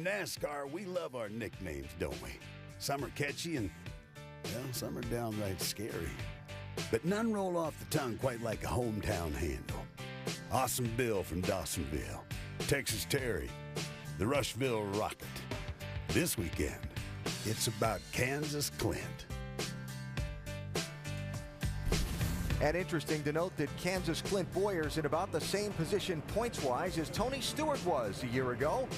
In NASCAR, we love our nicknames, don't we? Some are catchy and, well, some are downright scary. But none roll off the tongue quite like a hometown handle. Awesome Bill from Dawsonville, Texas Terry, the Rushville Rocket. This weekend, it's about Kansas Clint. And interesting to note that Kansas Clint Boyer's in about the same position points-wise as Tony Stewart was a year ago.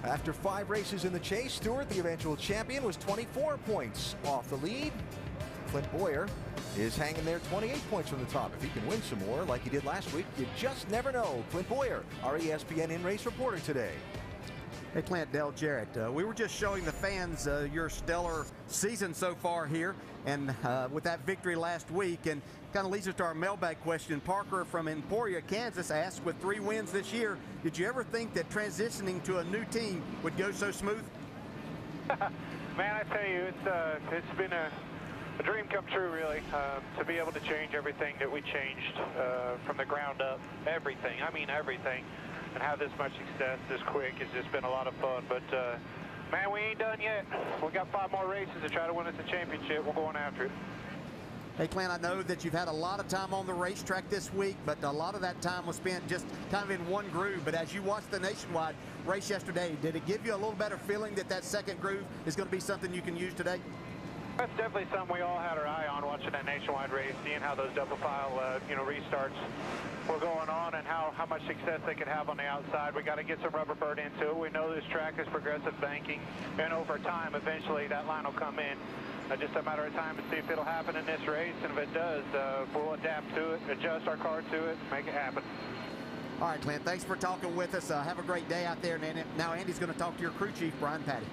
After 5 races in the chase, Stewart, the eventual champion, was 24 points off the lead. Clint Boyer is hanging there 28 points from the top. If he can win some more like he did last week, you just never know. Clint Boyer, our ESPN in-race reporter today. Hey, Clint, Dale Jarrett. We were just showing the fans your stellar season so far here, and with that victory last week, and kind of leads us to our mailbag question. Parker from Emporia, Kansas asked, with 3 wins this year, did you ever think that transitioning to a new team would go so smooth? Man, I tell you, it's been a dream come true, really, to be able to change everything that we changed from the ground up. Everything, I mean everything. And have this much success this quick has just been a lot of fun. But, man, we ain't done yet. We got 5 more races to try to win us a championship. We're going after it. Hey, Clint, I know that you've had a lot of time on the racetrack this week, but a lot of that time was spent just kind of in one groove. But as you watched the Nationwide race yesterday, did it give you a little better feeling that that second groove is going to be something you can use today? That's definitely something we all had our eye on watching that Nationwide race, seeing how those double file, restarts were going on and how much success they could have on the outside. We got to get some rubber bird into it. We know this track is progressive banking, and over time, eventually that line will come in. Just a matter of time to see if it'll happen in this race, and if it does, we'll adapt to it, adjust our car to it, make it happen. All right, Clint, thanks for talking with us. Have a great day out there. And now Andy's going to talk to your crew chief, Brian Patty.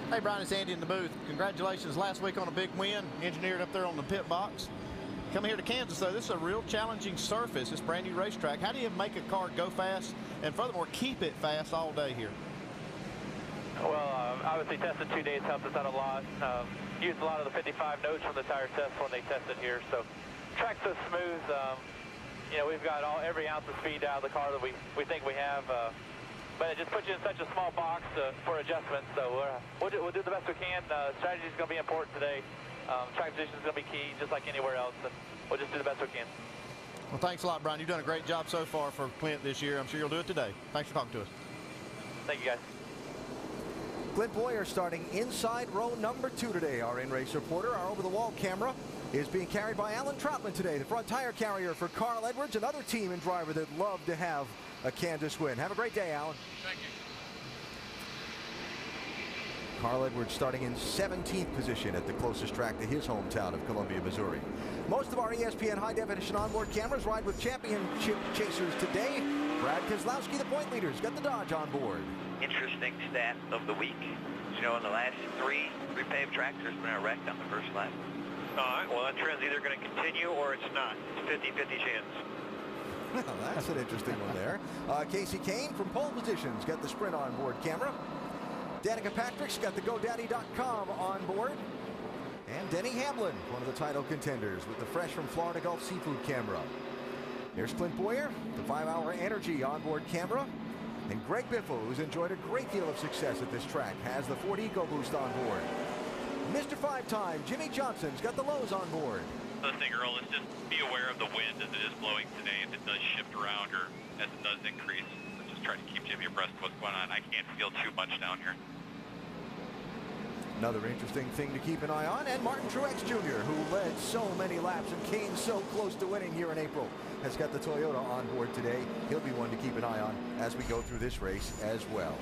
Hey, Brian, it's Andy in the booth. Congratulations last week on a big win, engineered up there on the pit box. Coming here to Kansas, though, this is a real challenging surface, this brand new racetrack. How do you make a car go fast and, furthermore, keep it fast all day here? Well, obviously testing 2 days helped us out a lot. Used a lot of the 55 notes from the tire test when they tested here. So track's so smooth. We've got every ounce of speed out of the car that we think we have. But it just puts you in such a small box for adjustments. So we'll do the best we can. Strategy is going to be important today. Track position is going to be key, just like anywhere else. And we'll just do the best we can. Well, thanks a lot, Brian. You've done a great job so far for Clint this year. I'm sure you'll do it today. Thanks for talking to us. Thank you, guys. Clint Boyer starting inside row number 2 today. Our in-race reporter, our over-the-wall camera, is being carried by Alan Troutman today, the front tire carrier for Carl Edwards, another team and driver that love to have a Kansas win. Have a great day, Alan. Thank you. Carl Edwards starting in 17th position at the closest track to his hometown of Columbia, Missouri. Most of our ESPN high-definition onboard cameras ride with championship chasers today. Brad Keselowski, the point leader, has got the Dodge on board. Interesting stat of the week. In the last 3 repaved tracks, there's been a wreck on the first lap. All right, well, that trend's either going to continue or it's not. It's 50-50 chance. Well, that's an interesting one there. Casey Kane from pole positions got the Sprint on board camera. Danica Patrick's got the GoDaddy.com on board. And Denny Hamlin, one of the title contenders, with the fresh from Florida Gulf Seafood camera. Here's Clint Boyer, the 5-hour Energy onboard camera. And Greg Biffle, who's enjoyed a great deal of success at this track, has the Ford EcoBoost on board. Mr. 5-time Jimmy Johnson's got the Lowe's on board. The thing, Earl, is just be aware of the wind as it is blowing today. If it does shift around or as it does increase, just try to keep Jimmy abreast of what's going on. I can't feel too much down here. Another interesting thing to keep an eye on, and Martin Truex Jr., who led so many laps and came so close to winning here in April, has got the Toyota on board today. He'll be one to keep an eye on as we go through this race as well.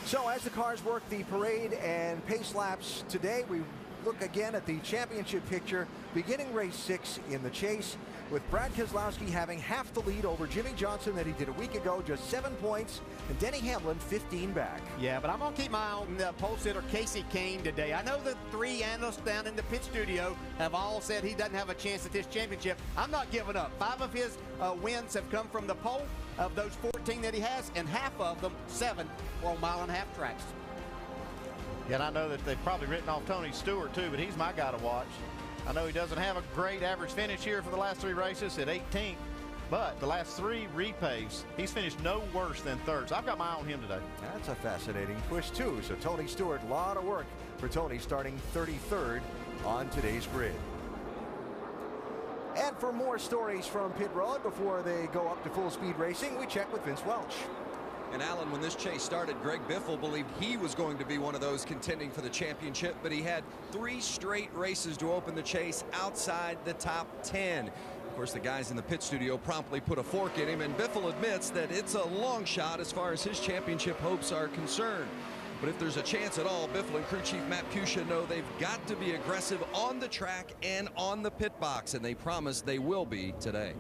So as the cars work the parade and pace laps today, we look again at the championship picture, beginning race 6 in the chase, with Brad Keselowski having half the lead over Jimmy Johnson that he did a week ago, just 7 points, and Denny Hamlin 15 back. Yeah, but I'm going to keep my eye on pole sitter Casey Kane today. I know the 3 analysts down in the pit studio have all said he doesn't have a chance at this championship. I'm not giving up. 5 of his wins have come from the pole, of those 14 that he has, and half of them, 7, were on mile-and-a-half tracks. Yeah, and I know that they've probably written off Tony Stewart, too, but he's my guy to watch. I know he doesn't have a great average finish here for the last 3 races at 18th, But the last 3 repaves, he's finished no worse than third. So I've got my eye on him today. That's a fascinating twist, too. So Tony Stewart, a lot of work for Tony, starting 33rd on today's grid. And for more stories from pit road before they go up to full speed racing, we check with Vince Welch. And Alan, when this chase started, Greg Biffle believed he was going to be one of those contending for the championship, but he had 3 straight races to open the chase outside the top 10. Of course, the guys in the pit studio promptly put a fork in him, and Biffle admits that it's a long shot as far as his championship hopes are concerned. But if there's a chance at all, Biffle and crew chief Matt Pusha know they've got to be aggressive on the track and on the pit box, and they promise they will be today.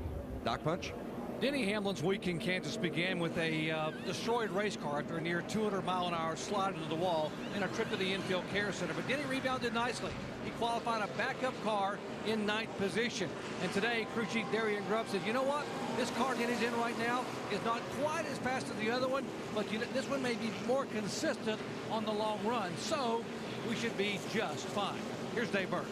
Doc Punch? Denny Hamlin's week in Kansas began with a destroyed race car after a near 200-mile-an-hour slide into the wall and a trip to the infield care center. But Denny rebounded nicely. He qualified a backup car in 9th position. And today, crew chief Darian Grubb said, you know what? This car Denny's in right now is not quite as fast as the other one, but this one may be more consistent on the long run. So we should be just fine. Here's Dave Burke.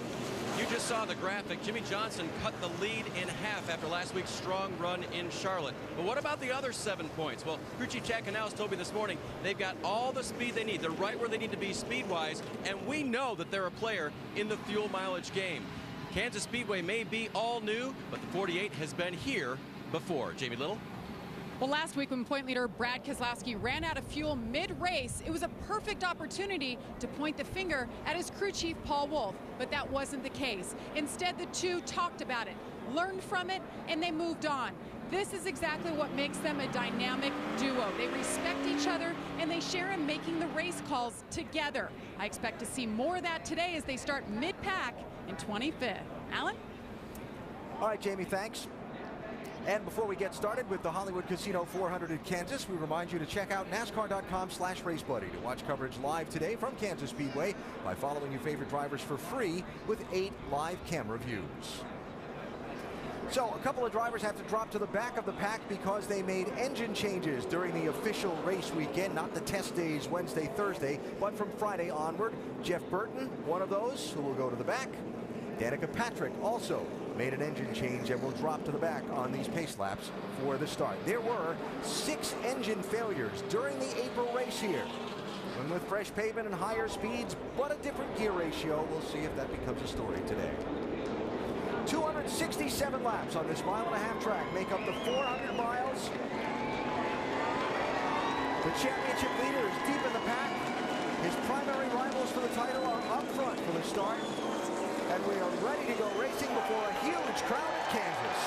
You just saw the graphic. Jimmy Johnson cut the lead in half after last week's strong run in Charlotte. But what about the other 7 points? Well, crew chief Chad Canals told me this morning they've got all the speed they need. They're right where they need to be speed-wise, and we know that they're a player in the fuel mileage game. Kansas Speedway may be all new, but the 48 has been here before. Jamie Little? Well, last week when point leader Brad Keselowski ran out of fuel mid-race, it was a perfect opportunity to point the finger at his crew chief, Paul Wolfe. But that wasn't the case. Instead, the two talked about it, learned from it, and they moved on. This is exactly what makes them a dynamic duo. They respect each other, and they share in making the race calls together. I expect to see more of that today as they start mid-pack in 25th. Alan? All right, Jamie, thanks. And before we get started with the Hollywood Casino 400 in Kansas, we remind you to check out NASCAR.com/RaceBuddy to watch coverage live today from Kansas Speedway by following your favorite drivers for free with 8 live camera views. So a couple of drivers have to drop to the back of the pack because they made engine changes during the official race weekend, not the test days Wednesday, Thursday, but from Friday onward. Jeff Burton, one of those who will go to the back. Danica Patrick also made an engine change and will drop to the back on these pace laps for the start. There were 6 engine failures during the April race here. And with fresh pavement and higher speeds, but a different gear ratio, we'll see if that becomes a story today. 267 laps on this 1.5-mile track make up the 400 miles. The championship leader is deep in the pack. His primary rivals for the title are up front for the start. And we are ready to go racing before a huge crowd in Kansas.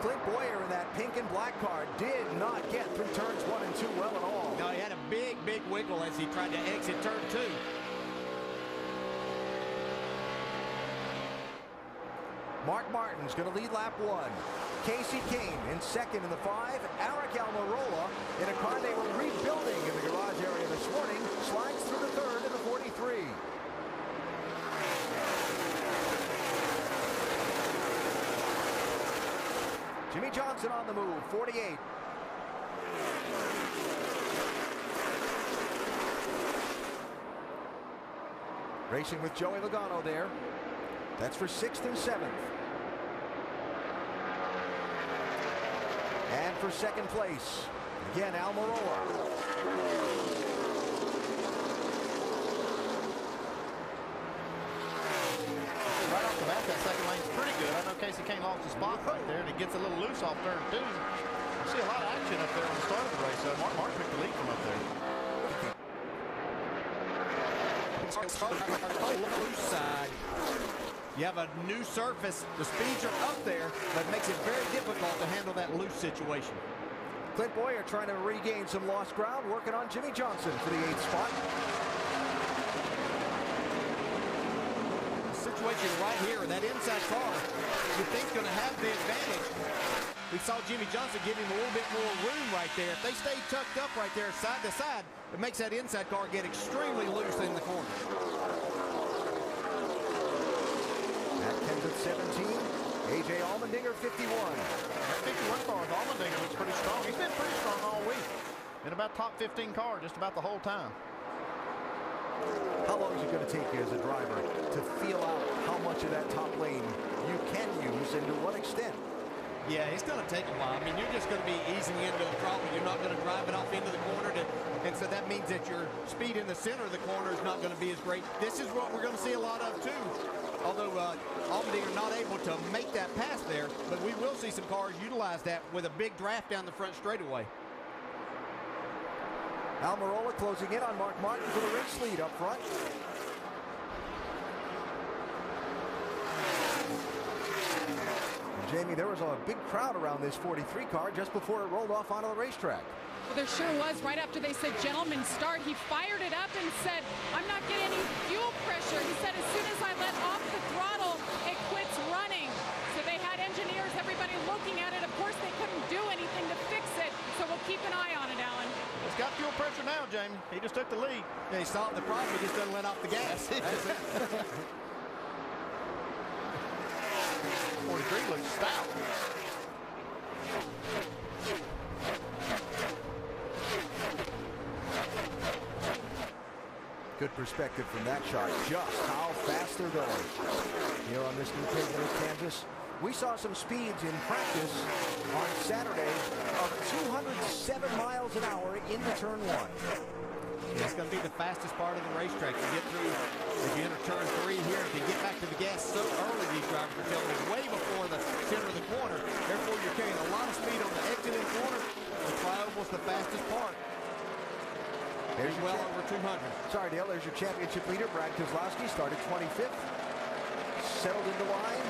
Clint Boyer in that pink and black car did not get through turns 1 and 2 well at all. No, he had a big wiggle as he tried to exit turn 2. Mark Martin's going to lead lap 1. Casey Kane in second in the 5. Eric Almirola in a car they were rebuilding in the garage area this morning slides through the 3rd in the 43. Jimmy Johnson on the move, 48. Racing with Joey Logano there. That's for 6th and 7th. And for 2nd place, again, Almirola. Right off the bat, that second lane's pretty good. I know Casey Kane lost his spot right there, and it gets a little loose off turn 2. I see a lot of action up there on the start of the race. Mark took the lead from up there. Loose side. You have a new surface. The speeds are up there, but it makes it very difficult to handle that loose situation. Clint Boyer trying to regain some lost ground, working on Jimmy Johnson for the 8th spot. The situation right here, that inside car, you think's going to have the advantage. We saw Jimmy Johnson give him a little bit more room right there. If they stay tucked up right there side to side, it makes that inside car get extremely loose in the corner. That can at 17. A.J. Allmendinger, 51. That 51 car with Allmendinger looks pretty strong. He's been pretty strong all week. Been about top 15 car just about the whole time. How long is it going to take you as a driver to feel out how much of that top lane you can use and to what extent? Yeah, it's going to take a while. I mean, you're just going to be easing into the throttle. You're not going to drive it off into the corner. And so that means that your speed in the center of the corner is not going to be as great. This is what we're going to see a lot of, too. Although Allmendinger not able to make that pass there, but we will see some cars utilize that with a big draft down the front straightaway. Almirola closing in on Mark Martin for the race lead up front. And Jamie, there was a big crowd around this 43 car just before it rolled off onto the racetrack. Well, there sure was. Right after they said, "Gentlemen, start," he fired it up and said, "I'm not getting any fuel pressure." He said, "As soon as I let off the throttle, it quits running." So they had engineers, everybody looking at it. Of course, they couldn't do anything to fix it. So we'll keep an eye on it, Alan. It's got fuel pressure now, Jamie. He just took the lead. Yeah, he solved the problem. He just doesn't let off the gas. 43 looks stout. Good perspective from that shot, just how fast they're going. Here on this new pavement of Kansas, we saw some speeds in practice on Saturday of 207 miles an hour into turn 1. Yeah, it's going to be the fastest part of the racetrack. You get through, if you enter turn 3 here, if you get back to the gas so early, these drivers are telling me way before the center of the corner. Therefore, you're carrying a lot of speed on the exit and corner. The flyover's the fastest part. There's well over 200. Sorry, Dale, there's your championship leader, Brad Keselowski, started 25th, settled into line,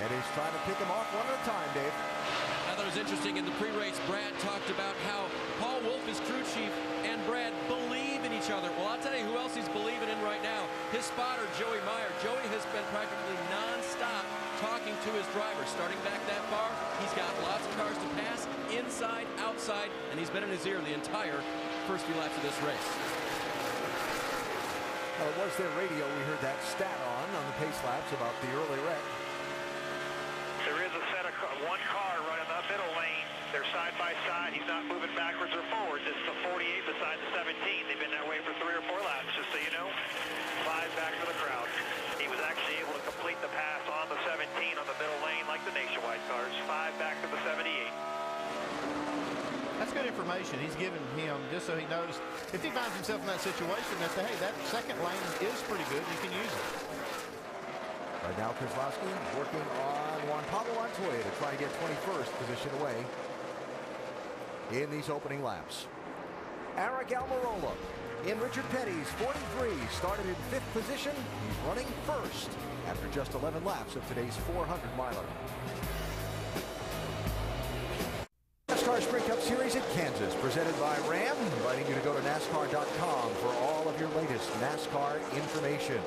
and he's trying to pick him off one at a time, Dave. I thought it was interesting in the pre-race, Brad talked about how Paul Wolf, his crew chief, and Brad believe in each other. Well, I'll tell you who else he's believing in right now. His spotter, Joey Meyer. Joey has been practically non-stop talking to his driver. Starting back that far, he's got lots of cars to pass, inside, outside, and he's been in his ear the entire first few laps of this race. Well, it was their radio we heard that stat on the pace laps about the early wreck. There is a set of one car running the middle lane. They're side by side. He's not moving backwards or forwards. It's the 48 beside the 17. They've been that way for 3 or 4 laps, just so you know. 5 back to the crowd. He was actually able to complete the pass on the 17 on the middle lane like the nationwide cars. 5 back to the 78. That's good information he's giving him just so he knows if he finds himself in that situation that, hey, that second lane is pretty good. You can use it. Right now, Keselowski working on Juan Pablo Montoya to try to get 21st position away in these opening laps. Eric Almirola in Richard Petty's 43 started in 5th position. He's running first after just 11 laps of today's 400-miler. NASCAR Sprint Cup Series at Kansas, presented by Ram, inviting you to go to NASCAR.com for all of your latest NASCAR information.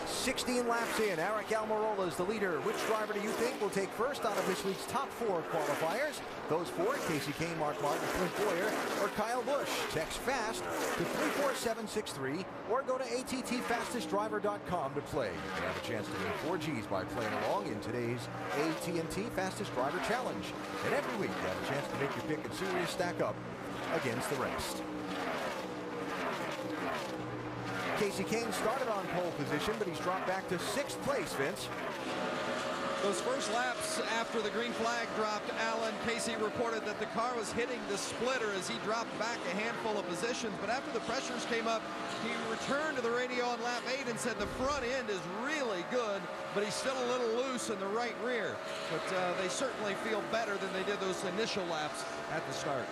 16 laps in, Eric Almirola is the leader. Which driver do you think will take first out of this week's top 4 qualifiers? Those 4, Casey Kane, Mark Martin, Clint Boyer, or Kyle Busch. Text FAST to 34763 or go to attfastestdriver.com to play. You can have a chance to win 4 Gs by playing along in today's AT&T Fastest Driver Challenge. And every week you have a chance to make your pick and series stack up against the rest. Casey Kane started on pole position, but he's dropped back to 6th place, Vince. Those first laps after the green flag dropped, Alan, Casey reported that the car was hitting the splitter as he dropped back a handful of positions. But after the pressures came up, he returned to the radio on lap 8 and said the front end is really good, but he's still a little loose in the right rear. But they certainly feel better than they did those initial laps at the start.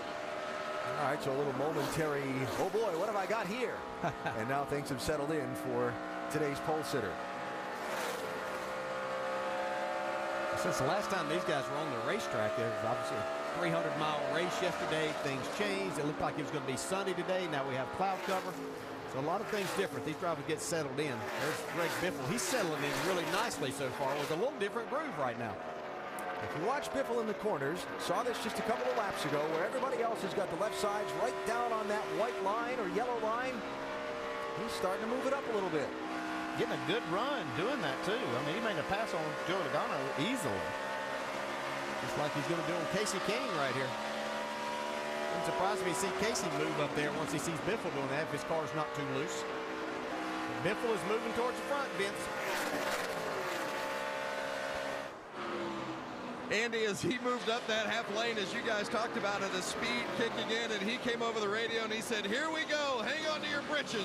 All right, so a little momentary, oh boy, what have I got here? And now things have settled in for today's pole sitter. Since the last time these guys were on the racetrack, there was obviously a 300-mile race yesterday. Things changed. It looked like it was going to be sunny today. Now we have cloud cover. So a lot of things different. These drivers get settled in. There's Greg Biffle. He's settling in really nicely so far with a little different groove right now. If you watch Biffle in the corners, saw this just a couple of laps ago where everybody else has got the left sides right down on that white line or yellow line. He's starting to move it up a little bit. getting a good run doing that, too. I mean, he made a pass on Joe Logano easily. Just like he's going to do on Casey Kane right here. Wouldn't surprise me to see Casey move up there once he sees Biffle doing that if his car's not too loose. Biffle is moving towards the front, Vince. Andy, as he moved up that half lane, as you guys talked about it, the speed kicking in, and he came over the radio and he said, "Here we go, hang on to your britches."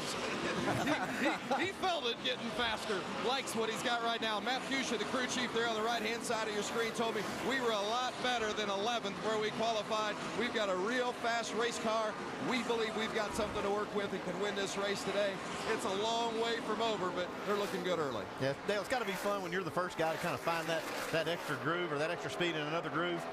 he felt it getting faster, likes what he's got right now. Matt Fuchsia, the crew chief there on the right-hand side of your screen, told me we were a lot better than 11th where we qualified. We've got a real fast race car. We believe we've got something to work with and can win this race today. It's a long way from over, but they're looking good early. Yeah, Dale, it's got to be fun when you're the first guy to kind of find that extra groove or that extra speed in another groove.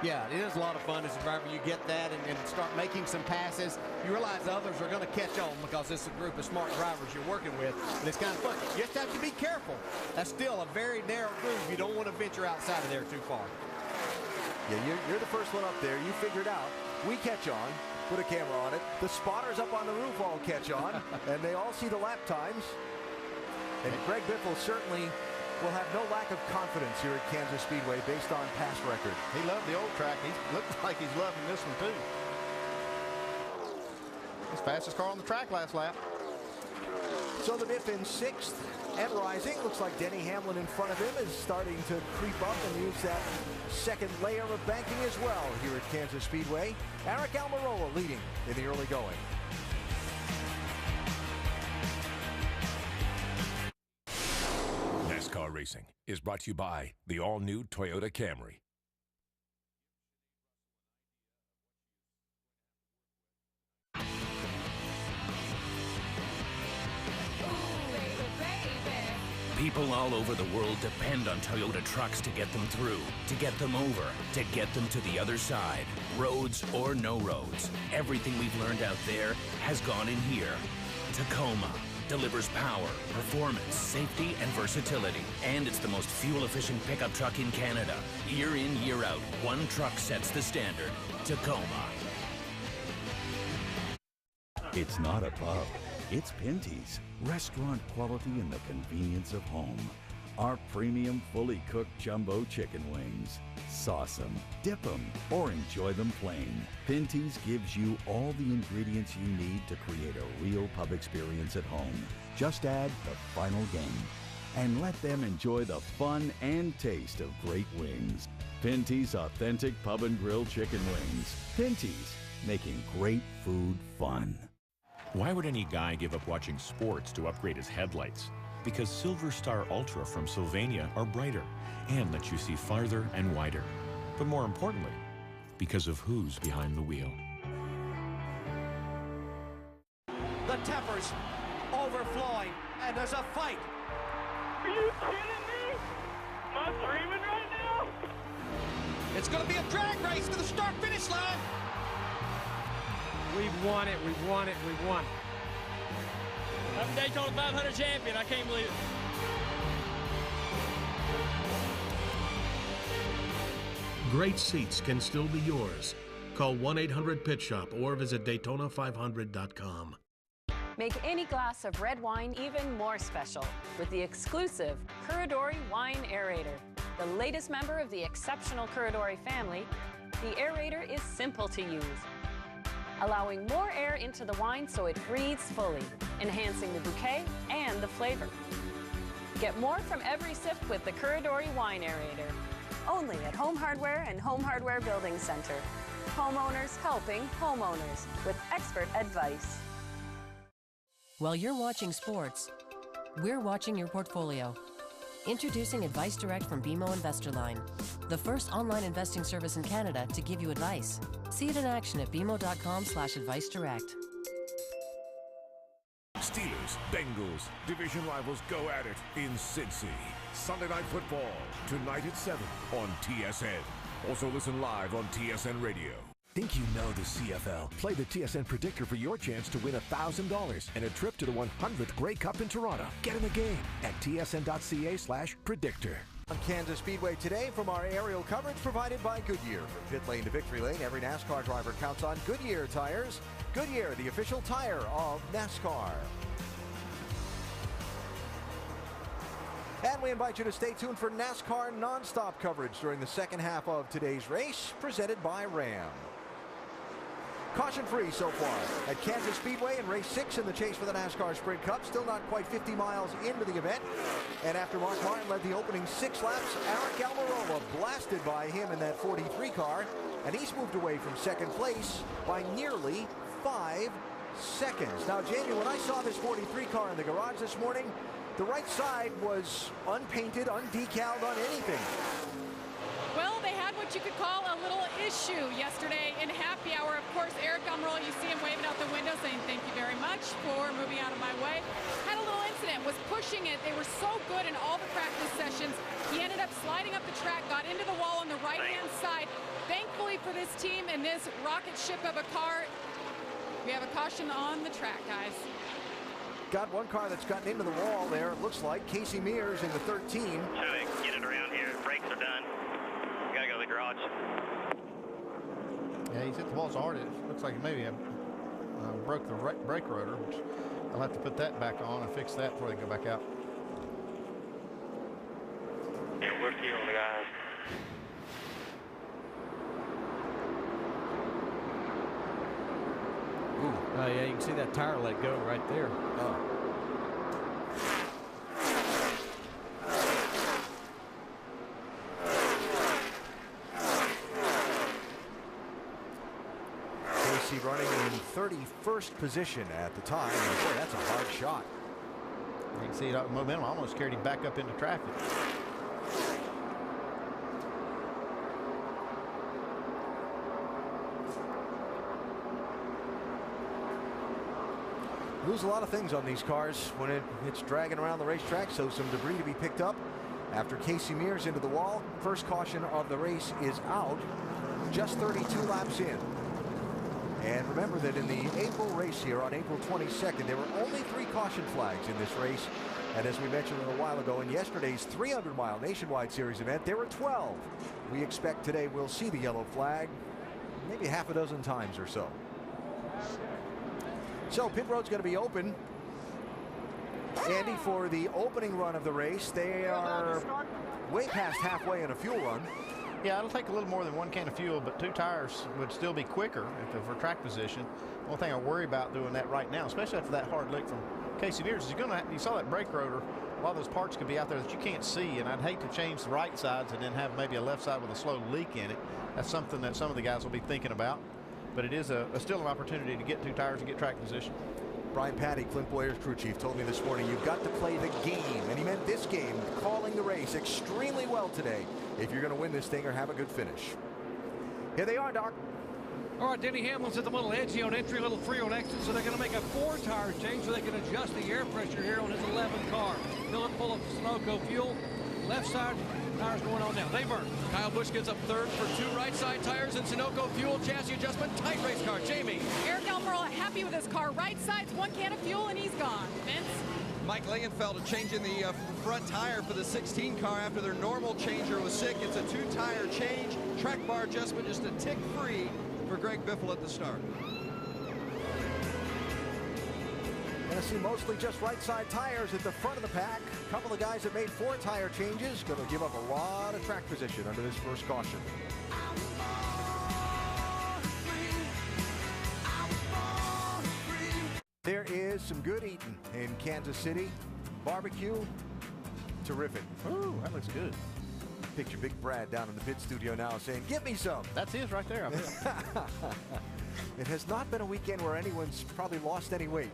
Yeah, it is a lot of fun as a driver. You get that and start making some passes. You realize others are going to catch on because it's a group of smart drivers you're working with. And it's kind of fun. You just have to be careful. That's still a very narrow groove. You don't want to venture outside of there too far. Yeah, you're the first one up there. You figured out. We catch on. Put a camera on it. The spotters up on the roof all catch on. And they all see the lap times. And Greg Biffle certainly will have no lack of confidence here at Kansas Speedway based on past record. He loved the old track. He looks like he's loving this one too. His fastest car on the track last lap. So the Biff in 6th and rising. Looks like Denny Hamlin in front of him is starting to creep up and use that second layer of banking as well here at Kansas Speedway. Eric Almirola leading in the early going. NASCAR Racing is brought to you by the all-new Toyota Camry. People all over the world depend on Toyota trucks to get them through, to get them over, to get them to the other side. Roads or no roads, everything we've learned out there has gone in here. Tacoma delivers power, performance, safety, and versatility. And it's the most fuel-efficient pickup truck in Canada. Year in, year out, one truck sets the standard. Tacoma. It's not a pub. It's Pinty's. Restaurant quality and the convenience of home. Our premium, fully cooked jumbo chicken wings. Sauce them, dip them, or enjoy them plain. Pinty's gives you all the ingredients you need to create a real pub experience at home. Just add the final game and let them enjoy the fun and taste of great wings. Pinty's authentic pub and grill chicken wings. Pinty's, making great food fun. Why would any guy give up watching sports to upgrade his headlights? Because Silver Star Ultra from Sylvania are brighter and let you see farther and wider. But more importantly, because of who's behind the wheel. The temper's overflowing, and there's a fight. Are you kidding me? Am I dreaming right now? It's going to be a drag race to the start-finish line. We've won it, we've won it, we've won it. I'm Daytona 500 champion, I can't believe it. Great seats can still be yours. Call 1-800-PIT-SHOP or visit Daytona500.com. Make any glass of red wine even more special with the exclusive Curadori Wine Aerator. The latest member of the exceptional Curadori family, the aerator is simple to use, allowing more air into the wine so it breathes fully, enhancing the bouquet and the flavor. Get more from every sip with the Curadori Wine Aerator. Only at Home Hardware and Home Hardware Building Center. Homeowners helping homeowners with expert advice. While you're watching sports, we're watching your portfolio. Introducing Advice Direct from BMO Investor Line, the first online investing service in Canada to give you advice. See it in action at bmo.com/advicedirect. Steelers, Bengals, division rivals go at it in Cincy. Sunday Night Football, tonight at 7 on TSN. Also listen live on TSN Radio. Think you know the CFL? Play the TSN Predictor for your chance to win $1,000 and a trip to the 100th Grey Cup in Toronto. Get in the game at tsn.ca/predictor. On Kansas Speedway today from our aerial coverage provided by Goodyear. From pit lane to victory lane, every NASCAR driver counts on Goodyear tires. Goodyear, the official tire of NASCAR. And we invite you to stay tuned for NASCAR nonstop coverage during the second half of today's race, presented by Ram. Caution free so far at Kansas Speedway in race 6 in the chase for the NASCAR Sprint Cup. Still not quite 50 miles into the event. And after Mark Martin led the opening 6 laps, Eric Almirola blasted by him in that 43 car. And he's moved away from second place by nearly 5 seconds. Now, Jamie, when I saw this 43 car in the garage this morning, the right side was unpainted, undecaled, on anything. Well, they had what you could call a little issue yesterday in happy hour. Of course, Eric Almirola, you see him waving out the window saying thank you very much for moving out of my way. Had a little incident, was pushing it. They were so good in all the practice sessions. He ended up sliding up the track, got into the wall on the right-hand side. Thankfully for this team and this rocket ship of a car, we have a caution on the track, guys. Got one car that's gotten into the wall there. It looks like Casey Mears in the 13. Trying to get it around here. Brakes are done. Gotta go to the garage. Yeah, he's hit the wall so hard it looks like maybe broke the brake rotor. Which I'll have to put that back on and fix that before they go back out. Yeah, we're feeling the guys. Yeah, you can see that tire let go right there. Casey running in 31st position at the time. Boy, that's a hard shot. You can see it, momentum almost carried him back up into traffic. Lose a lot of things on these cars when it's dragging around the racetrack, so some debris to be picked up after Casey Mears into the wall. First caution of the race is out, just 32 laps in. And remember that in the April race here on April 22nd, there were only 3 caution flags in this race. And as we mentioned a little while ago, in yesterday's 300-mile Nationwide Series event, there were 12. We expect today we'll see the yellow flag maybe half a dozen times or so. So pit road's going to be open, Andy, for the opening run of the race. They are way past halfway in a fuel run. Yeah, it'll take a little more than 1 can of fuel, but 2 tires would still be quicker if for track position. One thing I worry about doing that right now, especially after that hard lick from Casey Mears, is you saw that brake rotor. A lot of those parts could be out there that you can't see, and I'd hate to change the right sides and then have maybe a left side with a slow leak in it. That's something that some of the guys will be thinking about. But it is still an opportunity to get 2 tires and get track position. Brian Patty, Clint Boyer's crew chief, told me this morning, you've got to play the game. And he meant this game, calling the race extremely well today if you're going to win this thing or have a good finish. Here they are, Doc. All right, Denny Hamlin's at the little edgy on entry, little free on exit, so they're going to make a 4-tire change so they can adjust the air pressure here on his 11 car. Fill it full of Sunoco fuel. Left side tires going on now. They burn. Kyle Busch gets up third for 2 right side tires and Sunoco fuel chassis adjustment. Tight race car. Jamie. Eric Almirola happy with his car. Right side's 1 can of fuel and he's gone. Vince. Mike Langenfeld changing the front tire for the 16 car after their normal changer was sick. It's a 2-tire change. Track bar adjustment just a tick free for Greg Biffle at the start. Going to see mostly just right side tires at the front of the pack. A couple of guys that made 4-tire changes. Going to give up a lot of track position under this first caution. There is some good eating in Kansas City. Barbecue, terrific. Ooh, that looks good. Picture Big Brad down in the pit studio now saying, "Get me some." That's his right there. It has not been a weekend where anyone's probably lost any weight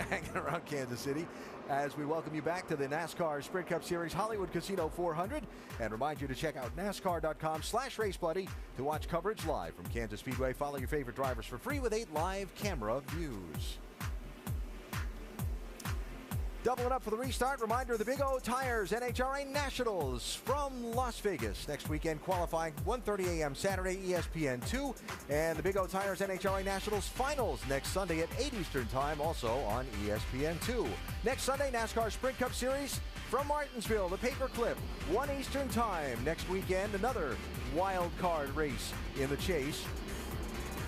hanging around Kansas City, as we welcome you back to the NASCAR Sprint Cup Series Hollywood Casino 400 and remind you to check out NASCAR.com/RaceBuddy to watch coverage live from Kansas Speedway. Follow your favorite drivers for free with 8 live camera views. Doubling up for the restart. Reminder of the Big O Tires NHRA Nationals from Las Vegas. Next weekend qualifying 1:30 a.m. Saturday, ESPN 2. And the Big O Tires NHRA Nationals Finals next Sunday at 8 Eastern Time, also on ESPN 2. Next Sunday, NASCAR Sprint Cup Series from Martinsville, the Paperclip, 1 Eastern Time. Next weekend, another wild card race in the chase.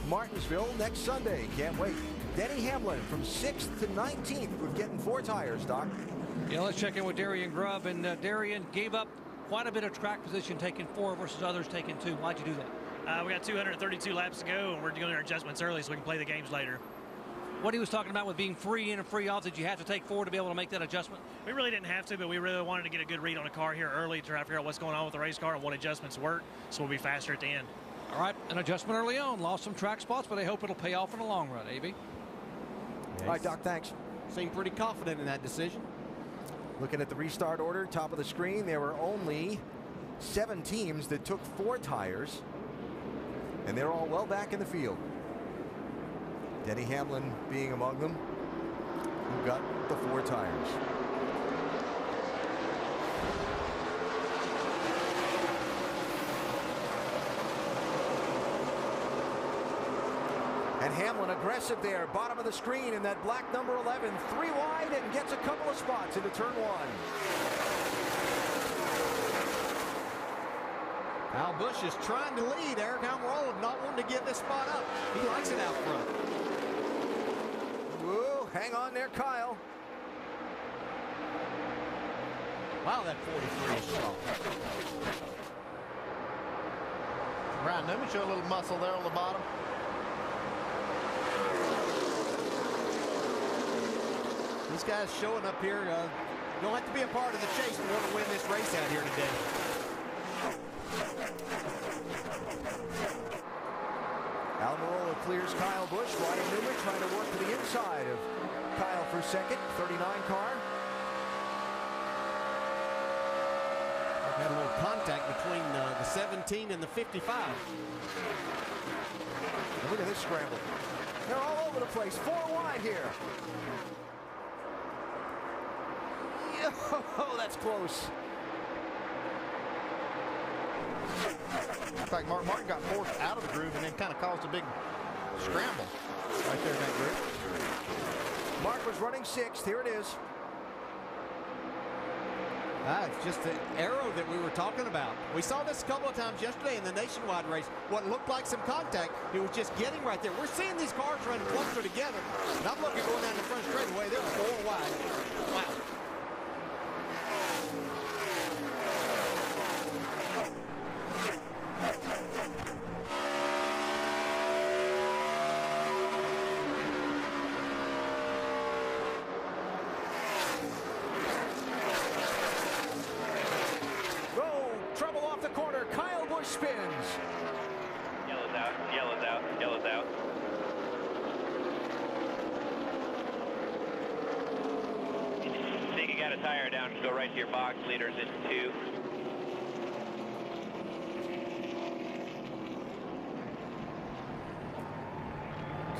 Martinsville next Sunday. Can't wait. Denny Hamlin from 6th to 19th with getting 4 tires, Doc. Yeah, let's check in with Darian Grubb. And Darian gave up quite a bit of track position, taking 4 versus others taking 2. Why'd you do that? We got 232 laps to go, and we're doing our adjustments early so we can play the games later. What he was talking about with being free in and free off, did you have to take 4 to be able to make that adjustment? We really didn't have to, but we really wanted to get a good read on the car here early to try to figure out what's going on with the race car and what adjustments work, so we'll be faster at the end. All right, an adjustment early on. Lost some track spots, but I hope it'll pay off in the long run, AB. All right, Doc, thanks. Seemed pretty confident in that decision. Looking at the restart order, top of the screen, there were only 7 teams that took 4 tires, and they're all well back in the field. Denny Hamlin being among them, who got the 4 tires. And Hamlin aggressive there, bottom of the screen in that black number 11, 3 wide, and gets a couple of spots into turn 1. Al Busch is trying to lead. Eric Almirola not wanting to give this spot up. He likes it out front. Whoa, hang on there, Kyle. Wow, that 43 is strong. Brian Newman showed a little muscle there on the bottom. These guys showing up here don't have to be a part of the chase to want to win this race out here today. Almirola clears Kyle Busch. Ryan Newman trying to work to the inside of Kyle for second. 39 car. We've had a little contact between the 17 and the 55. And look at this scramble. They're all over the place. 4 wide here. Oh, that's close. In fact, Mark Martin got forced out of the groove and then kind of caused a big scramble right there in that groove. Mark was running 6th. Here it is. It's just the arrow that we were talking about. We saw this a couple of times yesterday in the nationwide race. What looked like some contact, it was just getting right there. We're seeing these cars run closer together. And I'm looking going down the front straightaway. They're 4 wide. Wow. Yellow's out. Think you got a tire down, just go right to your box. Leaders in 2.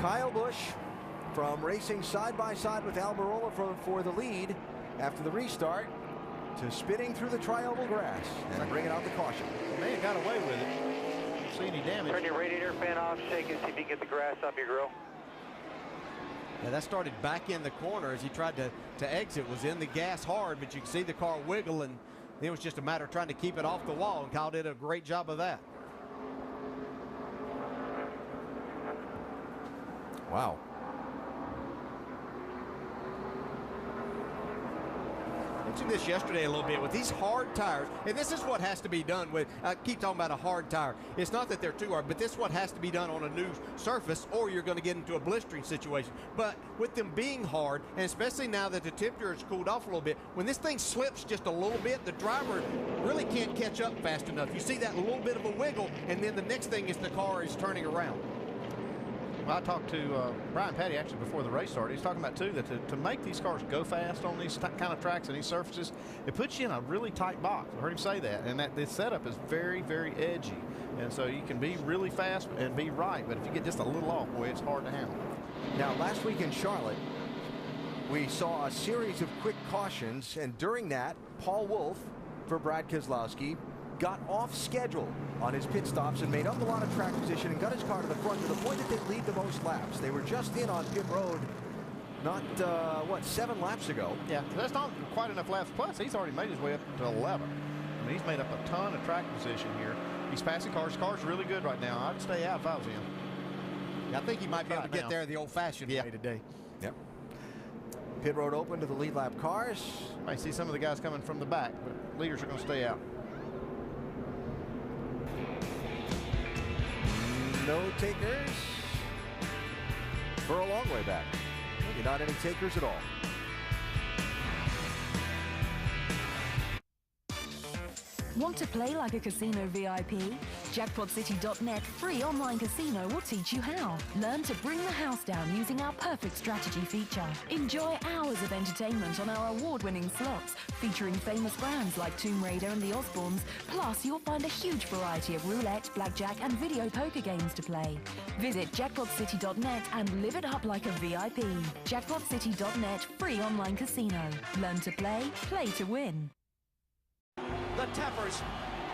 Kyle Busch from racing side by side with Almirola for the lead after the restart to spinning through the tri-oval grass and bringing out the caution. May have got away with it. See any damage. Turn your radiator fan off, shake it, see if you can get the grass off your grill. Yeah, that started back in the corner as he tried to exit. Was in the gas hard, but you can see the car wiggle, and it was just a matter of trying to keep it off the wall, and Kyle did a great job of that. Wow. Mentioned this yesterday a little bit with these hard tires, and this is what has to be done with, I keep talking about a hard tire. It's not that they're too hard, but this is what has to be done on a new surface, or you're going to get into a blistering situation. But with them being hard, and especially now that the temperature has cooled off a little bit, when this thing slips just a little bit, the driver really can't catch up fast enough. You see that little bit of a wiggle, and then the next thing is the car is turning around. Well, I talked to Brian Patty actually before the race started. He's talking about, too, that to make these cars go fast on these kind of tracks and these surfaces, it puts you in a really tight box. I heard him say that. And that this setup is very, very edgy. And so you can be really fast and be right. But if you get just a little off, boy, it's hard to handle. Now, last week in Charlotte, we saw a series of quick cautions. And during that, Paul Wolfe for Brad Keselowski got off schedule on his pit stops and made up a lot of track position and got his car to the front to the point that they lead the most laps. They were just in on pit road not, 7 laps ago. Yeah, that's not quite enough laps. Plus, he's already made his way up to 11. I mean, he's made up a ton of track position here. He's passing cars. Car's really good right now. I'd stay out if I was him. I think he might be able to get there the old-fashioned way today. Yep. Pit road open to the lead lap cars. I see some of the guys coming from the back, but leaders are going to stay out. No takers for a long way back. Maybe not any takers at all. Want to play like a casino VIP? JackpotCity.net free online casino will teach you how. Learn to bring the house down using our perfect strategy feature. Enjoy hours of entertainment on our award-winning slots, featuring famous brands like Tomb Raider and the Osbournes. Plus, you'll find a huge variety of roulette, blackjack, and video poker games to play. Visit JackpotCity.net and live it up like a VIP. JackpotCity.net free online casino. Learn to play, play to win. The Tempers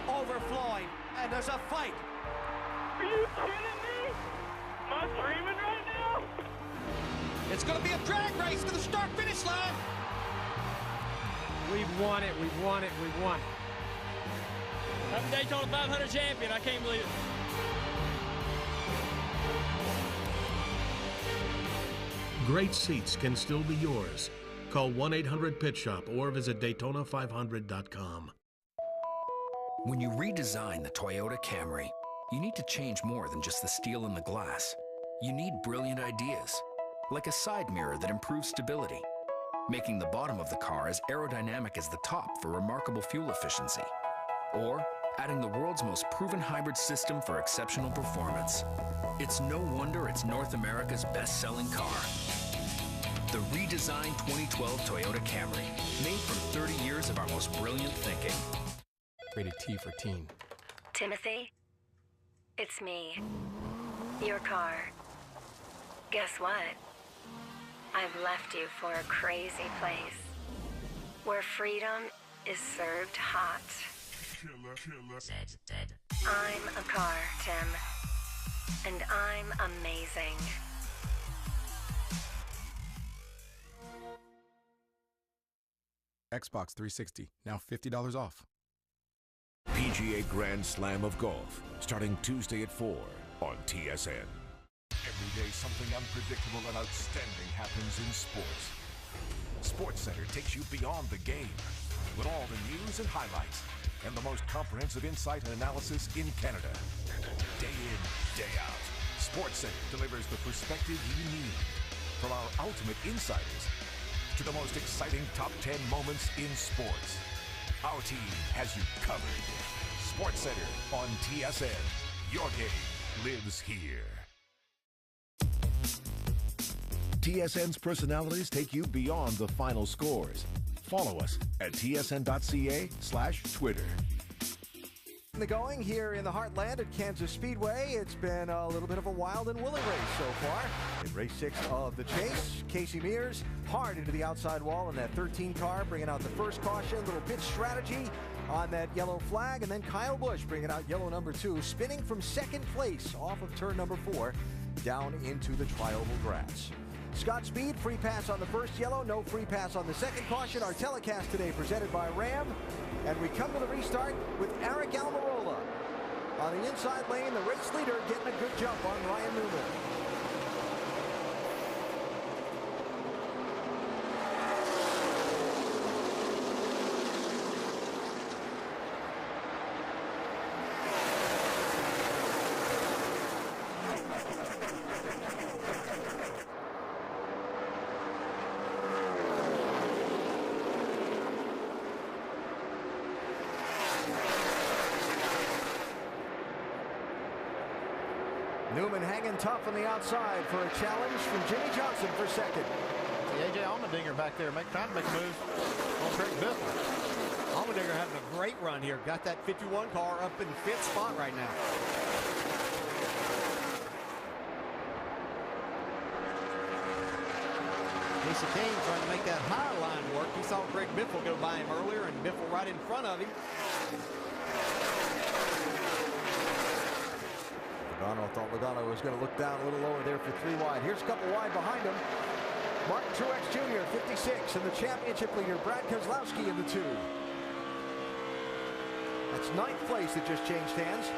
overflowing, and there's a fight. Are you kidding me? Am I dreaming right now? It's going to be a drag race to the start-finish line. We've won it, we've won it, we've won it. I'm Daytona 500 champion, I can't believe it. Great seats can still be yours. Call 1-800-PIT-SHOP or visit Daytona500.com. When you redesign the Toyota Camry, you need to change more than just the steel and the glass. You need brilliant ideas, like a side mirror that improves stability, making the bottom of the car as aerodynamic as the top for remarkable fuel efficiency, or adding the world's most proven hybrid system for exceptional performance. It's no wonder it's North America's best-selling car. The redesigned 2012 Toyota Camry, made from 30 years of our most brilliant thinking. Rated T for teen. Timothy, it's me, your car. Guess what? I've left you for a crazy place where freedom is served hot. I'm a car, Tim, and I'm amazing. Xbox 360, now $50 off. PGA Grand Slam of Golf, starting Tuesday at 4 on TSN. Every day, something unpredictable and outstanding happens in sports. SportsCenter takes you beyond the game with all the news and highlights and the most comprehensive insight and analysis in Canada. Day in, day out, SportsCenter delivers the perspective you need. From our ultimate insiders to the most exciting top 10 moments in sports. Our team has you covered. SportsCenter on TSN. Your game lives here. TSN's personalities take you beyond the final scores. Follow us at tsn.ca/Twitter. The going here in the heartland at Kansas Speedway. It's been a little bit of a wild and woolly race so far. In race 6 of the chase, Casey Mears hard into the outside wall in that 13 car, bringing out the first caution. Little pit strategy on that yellow flag, and then Kyle Busch bringing out yellow number 2, spinning from second place off of turn number 4 down into the trioval grass. Scott Speed, free pass on the first yellow, no free pass on the second caution. Our telecast today presented by Ram. And we come to the restart with Eric Almirola. On the inside lane, the race leader getting a good jump on Ryan Newman. Newman hanging tough on the outside for a challenge from Jimmy Johnson for second. A.J. Allmendinger back there trying to make a move on Greg Biffle. Allmendinger having a great run here. Got that 51 car up in 5th spot right now. Casey Kane trying to make that higher line work. He saw Greg Biffle go by him earlier, and Biffle right in front of him. Logano thought Logano was going to look down a little lower there for 3 wide. Here's a couple wide behind him. Martin Truex Jr., 56, and the championship leader, Brad Keselowski, in the 2. That's 9th place that just changed hands.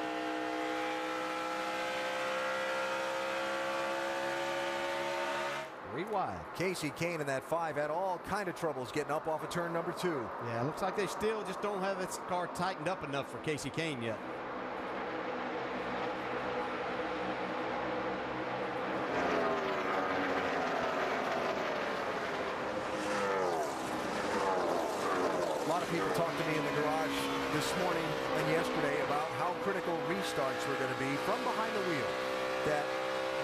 3 wide. Casey Kane in that 5 had all kind of troubles getting up off of turn number 2. Yeah, looks like they still just don't have this car tightened up enough for Casey Kane yet. A lot of people talked to me in the garage this morning and yesterday about how critical restarts were going to be from behind the wheel. That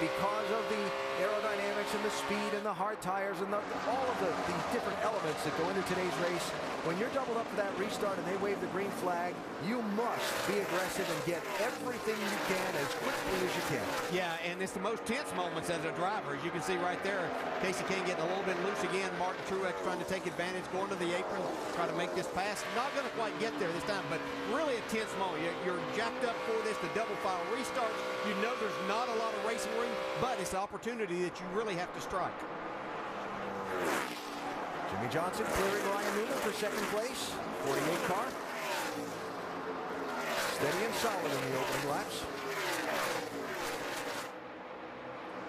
because of the aerodynamics and the speed and the hard tires and all of the different elements that go into today's race, when you're doubled up for that restart and they wave the green flag, you must be aggressive and get everything you can as quickly as you can. Yeah, and it's the most tense moments as a driver. As you can see right there, Casey Kane getting a little bit loose again. Martin Truex trying to take advantage, going to the apron, trying to make this pass. Not going to quite get there this time, but really a tense moment. You're jacked up for this, the double file restarts. You know there's not a lot of racing room, but it's an opportunity that you really have to strike. Jimmy Johnson clearing Ryan Newman for second place. 48 car. Steady and solid in the opening laps.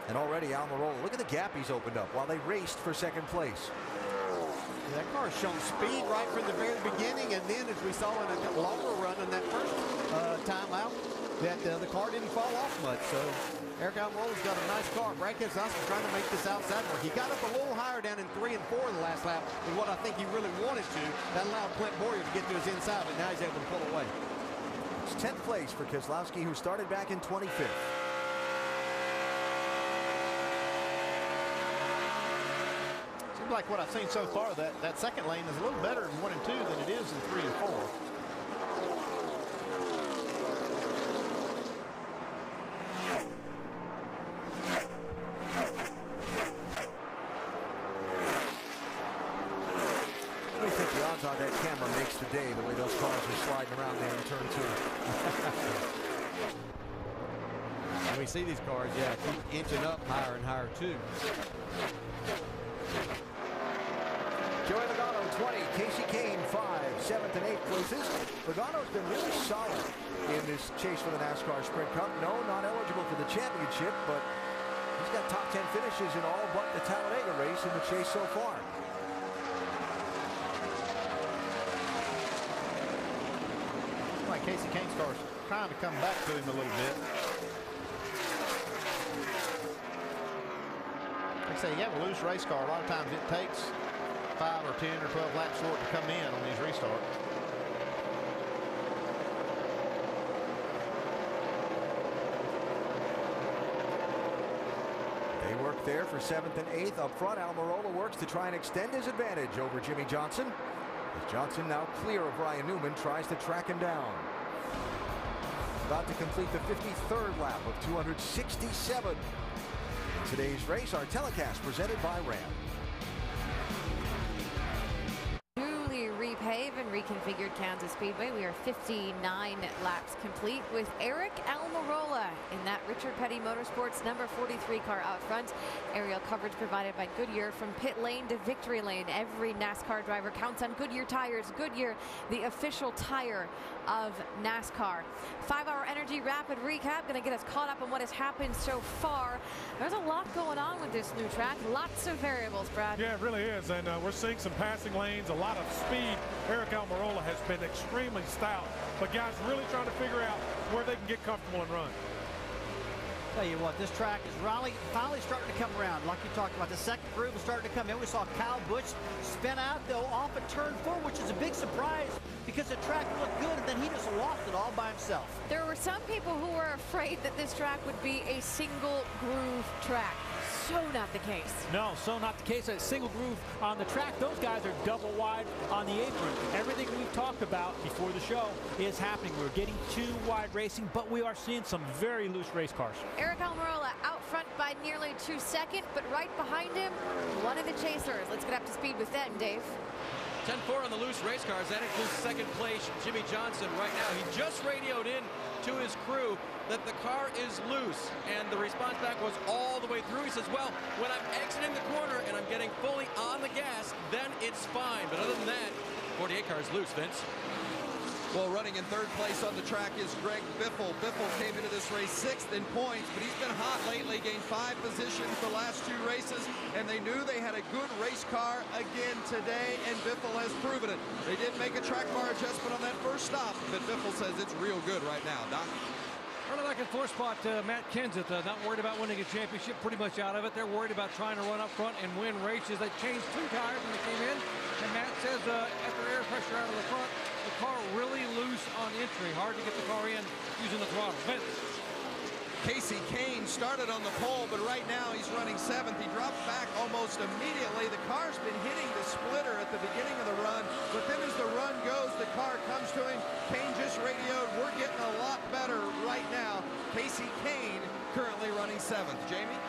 And already Almirola, look at the gap he's opened up while they raced for second place. That car's shown speed right from the very beginning, and then as we saw in a longer run in that first time out, that the car didn't fall off much. So Eric Almirola's got a nice car. Brad Keselowski trying to make this outside work. He got up a little higher down in 3 and 4 in the last lap than what I think he really wanted to. That allowed Clint Boyer to get to his inside, but now he's able to pull away. It's 10th place for Keselowski, who started back in 25th. Seems like what I've seen so far, that second lane is a little better in 1 and 2 than it is in 3 and 4. On that camera makes the day, the way those cars are sliding around there in turn 2. And we see these cars, yeah, keep inching up higher and higher too. Joey Logano 20, Casey Kane 5, 7th and 8th places. Logano's been really solid in this chase for the NASCAR Sprint Cup. No, not eligible for the championship, but he's got top 10 finishes in all but the Talladega race in the chase so far. Casey Kane's car's trying to come back to him a little bit. Like I say, you have a loose race car. A lot of times it takes 5 or 10 or 12 laps for it to come in on these restarts. They work there for 7th and 8th. Up front, Almirola works to try and extend his advantage over Jimmy Johnson. As Johnson, now clear of Ryan Newman, tries to track him down. About to complete the 53rd lap of 267. In today's race, our telecast presented by Ram. Newly repaved and reconfigured Kansas Speedway. We are 59 laps complete with Eric Almirola in that Richard Petty Motorsports number 43 car out front. Aerial coverage provided by Goodyear from pit lane to victory lane. Every NASCAR driver counts on Goodyear tires. Goodyear, the official tire of NASCAR. 5-hour energy rapid recap, going to get us caught up on what has happened so far. There's a lot going on with this new track. Lots of variables, Brad. Yeah, it really is, and we're seeing some passing lanes, a lot of speed. Eric Almirola has been extremely stout, but guys really trying to figure out where they can get comfortable and run. Tell you what, this track is finally starting to come around. Like you talked about, the second groove is starting to come in. We saw Kyle Busch spin out, though, off at turn 4, which is a big surprise because the track looked good, and then he just lost it all by himself. There were some people who were afraid that this track would be a single groove track. So not the case. No, so not the case. A single groove on the track. Those guys are double wide on the apron. Everything we've talked about before the show is happening. We're getting too wide racing, but we are seeing some very loose race cars. Eric Almirola out front by nearly 2 seconds, but right behind him, one of the chasers. Let's get up to speed with them, Dave. 10-4 on the loose race cars. That includes second place Jimmy Johnson right now. He just radioed in to his crew that the car is loose, and the response back was all the way through. He says, well, when I'm exiting the corner and I'm getting fully on the gas, then it's fine. But other than that, 48 car is loose, Vince. Well, running in third place on the track is Greg Biffle. Biffle came into this race 6th in points, but he's been hot lately, gained 5 positions the last 2 races, and they knew they had a good race car again today, and Biffle has proven it. They did make a track bar adjustment on that first stop, but Biffle says it's real good right now. Doc? Running back in 4th spot, Matt Kenseth, not worried about winning a championship, pretty much out of it. They're worried about trying to run up front and win races. They changed 2 tires when they came in, and Matt says after air pressure out of the front, the car really loose on entry. Hard to get the car in using the throttle. Vince. Casey Kane started on the pole, but right now he's running 7th. He dropped back almost immediately. The car's been hitting the splitter at the beginning of the run, but then as the run goes, the car comes to him. Kane just radioed, we're getting a lot better right now. Casey Kane currently running 7th. Jamie?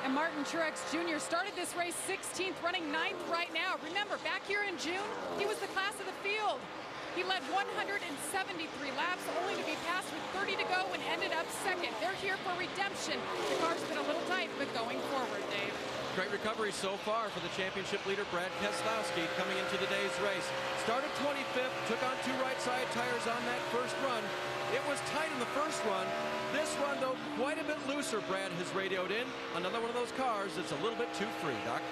And Martin Truex Jr. started this race 16th, running 9th right now. Remember, back here in June, he was the class of the field. He led 173 laps, only to be passed with 30 to go and ended up 2nd. They're here for redemption. The car's been a little tight, but going forward, Dave. Great recovery so far for the championship leader, Brad Keselowski, coming into today's race. Started 25th, took on 2 right side tires on that first run. It was tight in the first run. This run, though, quite a bit looser, Brad has radioed in. Another one of those cars that's a little bit too free, Doc.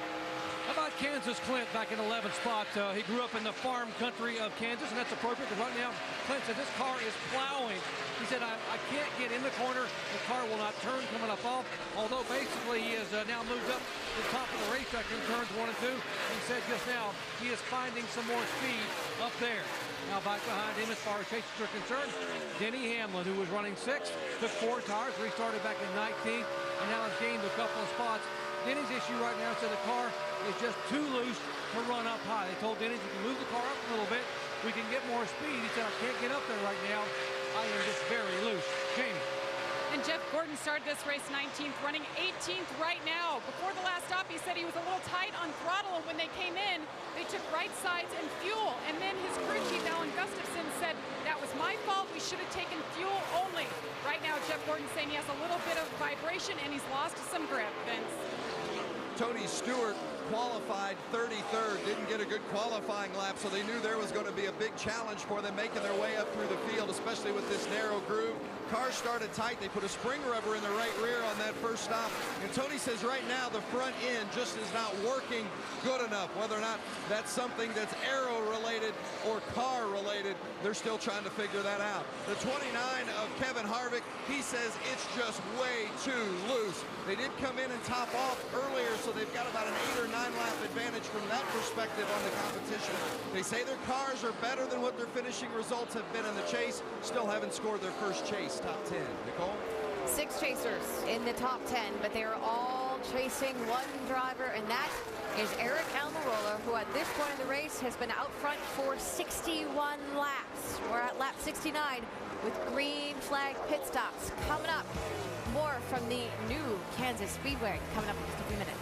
How about Kansas Clint back in 11th spot? He grew up in the farm country of Kansas, and that's appropriate because right now Clint says this car is plowing. He said, I can't get in the corner. The car will not turn coming up off. Although basically he has now moved up to the top of the racetrack in turns 1 and 2. He said just now he is finding some more speed up there. Now back behind him as far as chases are concerned, Denny Hamlin, who was running 6th, took 4 tires, restarted back in 19th, and now has gained a couple of spots. Denny's issue right now is that the car is just too loose to run up high. They told Denny, you can move the car up a little bit, we can get more speed. He said, I can't get up there right now. I am just very loose. Jamie. And Jeff Gordon started this race 19th, running 18th right now. Before the last stop, he said he was a little tight on throttle, and when they came in, they took right sides and fuel. And then his crew chief, Alan Gustafson, said, that was my fault. We should have taken fuel only. Right now, Jeff Gordon's saying he has a little bit of vibration, and he's lost some grip, Vince. Tony Stewart qualified 33rd, didn't get a good qualifying lap, so they knew there was going to be a big challenge for them making their way up through the field, especially with this narrow groove. Cars started tight. They put a spring rubber in the right rear on that first stop, and Tony says right now the front end just is not working good enough. Whether or not that's something that's aero related or car related, they're still trying to figure that out. The 29 of Kevin Harvick, he says it's just way too loose. They did come in and top off earlier, so they've got about an 8 or 9 lap advantage from that perspective on the competition. They say their cars are better than what their finishing results have been in the chase. Still haven't scored their first chase top 10. Nicole? 6 chasers in the top 10, but they are all chasing one driver, and that is Eric Almirola, who at this point in the race has been out front for 61 laps. We're at lap 69 with green flag pit stops. Coming up, more from the new Kansas Speedway coming up in just a few minutes.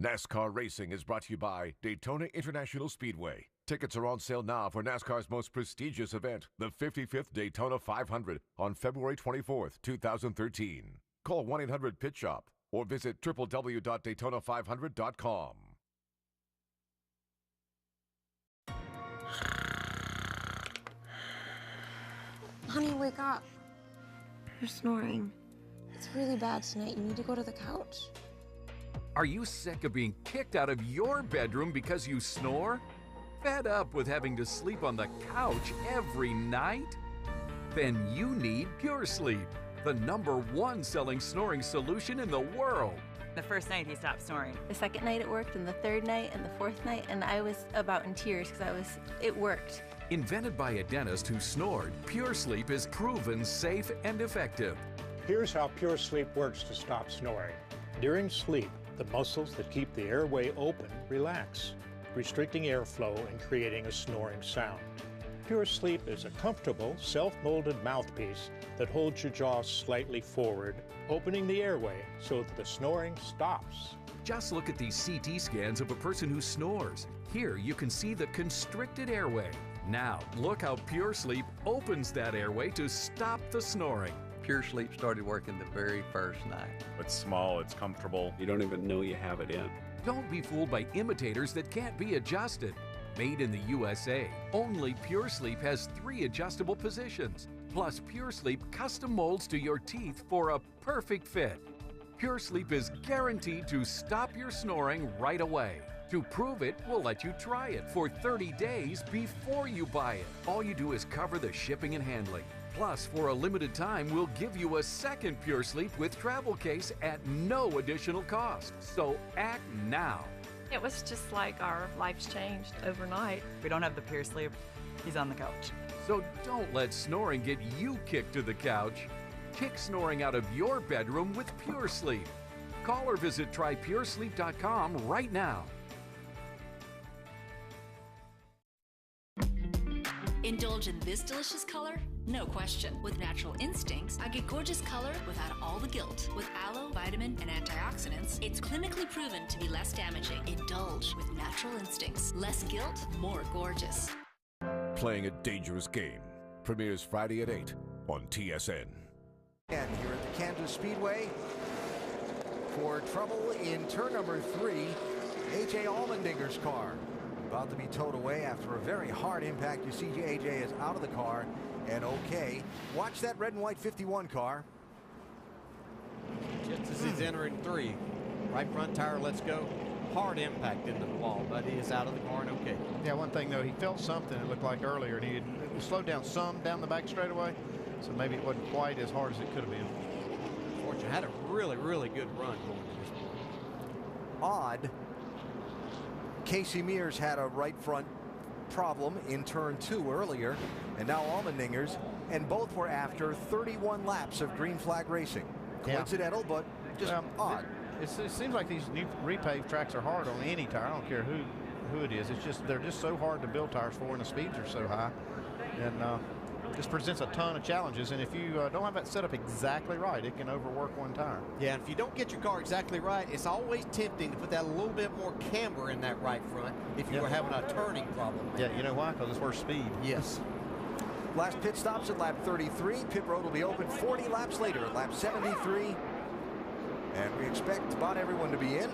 NASCAR Racing is brought to you by Daytona International Speedway. Tickets are on sale now for NASCAR's most prestigious event, the 55th Daytona 500, on February 24th, 2013. Call 1-800-PIT-SHOP or visit www.daytona500.com. Honey, wake up. You're snoring. It's really bad tonight. You need to go to the couch. Are you sick of being kicked out of your bedroom because you snore? Fed up with having to sleep on the couch every night? Then you need Pure Sleep, the #1 selling snoring solution in the world. The first night he stopped snoring. The second night it worked, and the third night, and the fourth night, and I was about in tears because it worked. Invented by a dentist who snored, Pure Sleep is proven safe and effective. Here's how Pure Sleep works to stop snoring. During sleep, the muscles that keep the airway open relax, restricting airflow and creating a snoring sound. Pure Sleep is a comfortable, self-molded mouthpiece that holds your jaw slightly forward, opening the airway so that the snoring stops. Just look at these CT scans of a person who snores. Here you can see the constricted airway. Now, look how Pure Sleep opens that airway to stop the snoring. Pure Sleep started working the very first night. It's small, it's comfortable. You don't even know you have it in. Don't be fooled by imitators that can't be adjusted. Made in the USA, only Pure Sleep has 3 adjustable positions. Plus, Pure Sleep custom molds to your teeth for a perfect fit. Pure Sleep is guaranteed to stop your snoring right away. To prove it, we'll let you try it for 30 days before you buy it. All you do is cover the shipping and handling. Plus, for a limited time, we'll give you a second Pure Sleep with travel case at no additional cost. So act now. It was just like our lives changed overnight. We don't have the Pure Sleep. He's on the couch. So don't let snoring get you kicked to the couch. Kick snoring out of your bedroom with Pure Sleep. Call or visit trypuresleep.com right now. Indulge in this delicious color? No question. With Natural Instincts, I get gorgeous color without all the guilt. With aloe, vitamin, and antioxidants, it's clinically proven to be less damaging. Indulge with Natural Instincts. Less guilt, more gorgeous. Playing a Dangerous Game premieres Friday at 8 on TSN. And here at the Kansas Speedway, for trouble in turn number 3, A.J. Allmendinger's car about to be towed away after a very hard impact. You see A.J. is out of the car and okay. Watch that red and white 51 car. Just as he's entering 3, right front tire lets go. Hard impact into the wall, but he is out of the car and okay. Yeah, one thing though, he felt something, it looked like earlier, and he had slowed down some down the back straightaway, so maybe it wasn't quite as hard as it could have been. Fortune had a really, really good run going to this point. Odd. Casey Mears had a right front problem in turn 2 earlier, and now Allmendinger's, and both were after 31 laps of green flag racing. Coincidental, but just odd. It seems like these new repaved tracks are hard on any tire. I don't care who it is. It's just they're just so hard to build tires for, and the speeds are so high, and just presents a ton of challenges. And if you don't have that set up exactly right, it can overwork one tire. Yeah, and if you don't get your car exactly right, it's always tempting to put that a little bit more camber in that right front if you were having a turning problem. Yeah, you know why? Because it's worth speed. Yes. Last pit stops at lap 33. Pit road will be open 40 laps later at lap 73. And we expect about everyone to be in.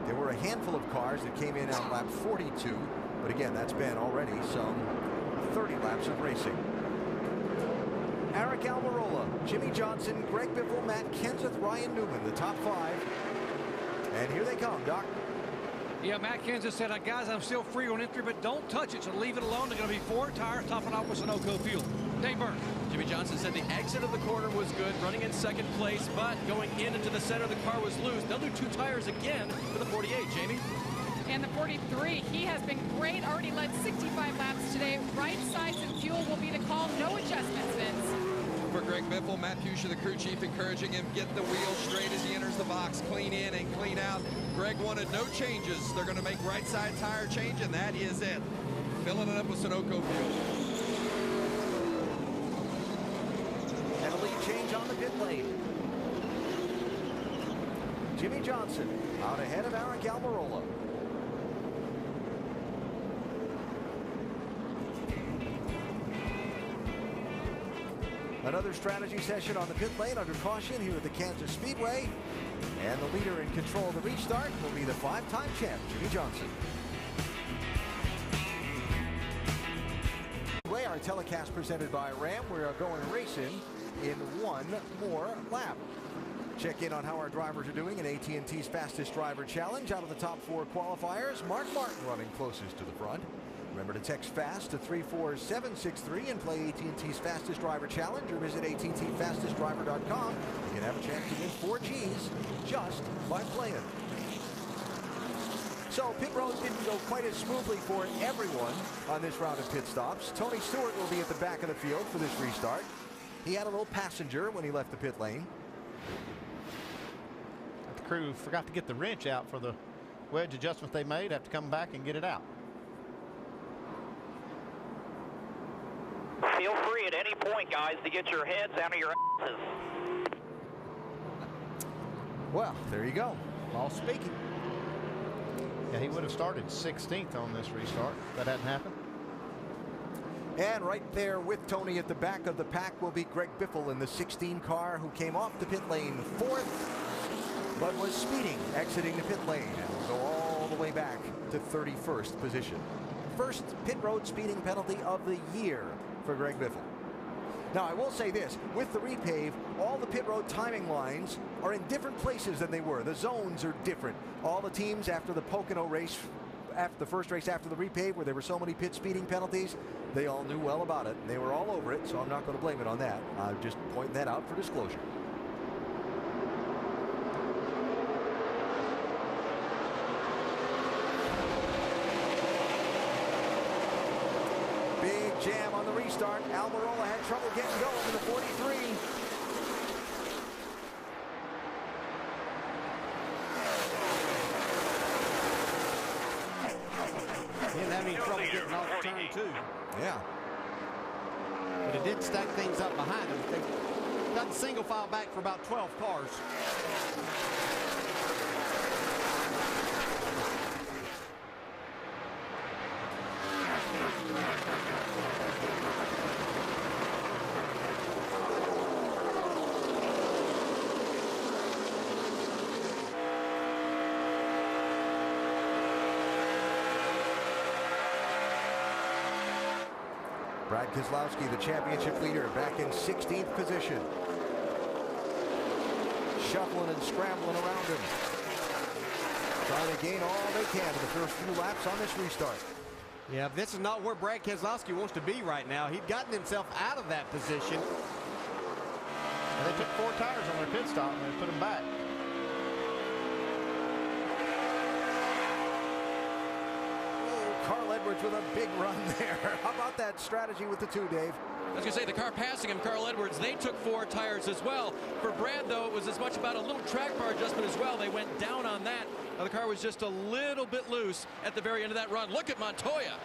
There were a handful of cars that came in on lap 42. But again, that's been already some 30 laps of racing. Eric Almirola, Jimmy Johnson, Greg Biffle, Matt Kenseth, Ryan Newman, the top 5. And here they come, Doc. Yeah, Matt Kenseth said, guys, I'm still free on entry, but don't touch it, so leave it alone. They're going to be 4 tires topping off with Sunoco fuel. Dave Burke. Jimmy Johnson said the exit of the corner was good, running in second place, but going into the center, the car was loose. They'll do 2 tires again for the 48, Jamie. And the 43, he has been great, already led 65 laps today. Right sides and fuel will be the call, no adjustments, Vince. For Greg Biffle, Matt Fuchsia, the crew chief, encouraging him get the wheel straight as he enters the box, clean in and clean out. Greg wanted no changes. They're going to make right side tire change, and that is it. Filling it up with Sunoco fuel. And a lead change on the pit lane. Jimmy Johnson out ahead of Eric Almirola. Another strategy session on the pit lane under caution here at the Kansas Speedway. And the leader in control of the restart will be the 5-time champ, Jimmy Johnson. Our telecast presented by Ram. We are going racing in one more lap. Check in on how our drivers are doing in AT&T's Fastest Driver Challenge. Out of the top 4 qualifiers, Mark Martin running closest to the front. Remember to text FAST to 34763 and play AT&T's Fastest Driver Challenge, or visit AT&TFastestDriver.com. You can have a chance to win 4 Gs just by playing. So pit road didn't go quite as smoothly for everyone on this round of pit stops. Tony Stewart will be at the back of the field for this restart. He had a little passenger when he left the pit lane. The crew forgot to get the wrench out for the wedge adjustment they made. Have to come back and get it out. Feel free at any point, guys, to get your heads out of your asses. Well, there you go. Law speaking. Yeah, he would have started 16th on this restart. That hadn't happened. And right there with Tony at the back of the pack will be Greg Biffle in the 16 car, who came off the pit lane 4th, but was speeding exiting the pit lane and will go all the way back to 31st position. First pit road speeding penalty of the year for Greg Biffle. Now, I will say this, with the repave, all the pit road timing lines are in different places than they were. The zones are different. All the teams after the Pocono race, after the first race after the repave, where there were so many pit speeding penalties, they all knew well about it. They were all over it, so I'm not going to blame it on that. I'm just pointing that out for disclosure. Big jam on the restart. Almirola had trouble getting going in the 43. He didn't have any trouble getting off the turn, too. Yeah. But it did stack things up behind him. They've gotten single file back for about 12 cars. Brad Keselowski, the championship leader, back in 16th position. Shuffling and scrambling around him. Trying to gain all they can in the first few laps on this restart. Yeah, this is not where Brad Keselowski wants to be right now. He'd gotten himself out of that position. And they took 4 tires on their pit stop and they put them back. Carl Edwards with a big run there. How about that strategy with the 2, Dave? I was going to say, the car passing him, Carl Edwards, they took 4 tires as well. For Brad, though, it was as much about a little track bar adjustment as well. They went down on that. The car was just a little bit loose at the very end of that run. Look at Montoya.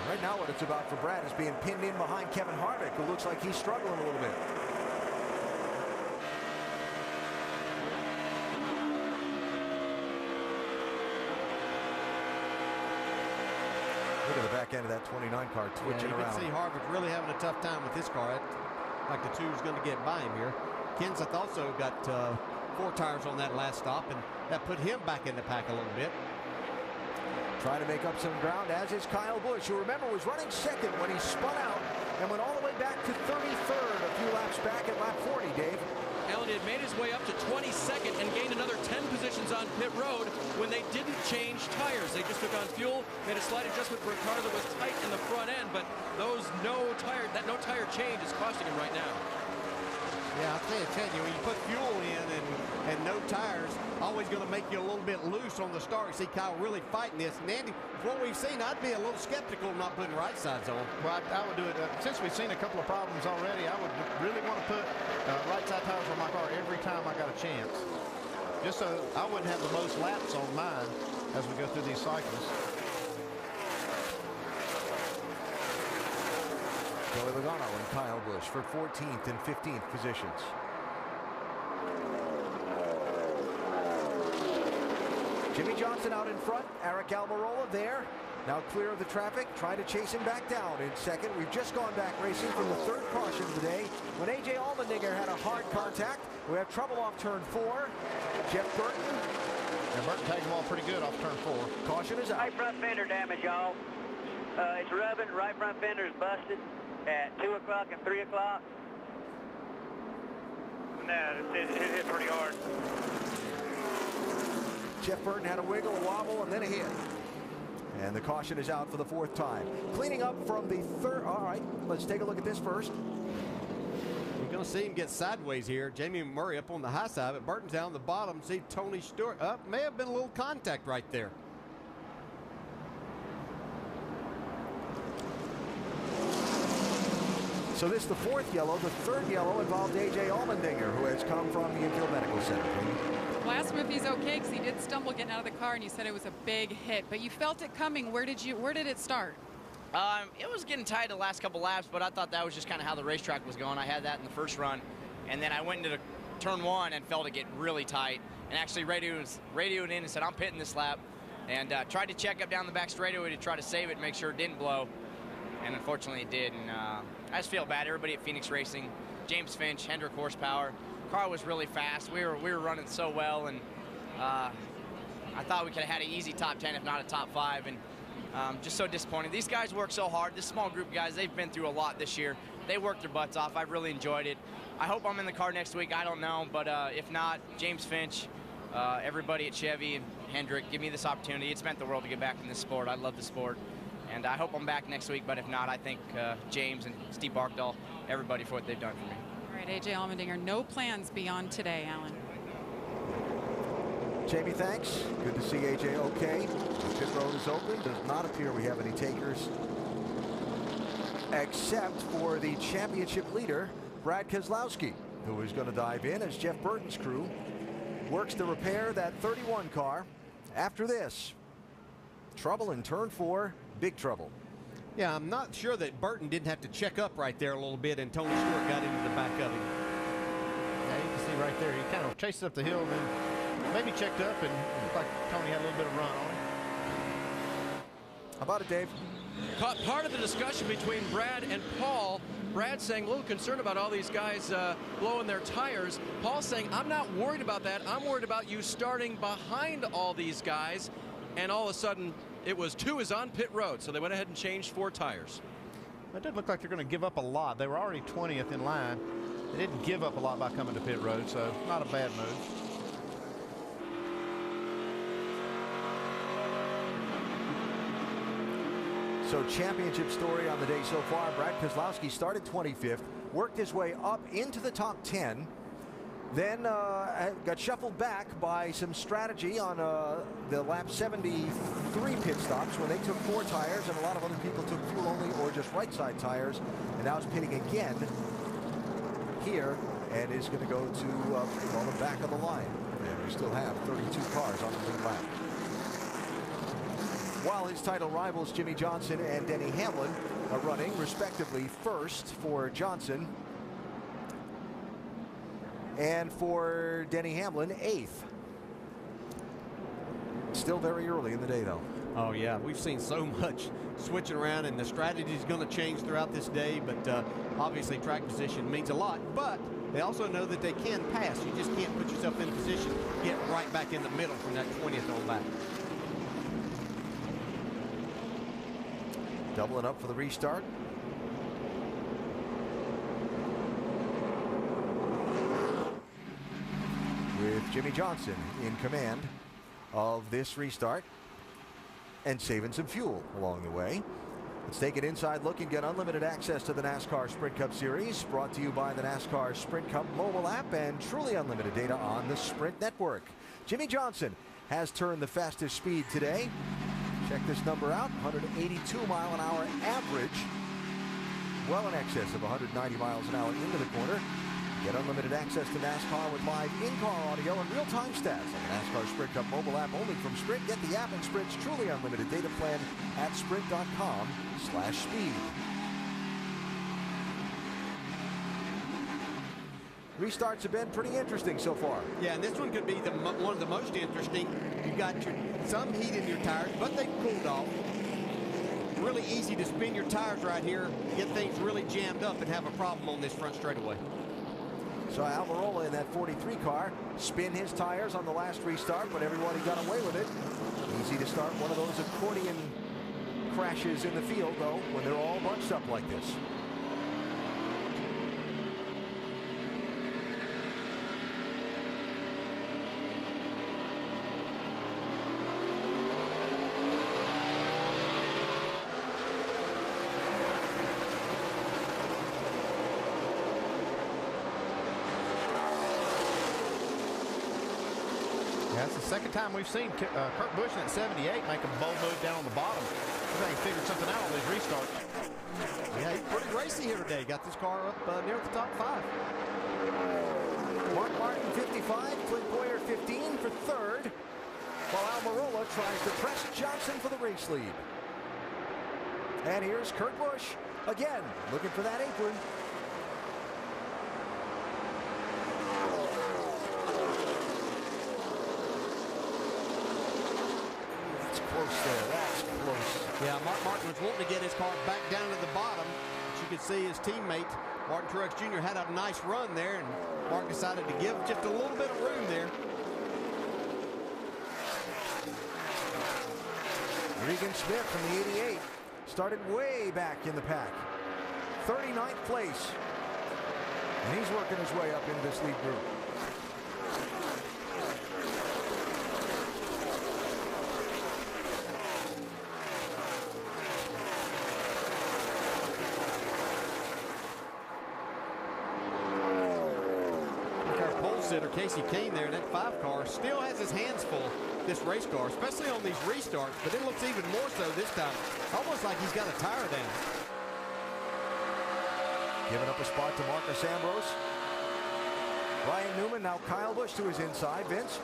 Right now what it's about for Brad is being pinned in behind Kevin Harvick, who looks like he's struggling a little bit. Look at the back end of that 29 car twitching around. You can see Harvick really having a tough time with this car. Like the 2 is going to get by him here. Kenseth also got 4 tires on that last stop, and that put him back in the pack a little bit. Trying to make up some ground, as is Kyle Busch, who, remember, was running second when he spun out and went all the way back to 33rd a few laps back at lap 40, Dave. Allen had made his way up to 22nd and gained another 10 positions on pit road when they didn't change tires. They just took on fuel, made a slight adjustment for a car that was tight in the front end, but that no tire change is costing him right now. Yeah, I'll tell you, when you put fuel in and no tires, always going to make you a little bit loose on the start. You see Kyle really fighting this. And Andy, what we've seen, I'd be a little skeptical of not putting right sides on. Well, I would do it. Since we've seen a couple of problems already, I would really want to put right side tires on my car every time I got a chance. Just so I wouldn't have the most laps on mine as we go through these cycles. Joey Logano and Kyle Busch for 14th and 15th positions. Jimmy Johnson out in front. Eric Almirola there. Now clear of the traffic, trying to chase him back down in second. We've just gone back racing from the 3rd caution of the day when A.J. Allmendinger had a hard contact. We have trouble off turn 4. Jeff Burton. And Burton tagged him off pretty good off turn 4. Caution is out. Right front fender damage, y'all. It's rubbing. Right front fender is busted at 2 o'clock and 3 o'clock. No, it hit pretty hard. Jeff Burton had a wiggle, a wobble, and then a hit. And the caution is out for the 4th time. Cleaning up from the 3rd. All right, let's take a look at this first. We're going to see him get sideways here. Jamie Murray up on the high side, but Burton's down the bottom. See Tony Stewart up. May have been a little contact right there. So this is the 4th yellow. The 3rd yellow involved A.J. Allmendinger, who has come from the Infield Medical Center. Well, I asked him if he's okay because he did stumble getting out of the car, and you said it was a big hit. But you felt it coming. Where did it start? It was getting tight the last couple laps, but I thought that was just kind of how the racetrack was going. I had that in the first run, and then I went into turn 1 and felt it get really tight, and actually radioed in and said, I'm pitting this lap, and tried to check up down the back straightaway to try to save it and make sure it didn't blow. and unfortunately it did. And I just feel bad. Everybody at Phoenix Racing, James Finch, Hendrick horsepower. Car was really fast. We were running so well, and I thought we could have had an easy top 10, if not a top 5, and just so disappointing. These guys work so hard. This small group of guys, they've been through a lot this year. They worked their butts off. I've really enjoyed it. I hope I'm in the car next week. I don't know, but if not, James Finch, everybody at Chevy and Hendrick, give me this opportunity. It's meant the world to get back in this sport. I love the sport, and I hope I'm back next week, but if not, I thank James and Steve Barkdahl, everybody for what they've done for me. All right, A.J. Allmendinger, no plans beyond today, Alan. Jamie, thanks. Good to see AJ okay. The pit road is open. Does not appear we have any takers, except for the championship leader, Brad Keselowski, who is going to dive in as Jeff Burton's crew works to repair that 31 car. After this, trouble in turn 4, big trouble. Yeah, I'm not sure that Burton didn't have to check up right there a little bit, and Tony Stewart got into the back of him. Yeah, you can see right there, he kind of chased up the hill and then maybe checked up, and it looked like Tony had a little bit of run on him. How about it, Dave? Caught part of the discussion between Brad and Paul. Brad saying a little concerned about all these guys blowing their tires. Paul saying, I'm not worried about that. I'm worried about you starting behind all these guys. And all of a sudden, it was 2 is on pit road. So they went ahead and changed 4 tires. It did look like they're going to give up a lot. They were already 20th in line. They didn't give up a lot by coming to pit road, so not a bad move. So championship story on the day so far. Brad Keselowski started 25th, worked his way up into the top 10, then got shuffled back by some strategy on the lap 73 pit stops when they took 4 tires and a lot of other people took fuel only or just right side tires, and now is pitting again here and is going to go to the back of the line. And we still have 32 cars on the lead lap. While his title rivals Jimmy Johnson and Denny Hamlin are running respectively first for Johnson and for Denny Hamlin 8th. Still very early in the day though. Oh yeah, we've seen so much switching around, and the strategy is going to change throughout this day, but obviously track position means a lot, but they also know that they can pass. You just can't put yourself in position, get right back in the middle from that 20th on back. Doubling up for the restart. With Jimmy Johnson in command of this restart and saving some fuel along the way. Let's take an inside look and get unlimited access to the NASCAR Sprint Cup Series, brought to you by the NASCAR Sprint Cup mobile app and truly unlimited data on the Sprint Network. Jimmy Johnson has turned the fastest speed today. Check this number out, 182 mile an hour average, well in excess of 190 miles an hour into the corner. Get unlimited access to NASCAR with live in-car audio and real-time stats on the NASCAR Sprint Cup mobile app only from Sprint. Get the app and Sprint's truly unlimited data plan at sprint.com/speed. Restarts have been pretty interesting so far. Yeah, and this one could be one of the most interesting. You've got some heat in your tires, but they've cooled off. Really easy to spin your tires right here, get things really jammed up and have a problem on this front straightaway. So Almirola in that 43 car spin his tires on the last restart, but everybody got away with it. Easy to start one of those accordion crashes in the field, though, when they're all bunched up like this. That's the second time we've seen Kurt Busch at 78 make a bold move down on the bottom. I think he figured something out on these restarts. Yeah, he's pretty racy here today. Got this car up near the top 5. Mark Martin 55, Clint Boyer 15 for third, while Almirola tries to press Johnson for the race lead. And here's Kurt Busch again, looking for that apron. Close there, that's close. Yeah, Mark Martin was wanting to get his car back down to the bottom. But you could see his teammate, Martin Truex Jr., had a nice run there, and Mark decided to give just a little bit of room there. Regan Smith from the 88 started way back in the pack. 39th place. And he's working his way up in this lead group. Sitter Casey Kane there in that 5 car still has his hands full, this race car, especially on these restarts, but it looks even more so this time, almost like he's got a tire down. Giving up a spot to Marcus Ambrose. Ryan Newman, now Kyle Busch to his inside. Vince?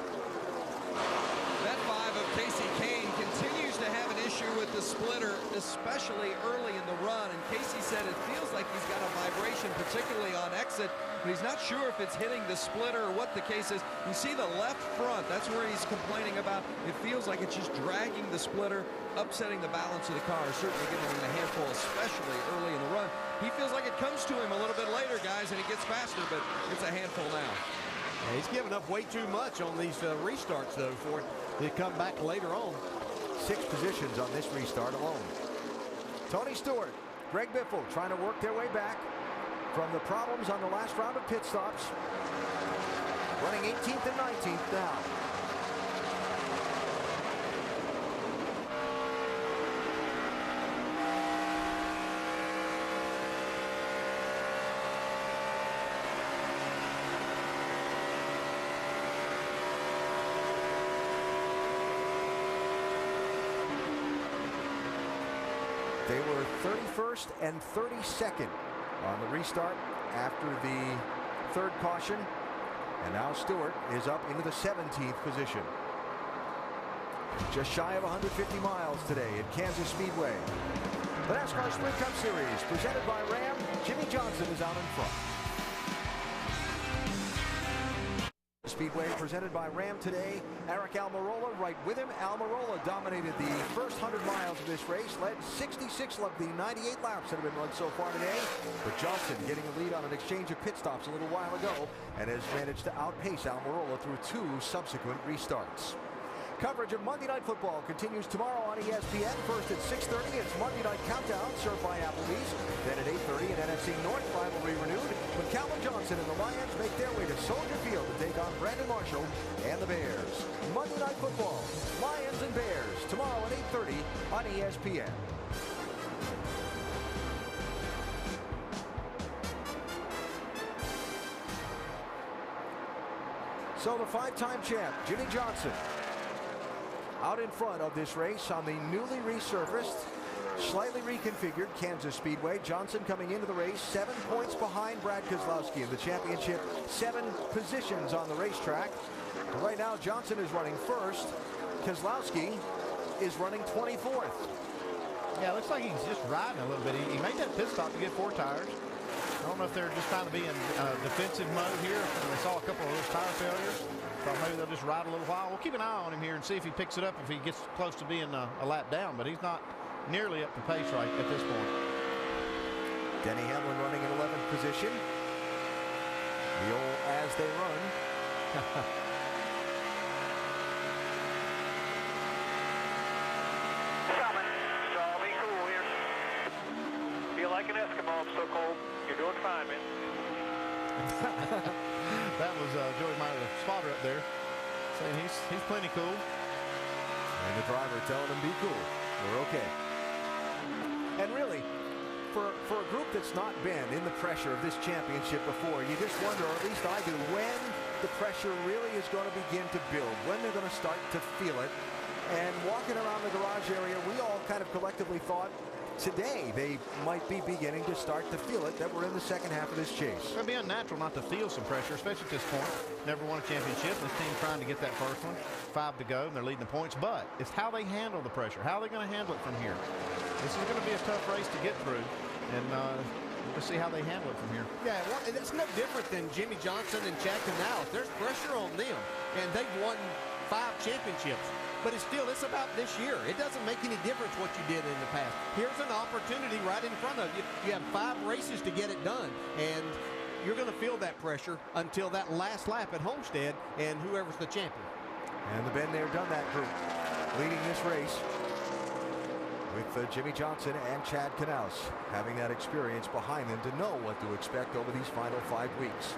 That 5 of Casey Kane continues to have an issue with the splitter, especially early in the run, and Casey said it feels like he's got a vibration, particularly on exit, but he's not sure if it's hitting the splitter or what the case is. You see the left front, that's where he's complaining about. It feels like it's just dragging the splitter, upsetting the balance of the car, certainly giving him a handful, especially early in the run. He feels like it comes to him a little bit later, guys, and he gets faster, but it's a handful now. Yeah, he's giving up way too much on these restarts, though, for it to come back later on. 6 positions on this restart alone. Tony Stewart, Greg Biffle trying to work their way back from the problems on the last round of pit stops. Running 18th and 19th now. They were 31st and 32nd on the restart after the 3rd caution. And now Stewart is up into the 17th position. Just shy of 150 miles today at Kansas Speedway. The NASCAR Sprint Cup Series presented by Ram. Jimmy Johnson is out in front. Speedway presented by Ram today. Eric Almirola right with him. Almirola dominated the first 100 miles of this race, led 66 of the 98 laps that have been run so far today. But Johnson getting a lead on an exchange of pit stops a little while ago and has managed to outpace Almirola through 2 subsequent restarts. Coverage of Monday Night Football continues tomorrow on ESPN. First at 6:30, it's Monday Night Countdown, served by Applebee's. Then at 8:30, an NFC North rivalry renewed when Calvin Johnson and the Lions make their way to Soldier Field to take on Brandon Marshall and the Bears. Monday Night Football, Lions and Bears, tomorrow at 8:30 on ESPN. So the 5-time champ, Jimmy Johnson, out in front of this race on the newly resurfaced, slightly reconfigured Kansas Speedway. Johnson coming into the race 7 points behind Brad Keselowski in the championship, 7 positions on the racetrack. And right now Johnson is running first. Keselowski is running 24th. Yeah, it looks like he's just riding a little bit. He made that pit stop to get 4 tires. I don't know if they're just trying to be in defensive mode here. They saw a couple of those tire failures. Thought maybe they'll just ride a little while. We'll keep an eye on him here and see if he picks it up, if he gets close to being a lap down, but he's not nearly up to pace right at this point. Denny Hamlin running in 11th position. The old as they run. Coming. So I'll be cool here. Feel like an Eskimo. I'm so cold. You're doing fine, man. That was Joey Meyer, the spotter up there, saying he's plenty cool. And the driver telling him, be cool. We're okay. And really, for a group that's not been in the pressure of this championship before, you just wonder, or at least I do, when the pressure really is going to begin to build, when they're going to start to feel it. And walking around the garage area, we all kind of collectively thought today they might be beginning to start to feel it, that we're in the second half of this chase. It's going to be unnatural not to feel some pressure, especially at this point. Never won a championship, and this team trying to get that first one. 5 to go, and they're leading the points, but it's how they handle the pressure. How are they going to handle it from here? This is going to be a tough race to get through, and we'll see how they handle it from here. Yeah, well, it's no different than Jimmy Johnson and Chad Canales. There's pressure on them, and they've won 5 championships. but it's about this year. It doesn't make any difference what you did in the past. Here's an opportunity right in front of you. You have 5 races to get it done, and you're going to feel that pressure until that last lap at Homestead and whoever's the champion. And the Been There, Done That group leading this race with Jimmy Johnson and Chad Knaus having that experience behind them to know what to expect over these final 5 weeks.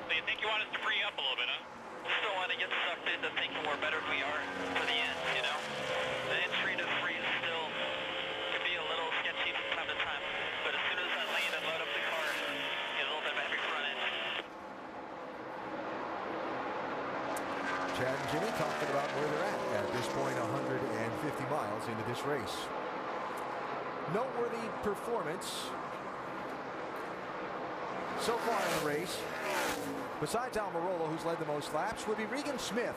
So you think you want us to free up a little bit, huh? Still want to get sucked into thinking we're better than we are for the end, you know? The entry to the freeze still could be a little sketchy from time to time, but as soon as I lean and load up the car, get a little bit of a heavy front end. Chad and Jimmy talking about where they're at this point, 150 miles into this race. Noteworthy performance so far in the race, besides Almirola, who's led the most laps, would be Regan Smith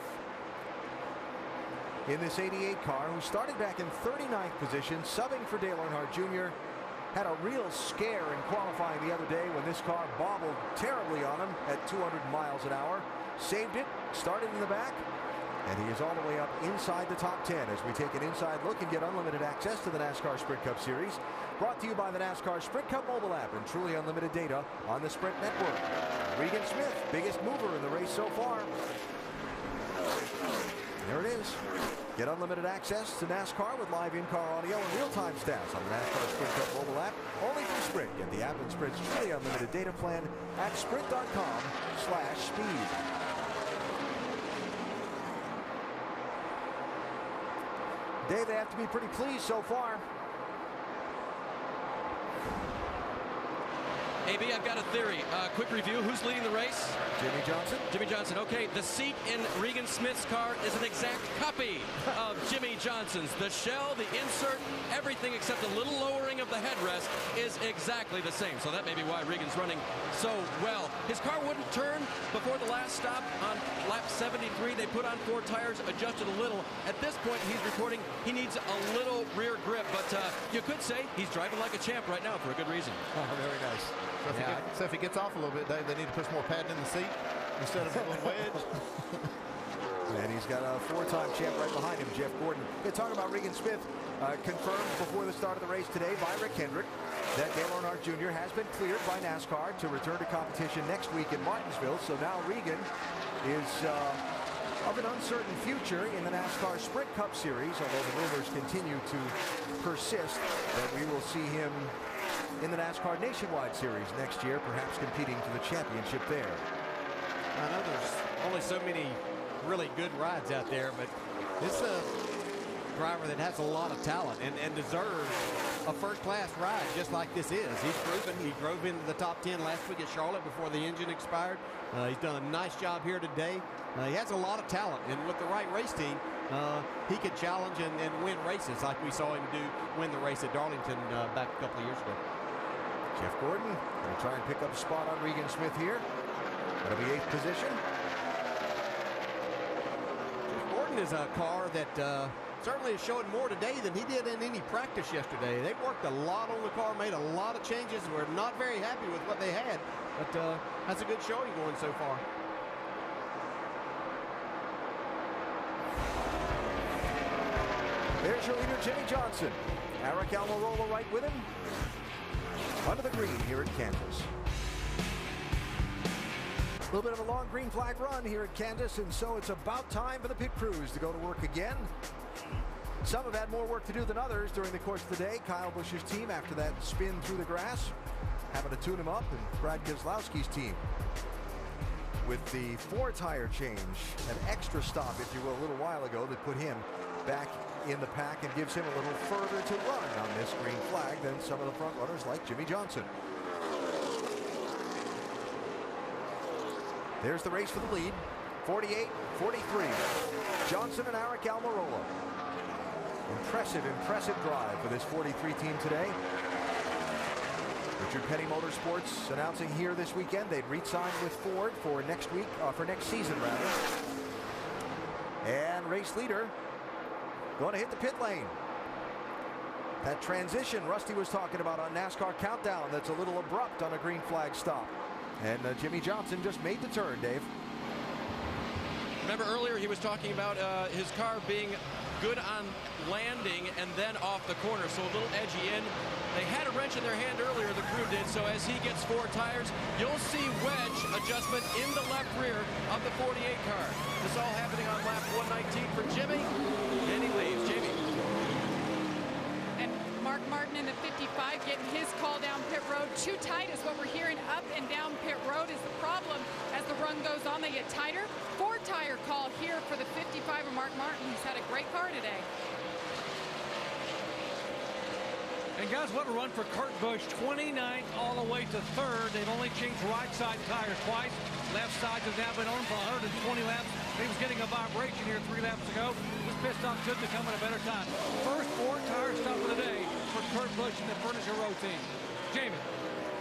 in this 88 car, who started back in 39th position, subbing for Dale Earnhardt Jr. Had a real scare in qualifying the other day when this car bobbled terribly on him at 200 miles an hour. Saved it, started in the back, and he is all the way up inside the top 10 as we take an inside look and get unlimited access to the NASCAR Sprint Cup Series. Brought to you by the NASCAR Sprint Cup mobile app and truly unlimited data on the Sprint Network. Regan Smith, biggest mover in the race so far. There it is. Get unlimited access to NASCAR with live in-car audio and real-time stats on the NASCAR Sprint Cup mobile app, only from Sprint. Get the app and Sprint's truly unlimited data plan at sprint.com/speed. Dave, they have to be pretty pleased so far. AB, I've got a theory. Quick review. Who's leading the race? Jimmy Johnson. Jimmy Johnson. Okay, the seat in Regan Smith's car is an exact copy of Jimmy Johnson's. The shell, the insert, everything except a little lowering of the headrest is exactly the same. So that may be why Regan's running so well. His car wouldn't turn before the last stop on lap 73. They put on 4 tires, adjusted a little. At this point, he's reporting he needs a little rear grip, but you could say he's driving like a champ right now for a good reason. Oh, very nice. So if he gets off a little bit, Dave, they need to put some more padding in the seat instead of a little wedge. And he's got a 4-time champ right behind him, Jeff Gordon. They talk about Regan Smith, confirmed before the start of the race today by Rick Hendrick that Dale Earnhardt Jr. has been cleared by NASCAR to return to competition next week in Martinsville. So now Regan is of an uncertain future in the NASCAR Sprint Cup Series, although the rumors continue to persist that we will see him in the NASCAR Nationwide Series next year, perhaps competing for the championship there. I know there's only so many really good rides out there, but this is a driver that has a lot of talent and deserves a first-class ride just like this is. He's proven he drove into the top 10 last week at Charlotte before the engine expired. He's done a nice job here today. He has a lot of talent, and with the right race team, he could challenge and win races like we saw him win the race at Darlington back a couple of years ago. Jeff Gordon going to try and pick up a spot on Regan Smith here. That'll be 8th position. Jeff Gordon is a car that certainly is showing more today than he did in any practice yesterday. They worked a lot on the car, made a lot of changes. We're not very happy with what they had, but that's a good showing going so far. There's your leader, Jimmy Johnson. Eric Almirola right with him. Under the green here at Kansas. A little bit of a long green flag run here at Kansas, and so it's about time for the pit crews to go to work again. Some have had more work to do than others during the course of the day. Kyle Busch's team, after that spin through the grass, having to tune him up, and Brad Keselowski's team with the 4-tire change, an extra stop, if you will, a little while ago that put him back in the pack and gives him a little further to run on this green flag than some of the front runners like Jimmy Johnson. There's the race for the lead, 48-43. Johnson and Eric Almirola. Impressive drive for this 43 team today. Richard Petty Motorsports announcing here this weekend they'd re-sign with Ford for next season rather. And race leader going to hit the pit lane. That transition Rusty was talking about on NASCAR Countdown that's a little abrupt on a green flag stop. And Jimmy Johnson just made the turn, Dave. Remember earlier he was talking about his car being good on landing and then off the corner, so a little edgy in. They had a wrench in their hand earlier, the crew did, so as he gets 4 tires, you'll see wedge adjustment in the left rear of the 48 car. This all happening on lap 119 for Jimmy, and he leaves. Jamie. And Mark Martin in the 55 getting his call down pit road. Too tight is what we're hearing. Up and down pit road is the problem. As the run goes on, they get tighter. 4-tire call here for the 55 of Mark Martin. He's had a great car today. And guys, what a run for Kurt Busch. 29th all the way to 3rd. They've only changed right side tires twice. Left side has now been on for 120 laps. He was getting a vibration here 3 laps ago. This pit stop should become at a better time. First 4-tire stop of the day for Kurt Busch and the Furniture Row team. Jamie.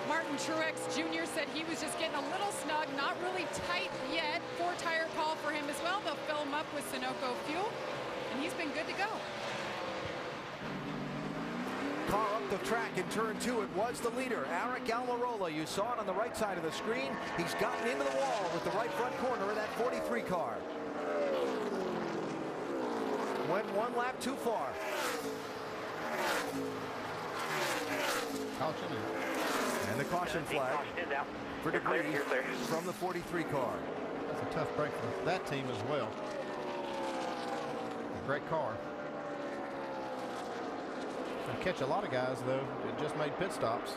Martin Truex Jr. said he was just getting a little snug, not really tight yet. 4-tire call for him as well. They'll fill him up with Sunoco fuel, and he's been good to go. Car up the track in turn 2. It was the leader, Aric Almirola. You saw it on the right side of the screen. He's gotten into the wall with the right front corner of that 43 car. Went 1 lap too far. And the caution flag for debris from the 43 car. That's a tough break for that team as well. Great car. Can catch a lot of guys, though. It just made pit stops.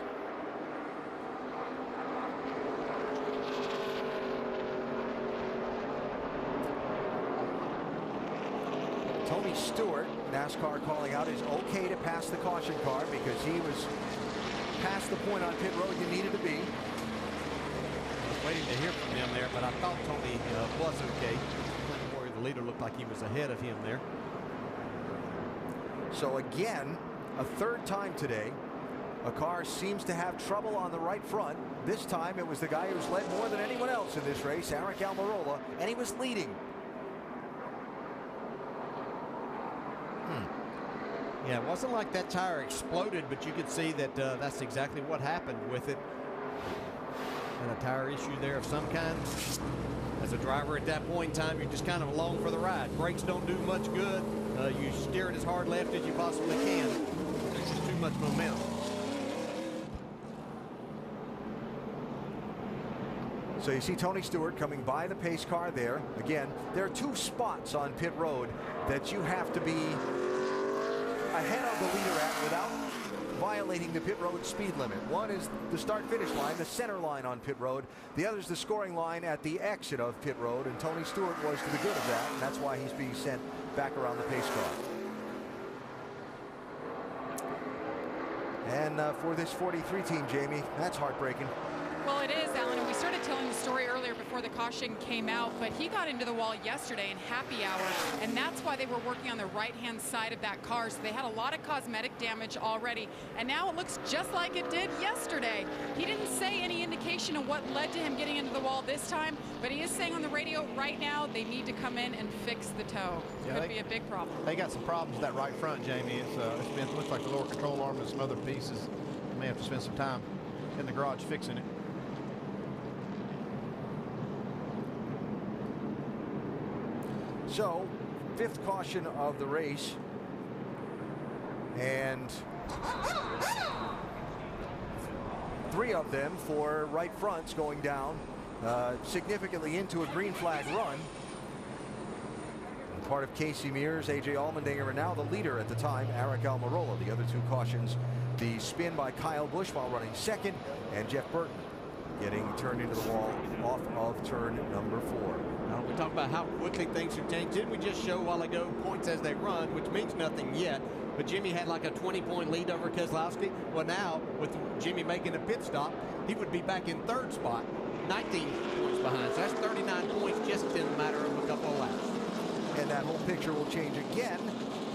Tony Stewart, NASCAR calling out, is okay to pass the caution car because he was past the point on pit road you needed to be. I was waiting to hear from him there, but I thought Tony was okay. The leader looked like he was ahead of him there. So again, a 3rd time today, a car seems to have trouble on the right front. This time it was the guy who's led more than anyone else in this race, Aric Almirola, and he was leading. Yeah, it wasn't like that tire exploded, but you could see that that's exactly what happened with it. And a tire issue there of some kind. As a driver at that point in time, you're just kind of along for the ride. Brakes don't do much good. You steer it as hard left as you possibly can. There's just too much momentum. So you see Tony Stewart coming by the pace car there. Again, there are 2 spots on pit road that you have to be ahead of the leader at without violating the pit road speed limit. One is the start-finish line, the center line on pit road. The other is the scoring line at the exit of pit road, and Tony Stewart was to the good of that, and that's why he's being sent back around the pace car. And for this 43 team, Jamie, that's heartbreaking. Well, it is, Alan, and we started telling the story earlier before the caution came out, but he got into the wall yesterday in happy hour, and that's why they were working on the right-hand side of that car, so they had a lot of cosmetic damage already, and now it looks just like it did yesterday. He didn't say any indication of what led to him getting into the wall this time, but he is saying on the radio right now they need to come in and fix the toe. Yeah, Could be a big problem. They got some problems with that right front, Jamie. It looks like the lower control arm and some other pieces. You may have to spend some time in the garage fixing it. So, 5th caution of the race, and 3 of them for right fronts going down significantly into a green flag run. And part of Casey Mears, A.J. Allmendinger, and now the leader at the time, Aric Almirola. The other 2 cautions, the spin by Kyle Busch while running 2nd, and Jeff Burton getting turned into the wall off of turn number 4. We talk about how quickly things have changed. Didn't we just show a while ago points as they run, which means nothing yet, but Jimmy had like a 20-point lead over Keselowski. Well, now with Jimmy making a pit stop, he would be back in 3rd spot, 19 points behind. So that's 39 points just in a matter of a couple of laps. And that whole picture will change again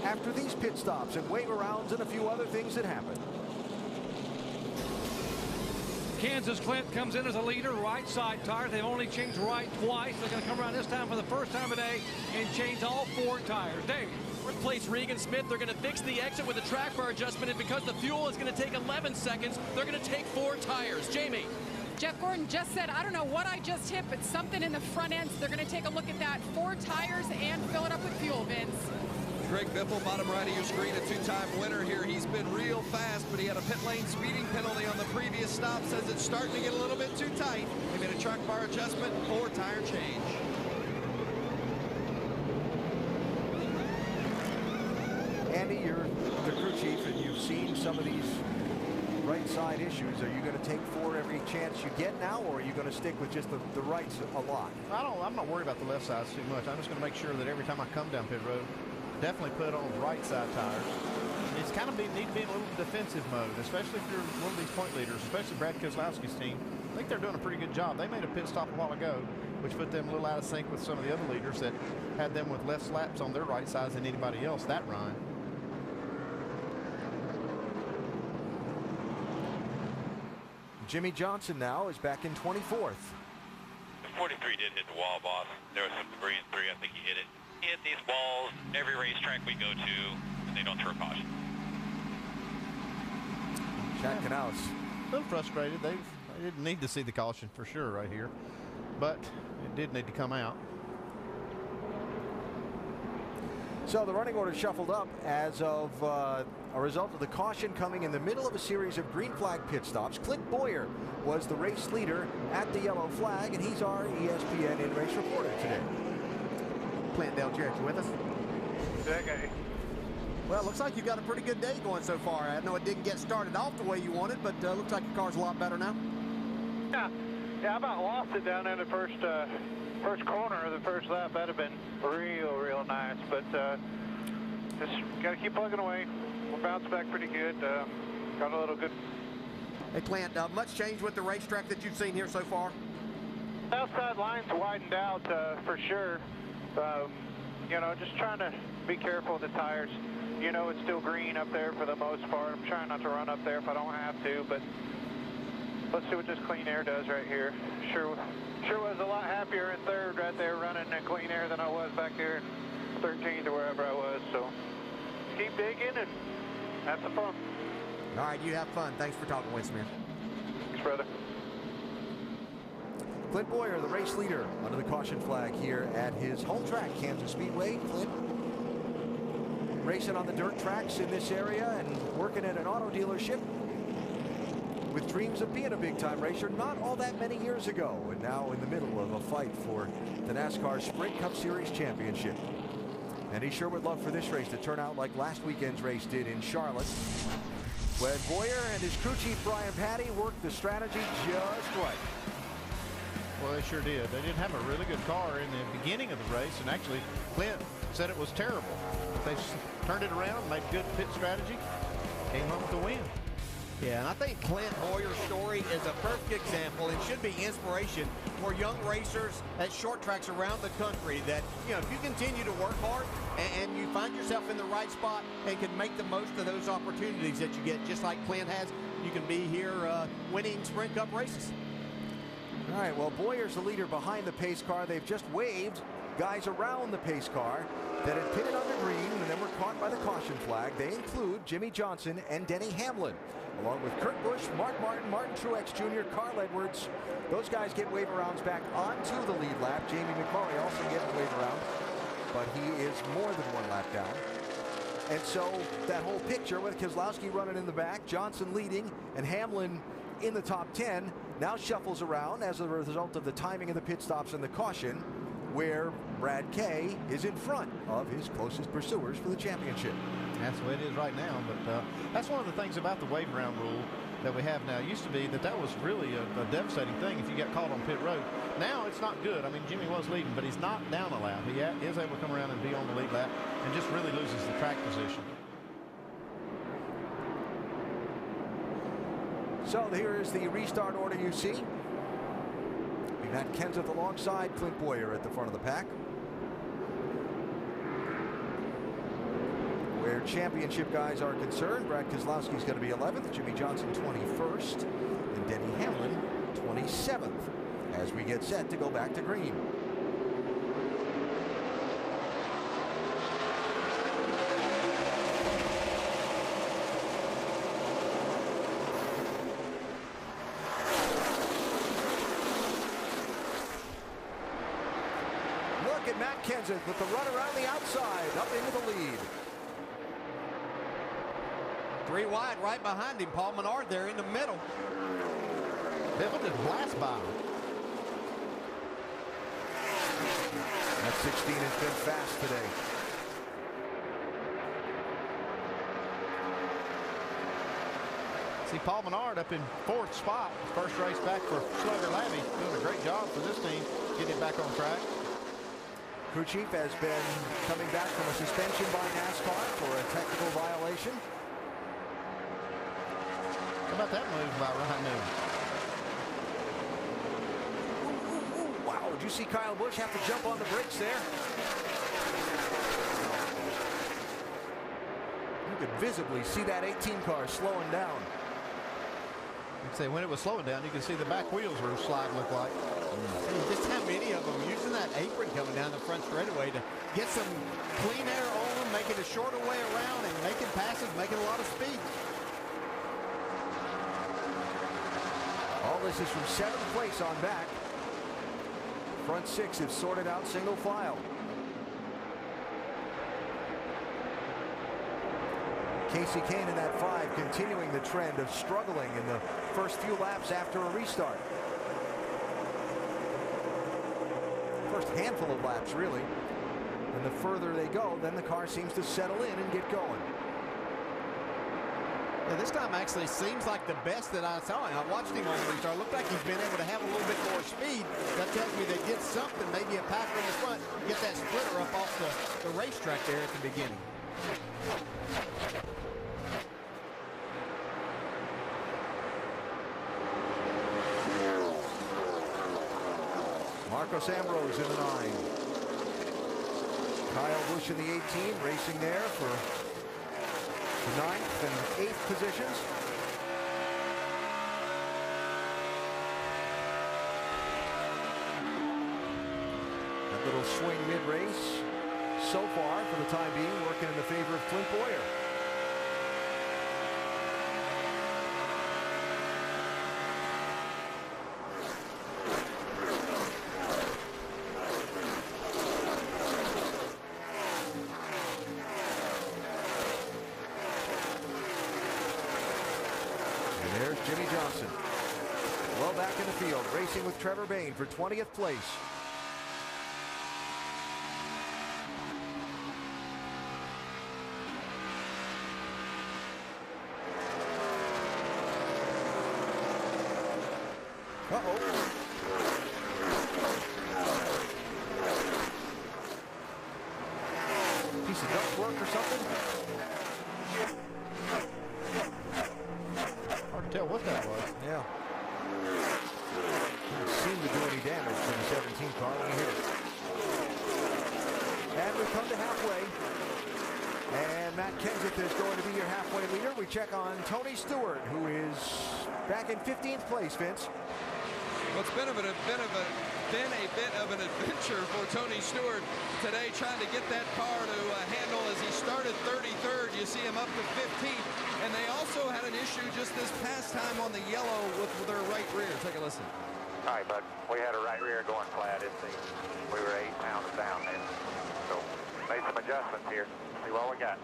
after these pit stops and wave arounds and a few other things that happen. Kansas Clint comes in as a leader, right side tires. They've only changed right twice. They're going to come around this time for the first time today and change all 4 tires. Dave. Fourth place Regan Smith. They're going to fix the exit with a track bar adjustment, and because the fuel is going to take 11 seconds, they're going to take 4 tires. Jamie. Jeff Gordon just said, I don't know what I just hit, but something in the front end. So they're going to take a look at that. 4 tires and fill it up with fuel, Vince. Greg Biffle, bottom right of your screen, a 2-time winner here. He's been real fast, but he had a pit lane speeding penalty on the previous stop. Says it's starting to get a little bit too tight. He made a track bar adjustment, 4 tire change. Andy, you're the crew chief, and you've seen some of these right side issues. Are you going to take 4 every chance you get now, or are you going to stick with just the rights a lot? I'm not worried about the left sides too much. I'm just going to make sure that every time I come down pit road, definitely put on right side tires. It's kind of need to be in a little defensive mode, especially if you're one of these point leaders, especially Brad Keselowski's team. I think they're doing a pretty good job. They made a pit stop a while ago, which put them a little out of sync with some of the other leaders that had them with less laps on their right sides than anybody else that run. Jimmy Johnson now is back in 24th. The 43 did hit the wall, boss. There was some debris in 3. I think he hit it. He hit these walls every racetrack we go to, and they don't throw caution. Chad Knaus. A little frustrated. They didn't need to see the caution for sure right here, but it did need to come out. So the running order shuffled up as of a result of the caution coming in the middle of a series of green flag pit stops. Clint Boyer was the race leader at the yellow flag, and he's our ESPN in-race reporter today. Clint Del Jarrett, you with us? Okay. Well, it looks like you've got a pretty good day going so far. I know it didn't get started off the way you wanted, but looks like your car's a lot better now. Yeah, I about lost it down in the first corner of the first lap. That'd have been real nice, but just got to keep plugging away. We'll bounce back pretty good. Got a little good. Hey, Clint, much change with the racetrack that you've seen here so far? Outside lines widened out for sure. You know, just trying to be careful with the tires. You know, it's still green up there for the most part. I'm trying not to run up there if I don't have to, but let's see what this clean air does right here. Sure was a lot happier in third right there running in clean air than I was back there in 13th or wherever I was. So keep digging and have some fun. All right, you have fun. Thanks for talking with me. Thanks, brother. Clint Boyer, the race leader, under the caution flag here at his home track, Kansas Speedway. Clint racing on the dirt tracks in this area and working at an auto dealership with dreams of being a big-time racer not all that many years ago, and now in the middle of a fight for the NASCAR Sprint Cup Series Championship. And he sure would love for this race to turn out like last weekend's race did in Charlotte, when Boyer and his crew chief Brian Patty worked the strategy just right. Well, they sure did. They didn't have a really good car in the beginning of the race, and actually Clint said it was terrible. But they turned it around, made good pit strategy, came home with the win. Yeah, and I think Clint Boyer's story is a perfect example and should be inspiration for young racers at short tracks around the country that, you know, if you continue to work hard and you find yourself in the right spot and can make the most of those opportunities that you get, just like Clint has, you can be here winning Sprint Cup races. All right, well, Boyer's the leader behind the pace car. They've just waved guys around the pace car that had pitted on the green and then were caught by the caution flag. They include Jimmy Johnson and Denny Hamlin, along with Kurt Busch, Mark Martin, Martin Truex Jr., Carl Edwards. Those guys get wave arounds back onto the lead lap. Jamie McMurray also getting wave around, but he is more than 1 lap down. And so that whole picture with Keselowski running in the back, Johnson leading, and Hamlin in the top 10 now shuffles around as a result of the timing of the pit stops and the caution, where Brad K is in front of his closest pursuers for the championship. That's the way it is right now, but that's one of the things about the wave round rule that we have now. It used to be that was really a devastating thing if you got caught on pit road. Now it's not good. I mean, Jimmy was leading, but he's not down a lap. He is able to come around and be on the lead lap and just really loses the track position. So here is the restart order you see. We've had Kenseth alongside Clint Boyer at the front of the pack, where championship guys are concerned. Brad Keselowski is going to be 11th, Jimmy Johnson 21st, and Denny Hamlin 27th as we get set to go back to green. Matt Kenseth with the run around the outside, up into the lead. 3 wide right behind him. Paul Menard there in the middle. Bill just blast by him. That 16 has been fast today. See Paul Menard up in 4th spot. First race back for Slugger Labby. Doing a great job for this team. Getting it back on track. Crew chief has been coming back from a suspension by NASCAR for a technical violation. How about that move by Ryan Newman? Wow, did you see Kyle Busch have to jump on the brakes there? You could visibly see that 18 car slowing down. I'd say when it was slowing down, you can see the back wheels were sliding, look like. Just how many of them using that apron coming down the front straightaway to get some clean air on them, making a shorter way around and making passes, making a lot of speed. All this is from 7th place on back. Front 6 have sorted out single file. Casey Kane in that 5, continuing the trend of struggling in the first few laps after a restart. First handful of laps, really. And the further they go, then the car seems to settle in and get going. Yeah, this time actually seems like the best that I saw him. I watched him on the restart. Looked like he's been able to have a little bit more speed. That tells me they did something, maybe a packer in the front, get that splitter up off the racetrack there at the beginning. Marcos Ambrose in the 9. Kyle Busch in the 18, racing there for the 9th and 8th positions. That little swing mid-race so far, for the time being, working in the favor of Clint Boyer. Jimmy Johnson, well back in the field, racing with Trevor Bayne for 20th place. Piece of duct work or something? Tell what that was. Yeah. Didn't seem to do any damage to the 17 car when hit it. And we've come to halfway. And Matt Kenseth is going to be your halfway leader. We check on Tony Stewart, who is back in 15th place, Vince. Well, it's been a bit of an adventure for Tony Stewart today, trying to get that car to handle as he started 33rd. You see him up to 15th. And they also had an issue just this past time on the yellow with their right rear. Take a listen. All right, bud. We had a right rear going flat. We were 8 pounds down there. So made some adjustments here. See what we got.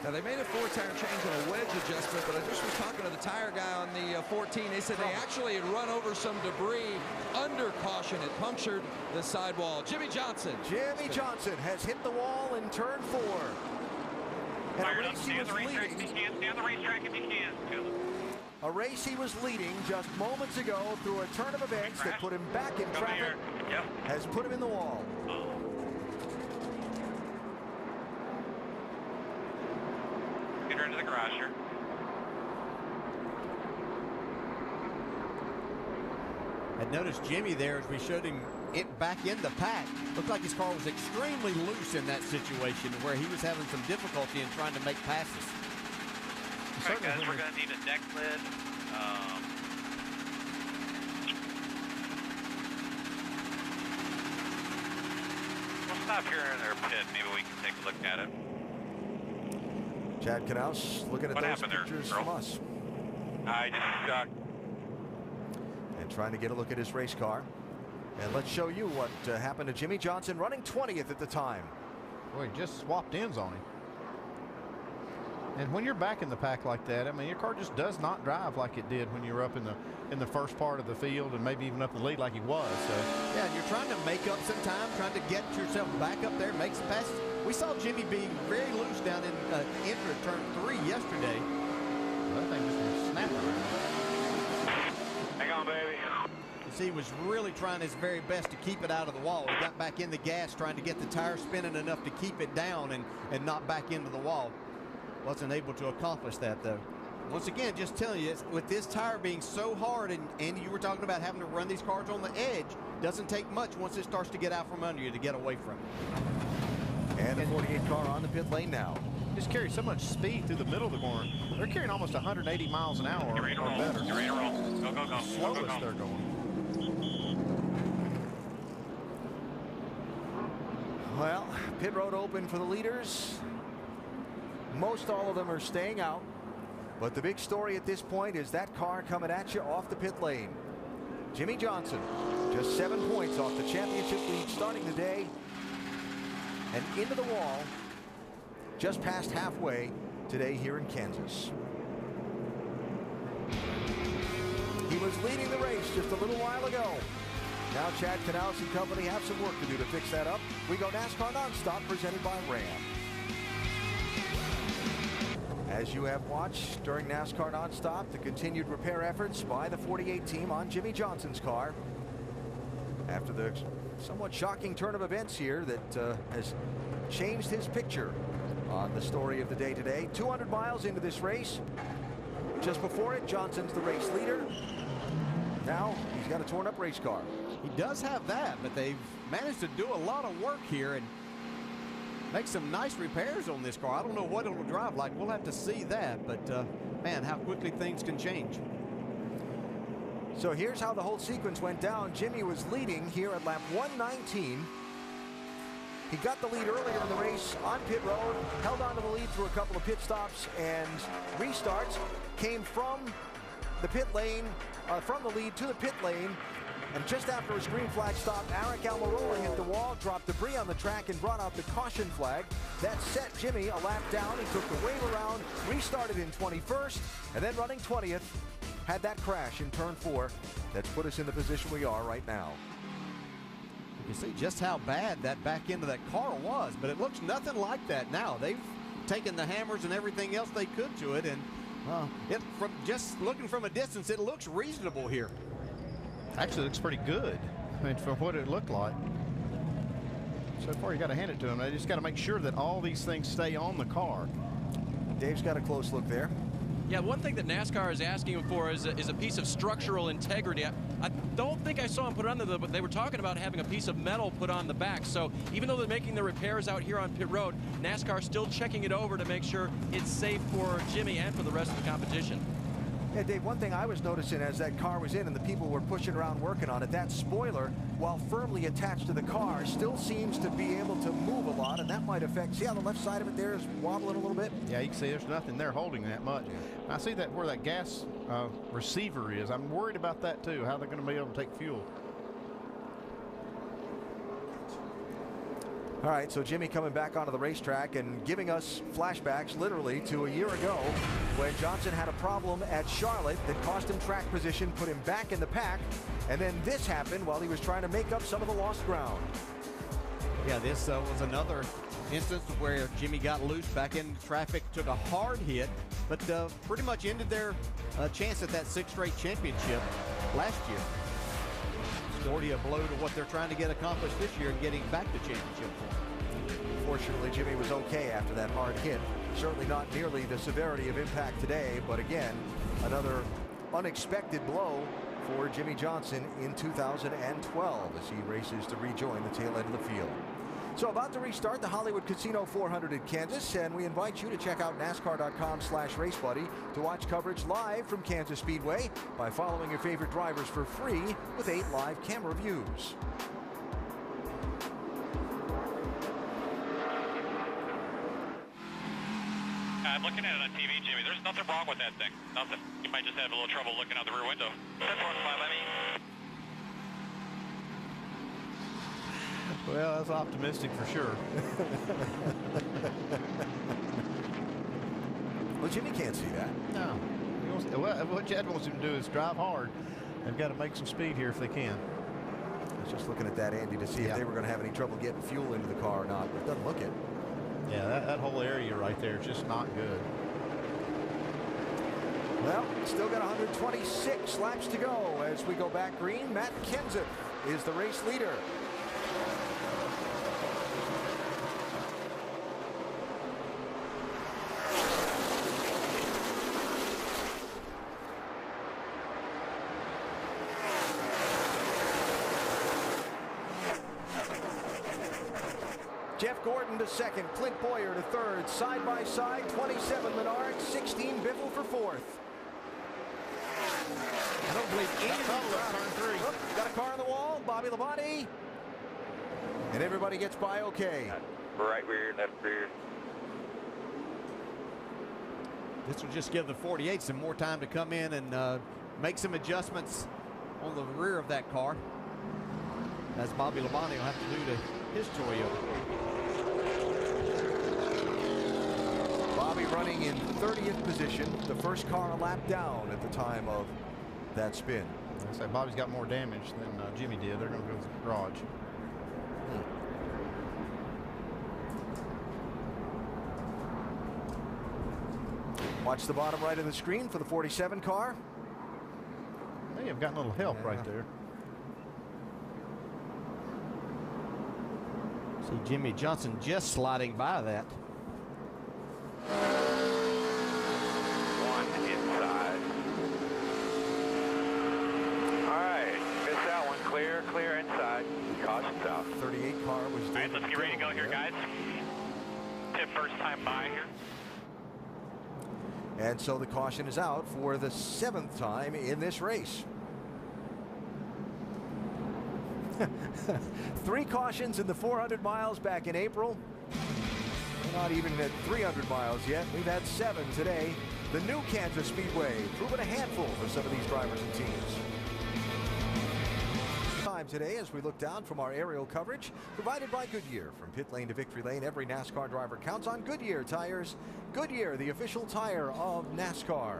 Now, they made a 4-tire change on a wedge adjustment, but I just was talking to the tire guy on the 14. They said they actually had run over some debris under caution. It punctured the sidewall. Jimmy Johnson. Jimmy Johnson has hit the wall in turn 4. And a race he was leading. A race he was leading just moments ago through a turn of events that put him back in traffic, has put him in the wall. Get her into the garage here. I noticed Jimmy there as we showed him it back in the pack. Looked like his car was extremely loose in that situation where he was having some difficulty in trying to make passes. All right, guys, we're going to need a deck lid. We'll stop here in their pit. Maybe we can take a look at it. Chad Knaus looking at those pictures from us. I just and trying to get a look at his race car. And let's show you what happened to Jimmy Johnson, running 20th at the time. Boy, he just swapped ends on him. And when you're back in the pack like that, I mean, your car just does not drive like it did when you were up in the first part of the field and maybe even up the lead like he was. So yeah, you're trying to make up some time, trying to get yourself back up there, make some passes. We saw Jimmy being very loose down in enter turn 3 yesterday. That thing just went snapping around. Hang on, baby. You see, he was really trying his very best to keep it out of the wall. He got back in the gas, trying to get the tire spinning enough to keep it down and not back into the wall. Wasn't able to accomplish that, though. Once again, just telling you, with this tire being so hard, and Andy, you were talking about having to run these cars on the edge, doesn't take much once it starts to get out from under you to get away from it. And the 48 car on the pit lane now. Just carry so much speed through the middle of the corner. They're carrying almost 180 miles an hour or better. You're ready to roll. Go, go, go. Slowest they're going. Well, pit road open for the leaders. Most all of them are staying out. But the big story at this point is that car coming at you off the pit lane. Jimmy Johnson, just 7 points off the championship lead starting the day. And into the wall, just past halfway today here in Kansas. He was leading the race just a little while ago. Now Chad Canals and company have some work to do to fix that up. We go NASCAR Nonstop, presented by Ram. As you have watched during NASCAR Nonstop, the continued repair efforts by the 48 team on Jimmy Johnson's car. After the somewhat shocking turn of events here that has changed his picture on the story of the day today. 200 miles into this race. Just before it, Johnson's the race leader. Now he's got a torn up race car. He does have that, but they've managed to do a lot of work here and make some nice repairs on this car. I don't know what it'll drive like. We'll have to see that, but man, how quickly things can change. So here's how the whole sequence went down. Jimmy was leading here at lap 119. He got the lead earlier in the race on pit road, held on to the lead through a couple of pit stops and restarts, came from the pit lane, from the lead to the pit lane, and just after his green flag stop, Eric Almirola hit the wall, dropped debris on the track, and brought out the caution flag. That set Jimmy a lap down. He took the wave around, restarted in 21st, and then running 20th, had that crash in turn 4 that's put us in the position we are right now. You can see just how bad that back end of that car was, but it looks nothing like that now. They've taken the hammers and everything else they could to it, and from just looking from a distance, it looks reasonable here. Actually, it looks pretty good. I mean, for what it looked like. So far, you got to hand it to them. They just got to make sure that all these things stay on the car. Dave's got a close look there. Yeah, one thing that NASCAR is asking him for is a piece of structural integrity. I don't think I saw him put it on there, but they were talking about having a piece of metal put on the back. So even though they're making the repairs out here on pit road, NASCAR still checking it over to make sure it's safe for Jimmy and for the rest of the competition. Yeah, Dave, one thing I was noticing as that car was in and the people were pushing around working on it, that spoiler, while firmly attached to the car, still seems to be able to move a lot, and that might affect, see how the left side of it there is wobbling a little bit? Yeah, you can see there's nothing there holding that much. I see that where that gas receiver is. I'm worried about that too, how they're going to be able to take fuel. All right, so Jimmy coming back onto the racetrack and giving us flashbacks literally to a year ago when Johnson had a problem at Charlotte that cost him track position, put him back in the pack, and then this happened while he was trying to make up some of the lost ground. Yeah, this was another instance where Jimmy got loose back in traffic, took a hard hit, but pretty much ended their chance at that 6th straight championship last year. Already a blow to what they're trying to get accomplished this year and getting back the championship for. Fortunately, Jimmy was okay after that hard hit. Certainly not nearly the severity of impact today, but again, another unexpected blow for Jimmy Johnson in 2012 as he races to rejoin the tail end of the field. So about to restart the Hollywood Casino 400 in Kansas, and we invite you to check out NASCAR.com/RaceBuddy to watch coverage live from Kansas Speedway by following your favorite drivers for free with 8 live camera views. I'm looking at it on TV, Jimmy. There's nothing wrong with that thing. Nothing. You might just have a little trouble looking out the rear window. 10.5, let me. Well, that's optimistic for sure. Well, Jimmy can't see that. No. What Chad wants him to do is drive hard. They've got to make some speed here if they can. I was just looking at that, Andy, to see if they were going to have any trouble getting fuel into the car or not. But it doesn't look it. Yeah, that whole area right there is just not good. Well, still got 126 laps to go as we go back green. Matt Kenseth is the race leader. Jeff Gordon to second, Clint Boyer to third, side by side, 27 Menard, 16 Biffle for fourth. I don't believe any turn three. Oh, got a car on the wall, Bobby Labonte. And everybody gets by okay. Right rear, left rear. This will just give the 48 some more time to come in and make some adjustments on the rear of that car, as Bobby Labonte will have to do to his Toyota. Bobby running in 30th position, the first car a lap down at the time of that spin. I say Bobby's got more damage than Jimmy did. They're going to go to the garage. Watch the bottom right of the screen for the 47 car. They have gotten a little help right there. See Jimmy Johnson just sliding by that. One inside. All right, missed that one. Clear inside. Caution's out. 38 car was. All right, let's get ready to go here, guys. Tip first time by here. And so the caution is out for the 7th time in this race. 3 cautions in the 400 miles back in April. We're not even at 300 miles yet. We've had 7 today. The new Kansas Speedway proving a handful for some of these drivers and teams. Time today as we look down from our aerial coverage provided by Goodyear. From pit lane to victory lane, every NASCAR driver counts on Goodyear tires. Goodyear, the official tire of NASCAR.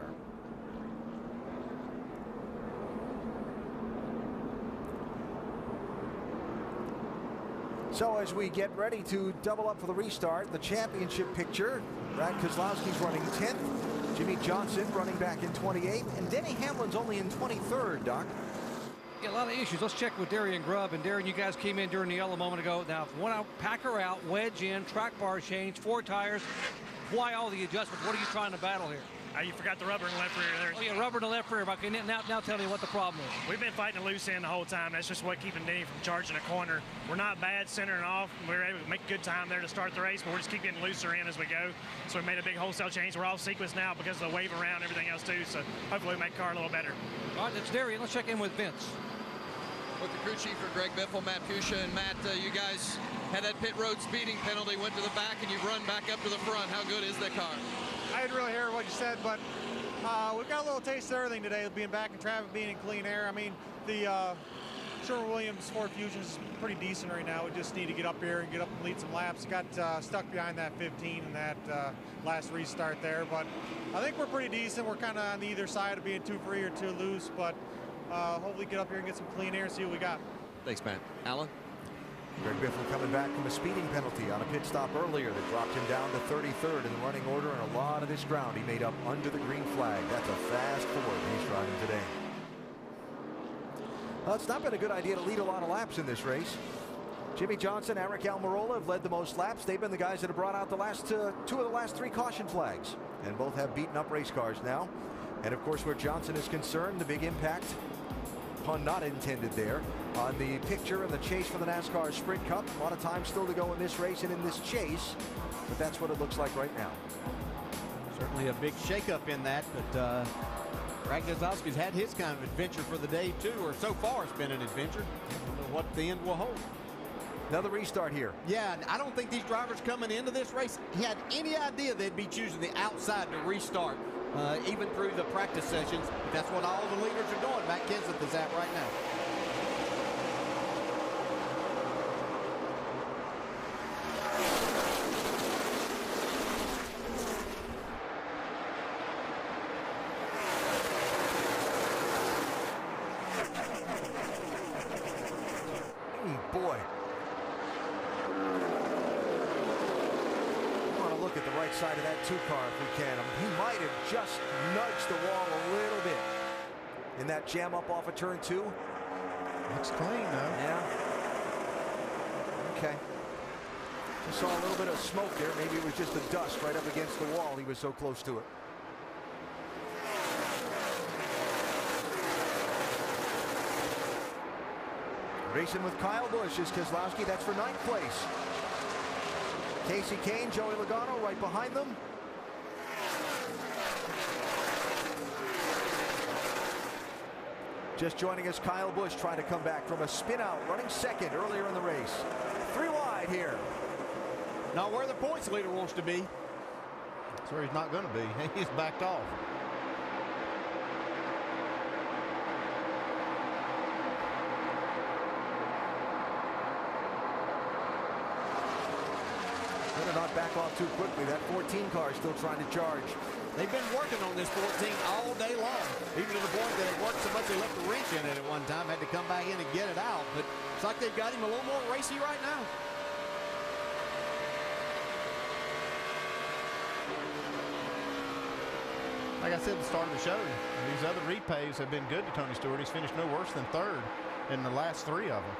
So as we get ready to double up for the restart, the championship picture, Brad Keselowski's running 10th, Jimmy Johnson running back in 28th, and Denny Hamlin's only in 23rd, Doc. Yeah, a lot of issues. Let's check with Darian Grubb. And Darian, you guys came in during the yellow a moment ago. Now, if you want to pack her out, wedge in, track bar change, 4 tires, why all the adjustments? What are you trying to battle here? You forgot the rubber in the left rear there. Oh, yeah, rubber in the left rear. Okay, now tell me what the problem is. We've been fighting a loose end the whole time. That's just what keeping Denny from charging a corner. We're not bad centering off. We were able to make good time there to start the race, but we're just keep getting looser in as we go. So we made a big wholesale change. We're off sequence now because of the wave around and everything else too. So hopefully we make the car a little better. All right, that's Darian. Let's check in with Vince. With the crew chief for Greg Biffle, Matt Kusha, and Matt, you guys had that pit road speeding penalty, went to the back, and you've run back up to the front. How good is that car? I didn't really hear what you said, but we've got a little taste of everything today, being back in traffic, being in clean air. I mean, the Sherwin-Williams Ford Fusion is pretty decent right now. We just need to get up here and get up and lead some laps. Got stuck behind that 15 in that last restart there, but I think we're pretty decent. We're kind of on the either side of being too free or too loose, but hopefully get up here and get some clean air and see what we got. Thanks, Matt. Alan? Greg Biffle coming back from a speeding penalty on a pit stop earlier that dropped him down to 33rd in the running order, and a lot of this ground he made up under the green flag. That's a fast Ford he's driving today. Well, it's not been a good idea to lead a lot of laps in this race. Jimmy Johnson, Eric Almirola have led the most laps. They've been the guys that have brought out the last 2 of the last 3 caution flags, and both have beaten up race cars now. And of course, where Johnson is concerned, the big impact, pun not intended there, on the picture and the chase for the NASCAR Sprint Cup. A lot of time still to go in this race and in this chase, but that's what it looks like right now. Certainly a big shakeup in that, but Brad Keselowski's had his kind of adventure for the day too, or so far it's been an adventure. I don't know what the end will hold. Another restart here. Yeah, I don't think these drivers coming into this race had any idea they'd be choosing the outside to restart. Even through the practice sessions. That's what all the leaders are doing. Matt Kenseth is at right now. look at the right side of that 2 car if we can. He might have just nudged the wall a little bit in that jam up off of turn 2. Looks clean, though. Yeah. Okay. Just saw a little bit of smoke there. Maybe it was just the dust right up against the wall. He was so close to it. Racing with Kyle Busch is Keselowski. That's for 9th place. Casey Kane, Joey Logano right behind them. Just joining us, Kyle Busch trying to come back from a spin out, running 2nd earlier in the race. 3 wide here. Not where the points leader wants to be. That's where he's not going to be. He's backed off. Better not back off too quickly. That 14 car is still trying to charge. They've been working on this 14 all day long, even to the point that it worked so much they left a wrench in it at one time, had to come back in and get it out. But it's like they've got him a little more racy right now. Like I said at the start of the show, these other repaves have been good to Tony Stewart. He's finished no worse than 3rd in the last 3 of them.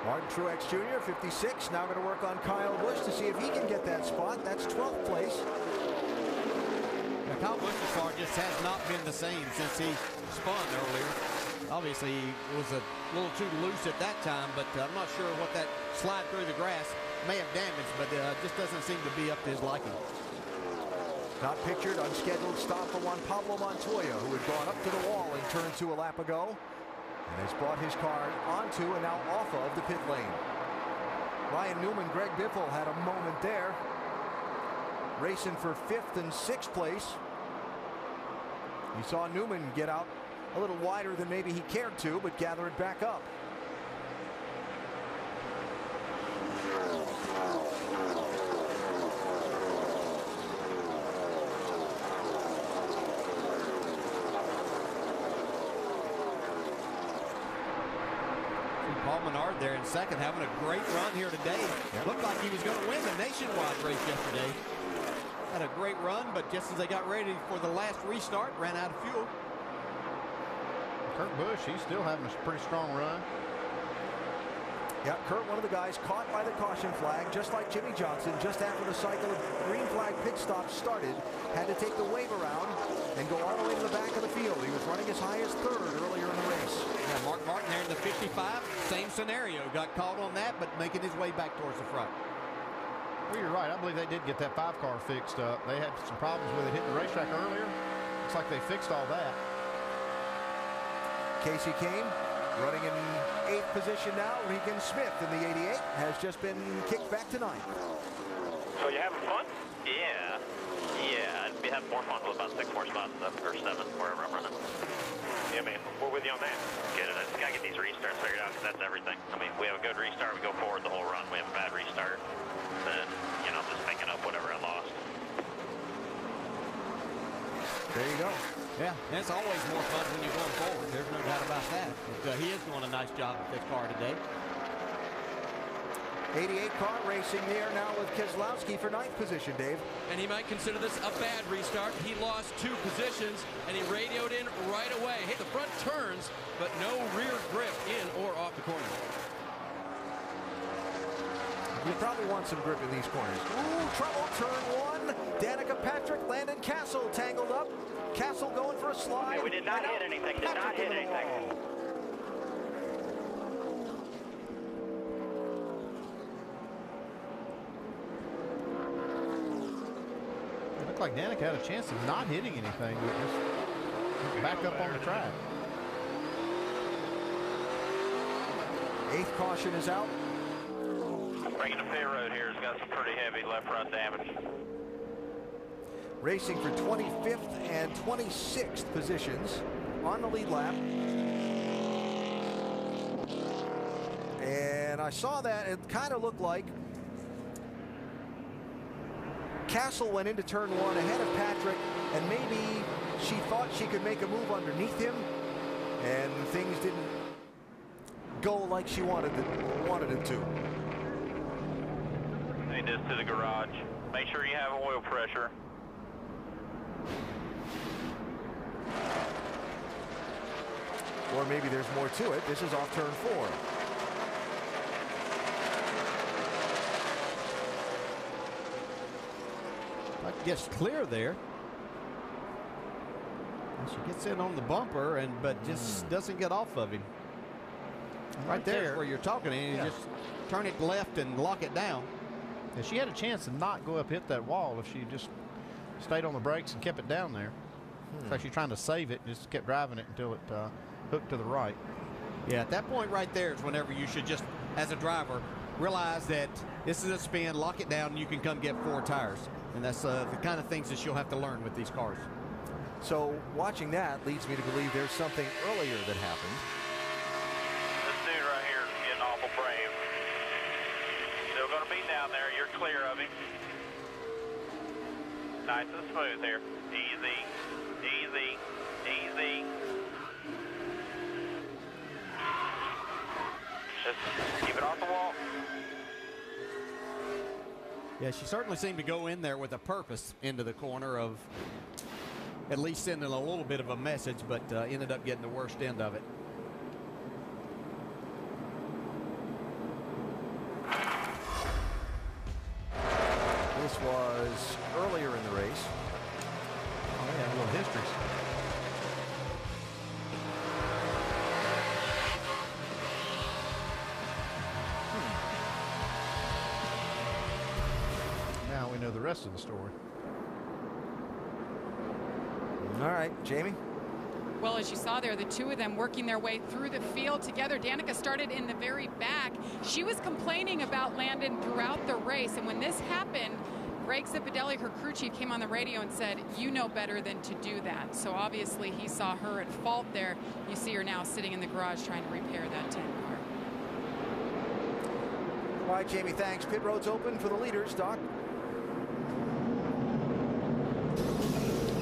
Martin Truex Jr., 56, now going to work on Kyle Busch to see if he can get that spot. That's 12th place. Now, Kyle Busch's car just has not been the same since he spun earlier. Obviously, he was a little too loose at that time, but I'm not sure what that slide through the grass may have damaged, but just doesn't seem to be up to his liking. Not pictured, unscheduled stop for Juan Pablo Montoya, who had gone up to the wall in turn 2 a lap ago, and has brought his car onto and now off of the pit lane. Ryan Newman, Greg Biffle had a moment there, racing for 5th and 6th place. You saw Newman get out a little wider than maybe he cared to, but gather it back up. Paul Menard there in 2nd, having a great run here today. Looked like he was going to win the nationwide race yesterday. Had a great run, but just as they got ready for the last restart, ran out of fuel. Kurt Busch, he's still having a pretty strong run. Yeah, Kurt, one of the guys caught by the caution flag, just like Jimmy Johnson, just after the cycle of green flag pit stops started, had to take the wave around and go all the way to the back of the field. He was running as high as 3rd earlier in the race. Yeah, Mark Martin there in the 55, same scenario. Got caught on that, but making his way back towards the front. Well, you're right. I believe they did get that 5 car fixed up. They had some problems with it hitting the racetrack earlier. Looks like they fixed all that. Casey Kane running in 8th position now. Regan Smith in the 88 has just been kicked back to 9th. So you having fun? Yeah. Yeah, I'd be having more fun with about 6 more spots up, or 7, wherever I'm running. Yeah, man, we're with you on that. Good. I just got to get these restarts figured out, because that's everything. I mean, we have a good restart, we go forward the whole run. We have a bad restart, then, you know, just picking up whatever I lost. There you go. Yeah, and it's always more fun when you're going forward. There's no doubt about that. But he is doing a nice job with this car today. 88 car racing there now with Keselowski for 9th position, Dave. And he might consider this a bad restart. He lost 2 positions, and he radioed in right away. Hit the front turns, but no rear grip in or off the corner. You probably want some grip in these corners. Ooh, trouble, turn 1. Danica Patrick, Landon Castle tangled up. Castle going for a slide. Okay, we did not hit anything. Did not hit anything. It looked like Danica had a chance of not hitting anything, but just back up on the track. 8th caution is out. Bringing the pit road here has got some pretty heavy left front damage. Racing for 25th and 26th positions on the lead lap. And I saw that it kind of looked like Castle went into turn 1 ahead of Patrick, and maybe she thought she could make a move underneath him, and things didn't go like she wanted it to. Hey, this to the garage. Make sure you have oil pressure. Or maybe there's more to it. This is off turn 4. Gets clear there. And she gets in on the bumper, but just doesn't get off of him. Right there where you're talking, and you just turn it left and lock it down. And she had a chance to not go up hit that wall if she just stayed on the brakes and kept it down there. It's like she's trying to save it and just kept driving it until it hooked to the right. Yeah, at that point right there is whenever you should just, as a driver, realize that this is a spin, lock it down, and you can come get 4 tires. And that's the kind of things that you'll have to learn with these cars. So watching that leads me to believe there's something earlier that happened. This dude right here is getting awful brave. Still going to be down there. You're clear of him. Nice and smooth here. Easy, easy, easy. Just keep it off the wall. Yeah, she certainly seemed to go in there with a purpose into the corner of at least sending a little bit of a message, but ended up getting the worst end of it. This was earlier in the race. Oh, yeah, a little history. Now we know the rest of the story. All right, Jamie. Well, as you saw there, the two of them working their way through the field together. Danica started in the very back. She was complaining about Landon throughout the race, and when this happened, Greg Zipadelli, her crew chief, came on the radio and said, you know better than to do that. So obviously he saw her at fault there. You see her now sitting in the garage trying to repair that 10 car. All right, Jamie, thanks. Pit road's open for the leaders, Doc.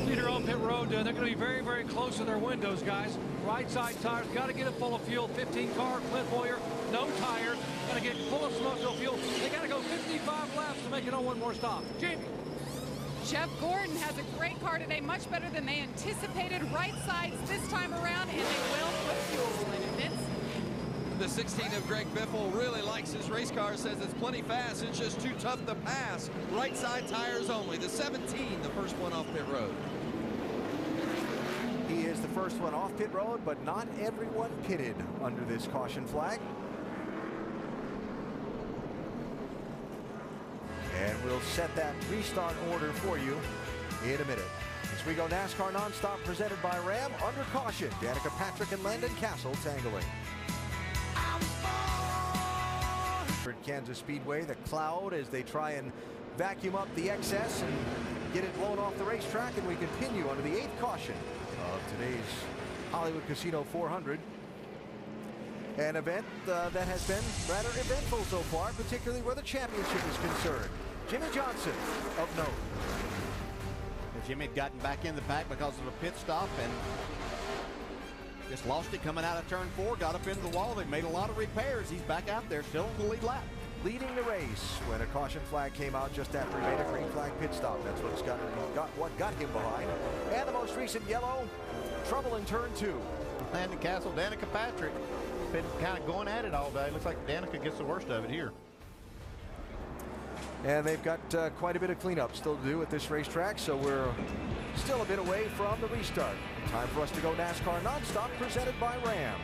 Leader on pit road, they're going to be very, very close to their windows, guys. Right side tires, got to get it full of fuel. 15 car, Clint Boyer, no tires. Got to get full of smoke, no fuel. They got to go 55 laps to make it on one more stop. Jamie. Jeff Gordon has a great car today, much better than they anticipated. Right sides this time around, and they will put fuel in it. Vince? The 16 of Greg Biffle really likes his race car, says it's plenty fast, it's just too tough to pass. Right side tires only. The 17, the first one off pit road. He is the first one off pit road, but not everyone pitted under this caution flag. And we'll set that restart order for you in a minute. As we go NASCAR Nonstop presented by Ram, under caution, Danica Patrick and Landon Castle tangling. At Kansas Speedway, the cloud as they try and vacuum up the excess and get it blown off the racetrack, and we continue under the 8th caution of today's Hollywood Casino 400. An event that has been rather eventful so far, particularly where the championship is concerned. Jimmy Johnson of note. And Jimmy had gotten back in the pack because of a pit stop and just lost it coming out of turn 4, got up into the wall. They made a lot of repairs. He's back out there still in the lead lap. Leading the race when a caution flag came out just after he made a green flag pit stop. That's what got him behind. And the most recent yellow, trouble in turn 2. Landon Castle, Danica Patrick, been kind of going at it all day. Looks like Danica gets the worst of it here. And they've got quite a bit of cleanup still to do at this racetrack, so we're still a bit away from the restart. Time for us to go NASCAR Nonstop, presented by Ram.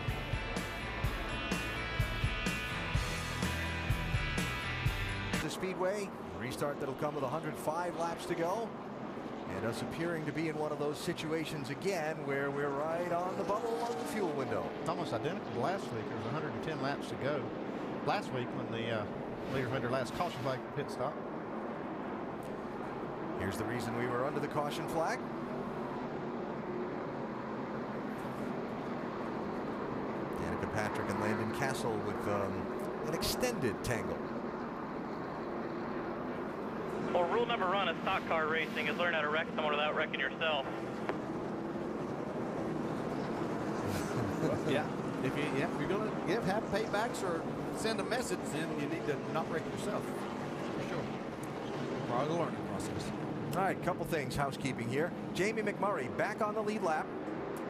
The Speedway restart that'll come with 105 laps to go, and us appearing to be in one of those situations again where we're right on the bubble of the fuel window. It's almost identical to last week. There was 110 laps to go last week when the leaders made their last caution flag pit stop. Here's the reason we were under the caution flag. Danica Patrick and Landon Castle with an extended tangle. Well, rule number one of stock car racing is learn how to wreck someone without wrecking yourself. Yeah, if you're going to have paybacks or send a message, then you need to not wreck yourself. For sure. part of the learning process. All right, couple things, housekeeping here. Jamie McMurray back on the lead lap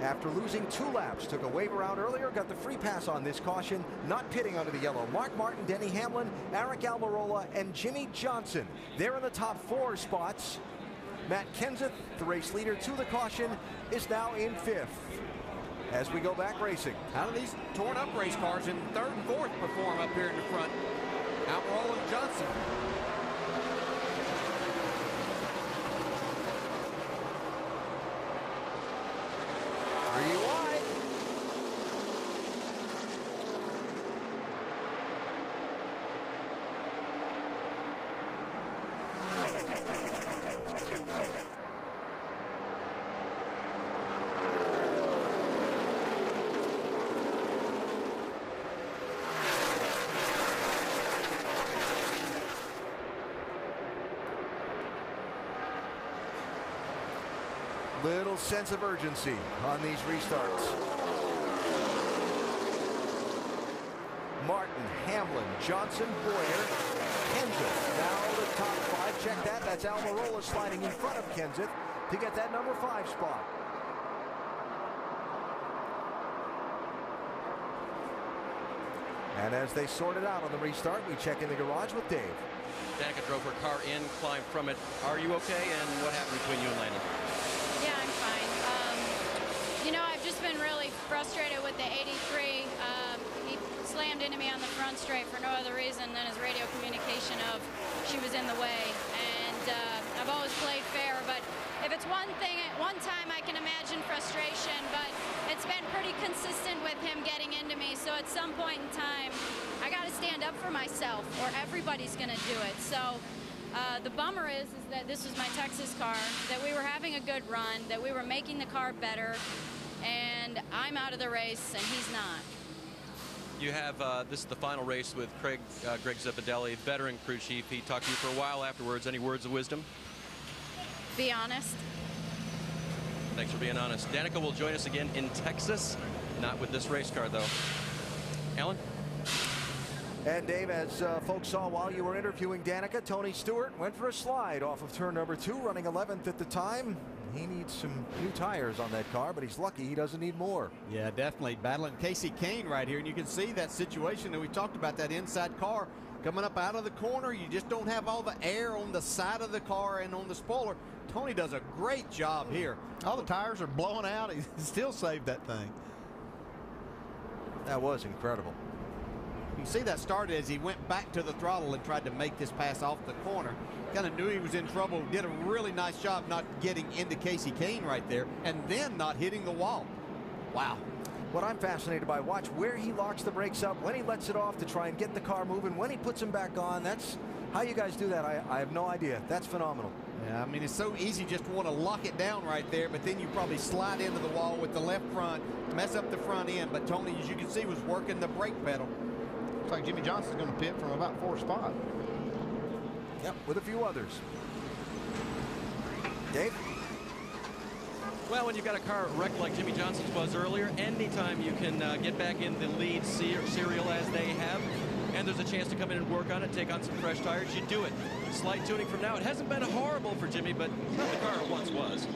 after losing 2 laps. Took a waiver out earlier, got the free pass on this caution, not pitting under the yellow. Mark Martin, Denny Hamlin, Eric Almirola, and Jimmy Johnson. They're in the top 4 spots. Matt Kenseth, the race leader to the caution, is now in 5th. As we go back racing. How do these torn up race cars in 3rd and 4th perform up here in the front? Almirola and Johnson. 3 wide. Little sense of urgency on these restarts. Martin, Hamlin, Johnson, Boyer, Kenseth. Now the top 5. Check that. That's Almirola sliding in front of Kenseth to get that number 5 spot. And as they sort it out on the restart, we check in the garage with Dave. Danica drove her car in, climbed from it. Are you okay? And what happened between you and Landon? Yeah, I'm fine. You know, I've just been really frustrated with the 83. He slammed into me on the front straight for no other reason than his radio communication of she was in the way. And I've always played fair, but if it's one thing, at one time I can imagine frustration, but it's been pretty consistent with him getting into me. So at some point in time, I got to stand up for myself or everybody's going to do it. So the bummer is that this was my Texas car, that we were having a good run, that we were making the car better, and I'm out of the race and he's not. You have, this is the final race with Greg Zipadelli, veteran crew chief. He talked to you for a while afterwards. Any words of wisdom? Be honest. Thanks for being honest. Danica will join us again in Texas, not with this race car though. Alan? And Dave, as folks saw while you were interviewing Danica, Tony Stewart went for a slide off of turn number 2, running 11th at the time. He needs some new tires on that car, but he's lucky he doesn't need more. Yeah, definitely battling Casey Kane right here, and you can see that situation that we talked about, that inside car coming up out of the corner. You just don't have all the air on the side of the car and on the spoiler. Tony does a great job here. All the tires are blowing out. He still saved that thing. That was incredible. You can see that started as he went back to the throttle and tried to make this pass off the corner. Kind of knew he was in trouble. Did a really nice job not getting into Casey Kane right there and then not hitting the wall. Wow. What I'm fascinated by, watch where he locks the brakes up, when he lets it off to try and get the car moving, when he puts them back on. That's how you guys do that. I have no idea. That's phenomenal. Yeah, I mean, it's so easy just to want to lock it down right there, but then you probably slide into the wall with the left front, mess up the front end. But Tony, as you can see, was working the brake pedal. Looks like Jimmy Johnson's going to pit from about 4th spot. Yep, with a few others. Dave? Well, when you've got a car wrecked like Jimmy Johnson's was earlier, anytime you can get back in the lead serial as they have, and there's a chance to come in and work on it, take on some fresh tires, you do it. Slight tuning from now. It hasn't been horrible for Jimmy, but the car once was.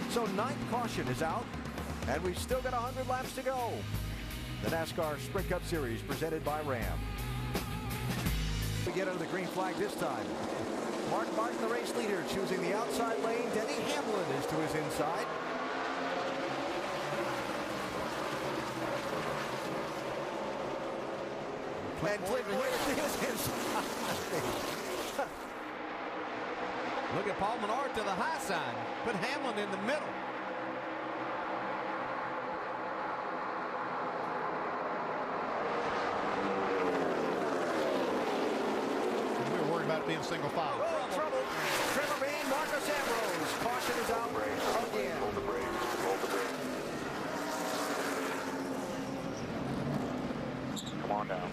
So 9th caution is out, and we've still got 100 laps to go. The NASCAR Sprint Cup Series presented by Ram. We get under the green flag this time. Mark Martin, the race leader, choosing the outside lane. Denny Hamlin is to his inside. And Clint Boyer to his inside. Look at Paul Menard to the high side. Put Hamlin in the middle. We were worried about it being single file. Oh, trouble. Trevor Bean, Marcus Ambrose. Caution is out again. Hold the brakes. Hold the brakes. Come on down.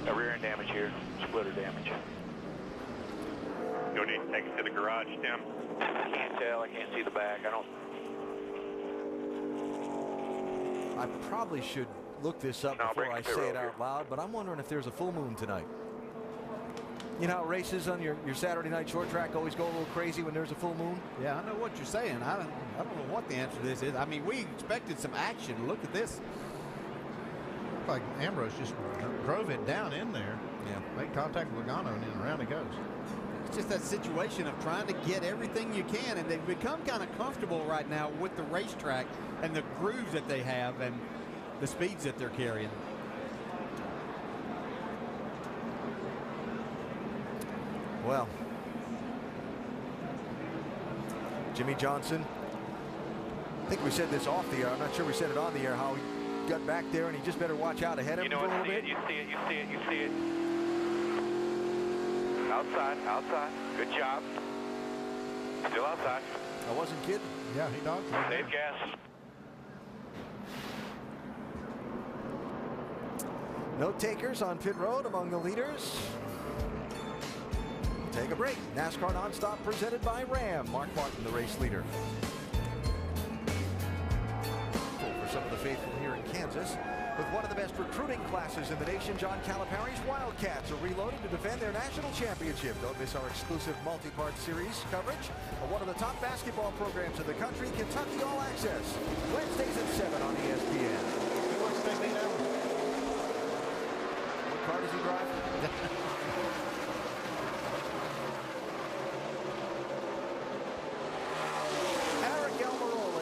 No rear end damage here. Splitter damage. You'll need to take it to the garage, Tim. I can't tell. I can't see the back. I probably should look this up before I say it out loud, but I'm wondering if there's a full moon tonight. You know how races on your Saturday night short track always go a little crazy when there's a full moon? Yeah, I know what you're saying. I don't know what the answer to this is. I mean, we expected some action. Look at this. Looked like Ambrose just drove it down in there. Yeah. Made contact with Logano, and then around it goes. It's just that situation of trying to get everything you can, and they've become kind of comfortable right now with the racetrack and the grooves that they have and the speeds that they're carrying. Well, Jimmy Johnson, I think we said this off the air. I'm not sure we said it on the air, how he got back there, and he just better watch out ahead of him for a little bit. You see it, you see it, you see it. Outside, outside. Good job. Still outside. I wasn't kidding. Yeah, he dogged. Save gas. Note takers on pit road among the leaders. Take a break. NASCAR Nonstop presented by Ram. Mark Martin, the race leader. For some of the faithful here in Kansas, with one of the best recruiting classes in the nation, John Calipari's Wildcats are reloading to defend their national championship. Don't miss our exclusive multi-part series coverage of one of the top basketball programs in the country, Kentucky All Access. Wednesdays at 7 on ESPN. What car does he drive?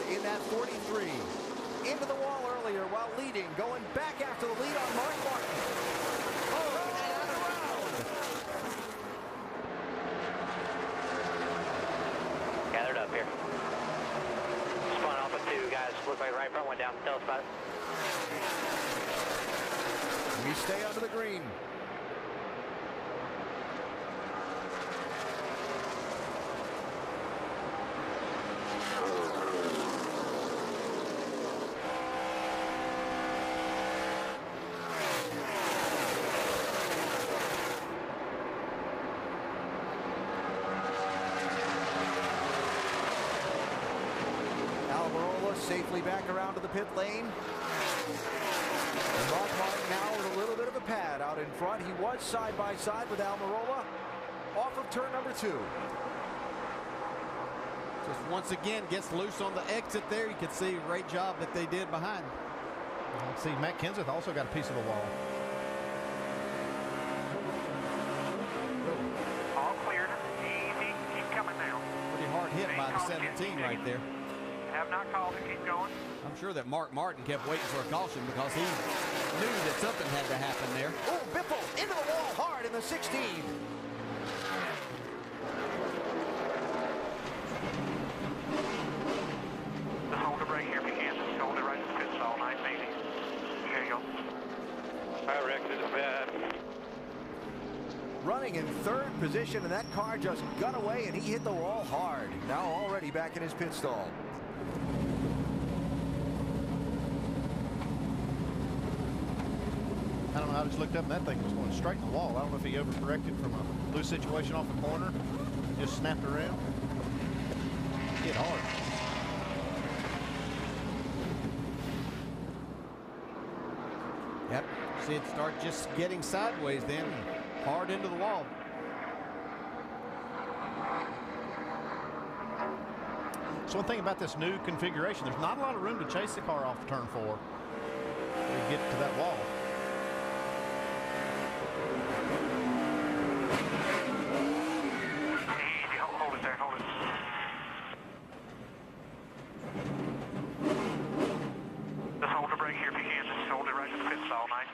In that 43, into the wall earlier while leading, going back after the lead on Mark Martin. Oh, and around. Gathered up here. Spun off of two guys. Looked like right front went down the tail spot. We stay under the green. Safely back around to the pit lane. And Mark Martin now with a little bit of a pad out in front. He was side by side with Almirola off of turn number 2. Just once again gets loose on the exit there. You can see great job that they did behind. Let's see, Matt Kenseth also got a piece of the wall. All cleared. Easy. Keep coming now. Pretty hard hit by the 17 right there. Have not called to keep going. I'm sure that Mark Martin kept waiting for a caution because he knew that something had to happen there. Oh, Biffle into the wall hard in the 16. Just hold the brake here if you can. Just hold it right to the pit stall. Nice and easy. Here you go. I wrecked it bad. Running in 3rd position, and that car just got away, and he hit the wall hard. Now already back in his pit stall. I don't know, I just looked up and that thing was going straight in the wall. I don't know if he overcorrected from a loose situation off the corner. Just snapped around. Hit hard. Yep. See it start just getting sideways then. Hard into the wall. So one thing about this new configuration, there's not a lot of room to chase the car off turn 4 to get to that wall. Easy. Hold it there. Hold it. Just hold the brake here if you can. Just hold it right to the pit stall. Nice.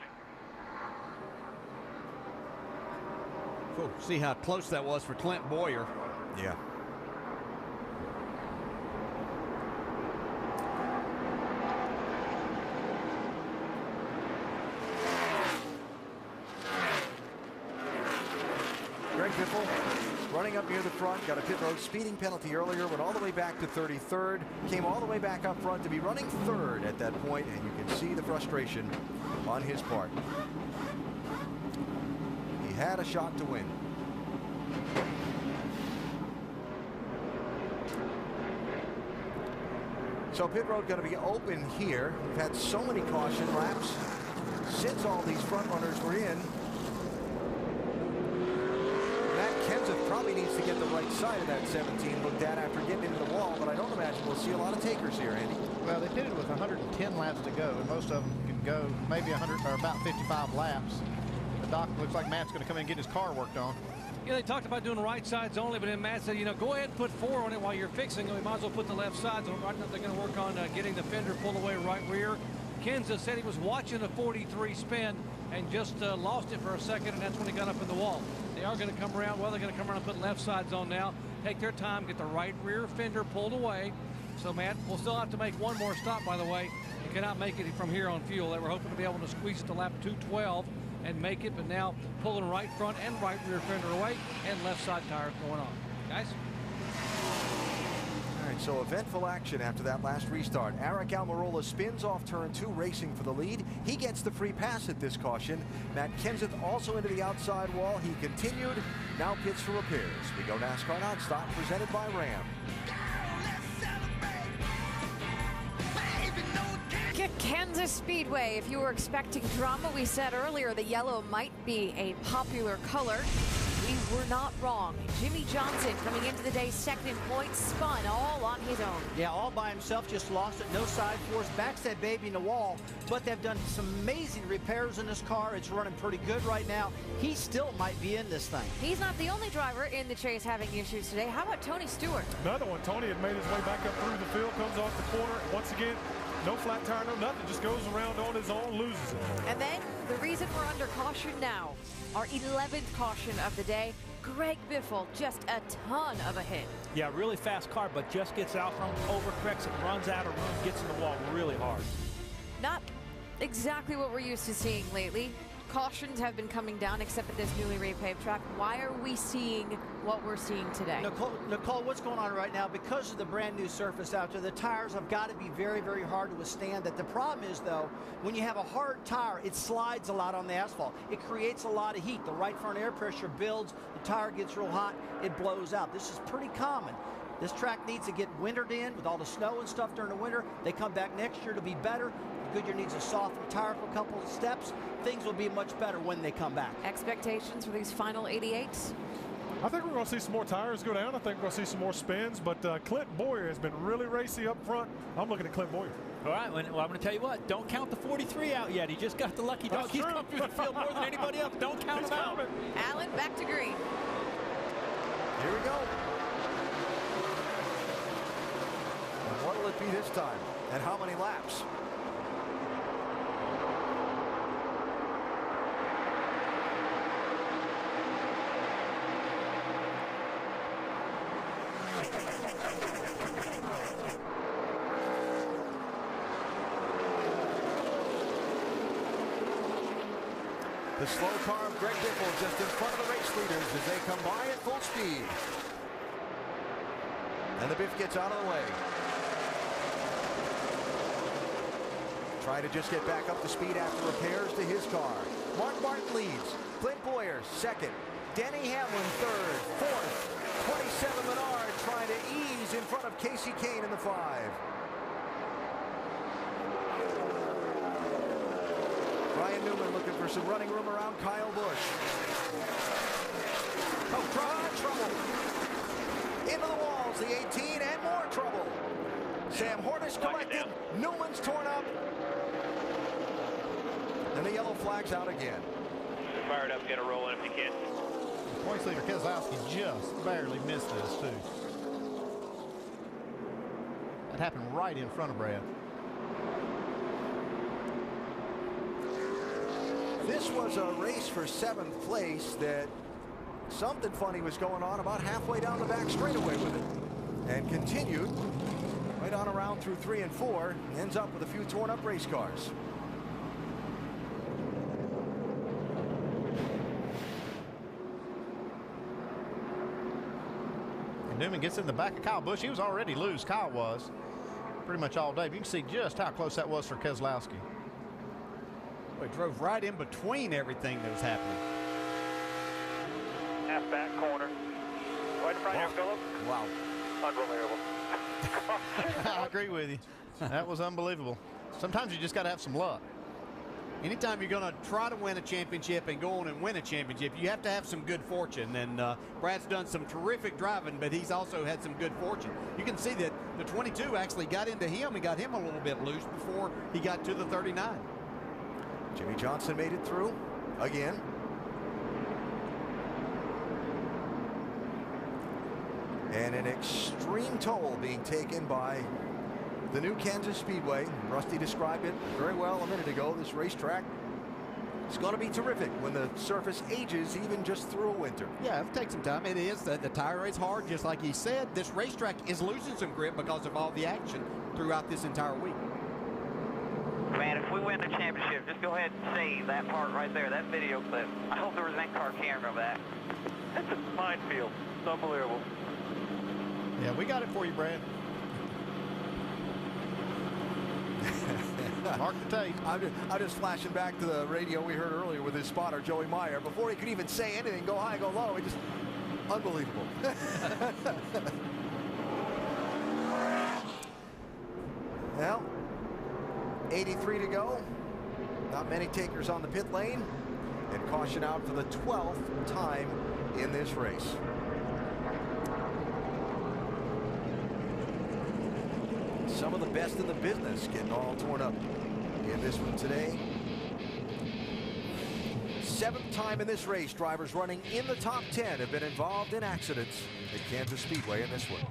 Cool. See how close that was for Clint Boyer. Yeah. Greg Biffle running up near the front, got a pit road speeding penalty earlier, went all the way back to 33rd, came all the way back up front to be running 3rd at that point, and you can see the frustration on his part. He had a shot to win. So pit road going to be open here. We've had so many caution laps since all these front runners were in. Matt Kenseth probably needs to get the right side of that 17 looked at after getting into the wall, but I don't imagine we'll see a lot of takers here, Andy. Well, they pitted with 110 laps to go, and most of them can go maybe 100 or about 55 laps. The doc looks like Matt's going to come in and get his car worked on. Yeah, they talked about doing right sides only, but then Matt said, you know, go ahead and put 4 on it while you're fixing it. We might as well put the left sides on. Right now they're going to work on getting the fender pulled away right rear. Kenseth said he was watching the 43 spin and just lost it for a second, and that's when he got up in the wall. They are going to come around. Well, they're going to come around and put left sides on now. Take their time, get the right rear fender pulled away. So, Matt, we'll still have to make one more stop, by the way. You cannot make it from here on fuel. They were hoping to be able to squeeze it to lap 212 and make it, but now pulling right front and right rear fender away and left side tires going on. Guys? All right, so eventful action after that last restart. Aric Almirola spins off turn 2, racing for the lead. He gets the free pass at this caution. Matt Kenseth also into the outside wall. He continued, now pits for repairs. We go NASCAR Nonstop, presented by Ram. Kansas Speedway. If you were expecting drama, we said earlier the yellow might be a popular color. We were not wrong. Jimmy Johnson coming into the day second in points, spun all on his own. Yeah, all by himself, just lost it. No side force, backs that baby in the wall. But they've done some amazing repairs in this car. It's running pretty good right now. He still might be in this thing. He's not the only driver in the chase having issues today. How about Tony Stewart? Another one. Tony had made his way back up through the field, comes off the corner. Once again, no flat tire, no nothing. Just goes around on his own, loses it. And then the reason we're under caution now, our 11th caution of the day, Greg Biffle, just a ton of a hit. Yeah, really fast car, but just gets out from, overcorrects it, runs out of room, gets in the wall really hard. Not exactly what we're used to seeing lately. Cautions have been coming down, except at this newly repaved track. Why are we seeing what we're seeing today? Nicole, what's going on right now? Because of the brand new surface out there, the tires have got to be very, very hard to withstand that. The problem is, though, when you have a hard tire, it slides a lot on the asphalt. It creates a lot of heat. The right front air pressure builds, the tire gets real hot, it blows out. This is pretty common. This track needs to get wintered in with all the snow and stuff during the winter. They come back next year to be better. Goodyear needs a softened tire for a couple of steps. Things will be much better when they come back. Expectations for these final 88s? I think we're going to see some more tires go down. I think we're going to see some more spins. But Clint Boyer has been really racy up front. I'm looking at Clint Boyer. All right, well, I'm going to tell you what. Don't count the 43 out yet. He just got the lucky dog. He's come through the field more than anybody else. Don't count him out. Allen, back to green. Here we go. And what will it be this time? And how many laps? The slow car of Greg Biffle just in front of the race leaders as they come by at full speed. And the Biff gets out of the way. Try to just get back up to speed after repairs to his car. Mark Martin leads. Clint Boyer second. Denny Hamlin third. Fourth, 27 Menard trying to ease in front of Casey Kane in the 5. Ryan Newman looking for some running room around Kyle Busch. Oh, trouble. Into the walls, the 18, and more trouble. Sam Hornish collected. Newman's torn up. And the yellow flag's out again. Fired up, get a roll in if you can. Points leader Keselowski just barely missed this, too. That happened right in front of Brad. This was a race for 7th place that something funny was going on about halfway down the back straightaway with it. And continued right on around through 3 and 4. Ends up with a few torn up race cars. And Newman gets in the back of Kyle Busch. He was already loose. Kyle was pretty much all day. But you can see just how close that was for Keselowski. He drove right in between everything that was happening. Half back corner. Right in front of you, Philip. Wow. Unbelievable. I agree with you. That was unbelievable. Sometimes you just got to have some luck. Anytime you're going to try to win a championship and go on and win a championship, you have to have some good fortune. And Brad's done some terrific driving, but he's also had some good fortune. You can see that the 22 actually got into him and got him a little bit loose before he got to the 39. Jimmie Johnson made it through again. And an extreme toll being taken by the new Kansas Speedway. Rusty described it very well a minute ago. This racetrack is going to be terrific when the surface ages, even just through a winter. Yeah, it'll take some time. It is. The tire is hard, just like he said. This racetrack is losing some grip because of all the action throughout this entire week. Man, if we win the championship, just go ahead and save that part right there, that video clip. I hope there was an NASCAR camera of that. It's a minefield. It's unbelievable. Yeah, we got it for you, Brad. Mark the tape. I'm just flashing back to the radio we heard earlier with his spotter, Joey Meyer. Before he could even say anything, go high, go low, it just unbelievable. Well, 83 to go. Not many takers on the pit lane. And caution out for the 12th time in this race. Some of the best in the business getting all torn up in this one today. 7th time in this race, drivers running in the top 10 have been involved in accidents at Kansas Speedway in this one.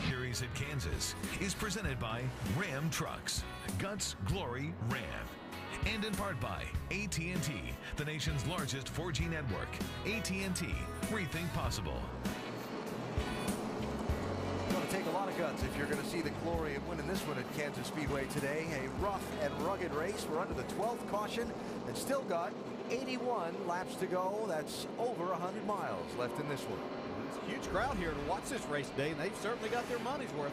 Series at Kansas is presented by Ram Trucks, Guts, Glory, Ram. And in part by AT&T, the nation's largest 4G network. AT&T, rethink possible. Going to take a lot of guts if you're going to see the glory of winning this one at Kansas Speedway today. A rough and rugged race. We're under the 12th caution and still got 81 laps to go. That's over 100 miles left in this one. It's a huge crowd here to watch this race today, and they've certainly got their money's worth.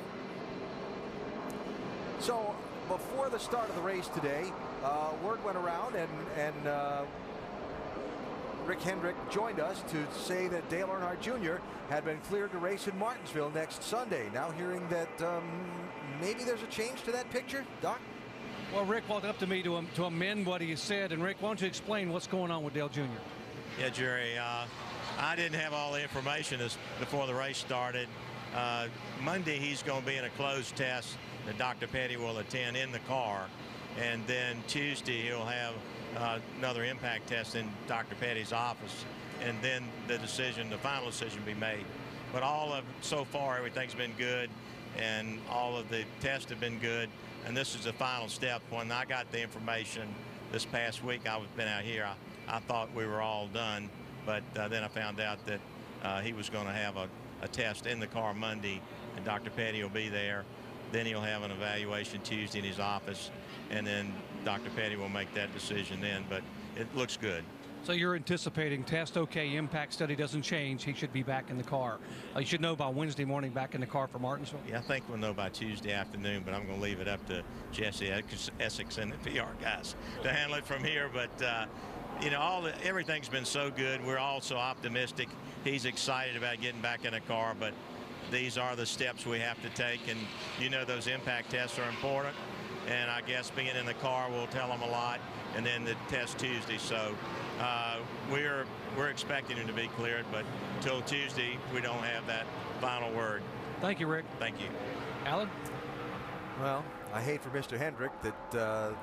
So before the start of the race today, word went around and Rick Hendrick joined us to say that Dale Earnhardt Jr. had been cleared to race in Martinsville next Sunday. Now hearing that maybe there's a change to that picture, Doc? Well, Rick walked up to me to amend what he said. And Rick, why don't you explain what's going on with Dale Jr.? Yeah, Jerry, I didn't have all the information before the race started. Monday he's going to be in a closed test that Dr. Petty will attend in the car. And then Tuesday he'll have another impact test in Dr. Petty's office, and then the final decision be made. But so far everything's been good, and all of the tests have been good, and this is the final step. When I got the information this past week, I've been out here, I thought we were all done, but then I found out that he was going to have a test in the car Monday, and Dr. Petty will be there. Then he'll have an evaluation Tuesday in his office, and then Dr. Petty will make that decision then, but it looks good. So you're anticipating test okay, impact study doesn't change, he should be back in the car. You should know by Wednesday morning back in the car for Martinsville? Yeah, I think we'll know by Tuesday afternoon, but I'm going to leave it up to Jesse Essex and the PR guys to handle it from here. But, you know, everything's been so good. We're all so optimistic. He's excited about getting back in a car, but these are the steps we have to take, and you know those impact tests are important. And I guess being in the car will tell them a lot, and then the test Tuesday. So we're expecting him to be cleared, but until Tuesday, we don't have that final word. Thank you, Rick. Thank you. Alan? Well, I hate for Mr. Hendrick that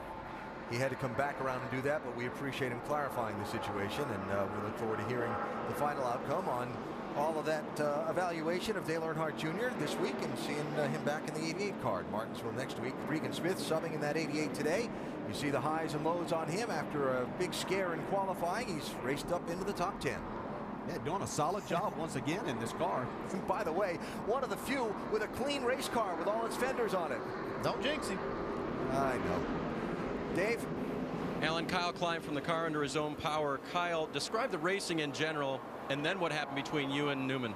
he had to come back around and do that, but we appreciate him clarifying the situation, and we look forward to hearing the final outcome on all of that evaluation of Dale Earnhardt Jr. this week and seeing him back in the 88 car at Martinsville next week. Regan Smith subbing in that 88 today. You see the highs and lows on him after a big scare in qualifying. He's raced up into the top 10. Yeah, doing a solid job once again in this car. And by the way, one of the few with a clean race car with all its fenders on it. Don't jinx him. I know. Dave? Alan, Kyle Klein from the car under his own power. Kyle, describe the racing in general, and then what happened between you and Newman.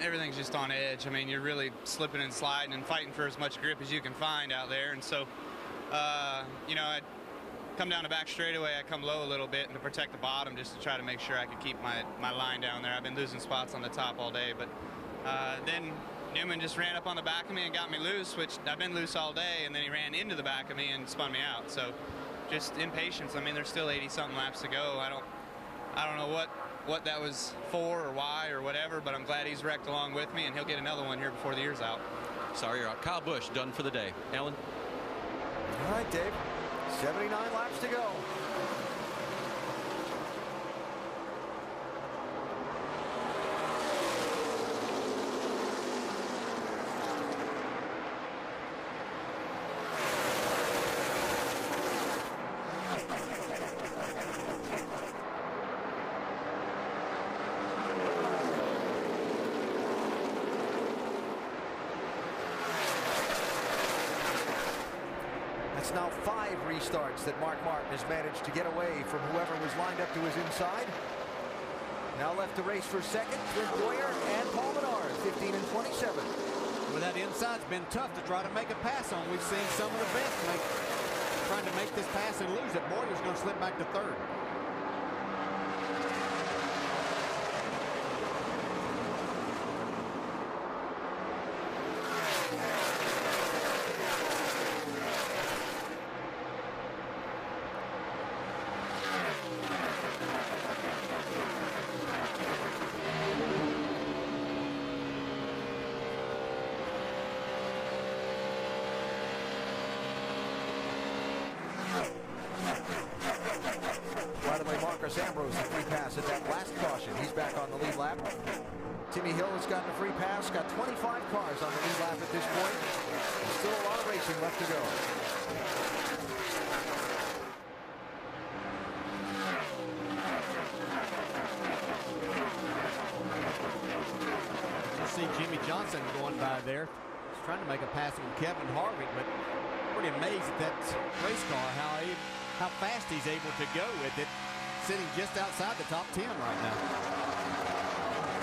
Everything's just on edge. I mean, you're really slipping and sliding and fighting for as much grip as you can find out there. And so, you know, I'd come down the back straightaway. I come low a little bit and to protect the bottom just to try to make sure I could keep my line down there. I've been losing spots on the top all day, but Then Newman just ran up on the back of me and got me loose, which I've been loose all day, and then he ran into the back of me and spun me out. So just impatience. I mean, there's still 80-something laps to go. I don't know what that was for or why or whatever, but I'm glad he's wrecked along with me, and he'll get another one here before the year's out. Sorry, you're out. Kyle Busch done for the day. Alan? All right, Dave. 79 laps to go. That's now 5 restarts that Mark Martin has managed to get away from whoever was lined up to his inside. Now left to race for second, Clint Boyer and Paul Menard, 15 and 27. Well, that inside's been tough to try to make a pass on. We've seen some of the best trying to make this pass and lose it. Boyer's going to slip back to third. By the way, Marcus Ambrose, the free pass at that last caution. He's back on the lead lap. Timmy Hill has gotten a free pass, got 25 cars on the lead lap at this point. There's still a lot of racing left to go. You see Jimmy Johnson going by there. He's trying to make a pass on Kevin Harvick, but pretty amazed at that race car, how fast he's able to go with it, sitting just outside the top 10 right now.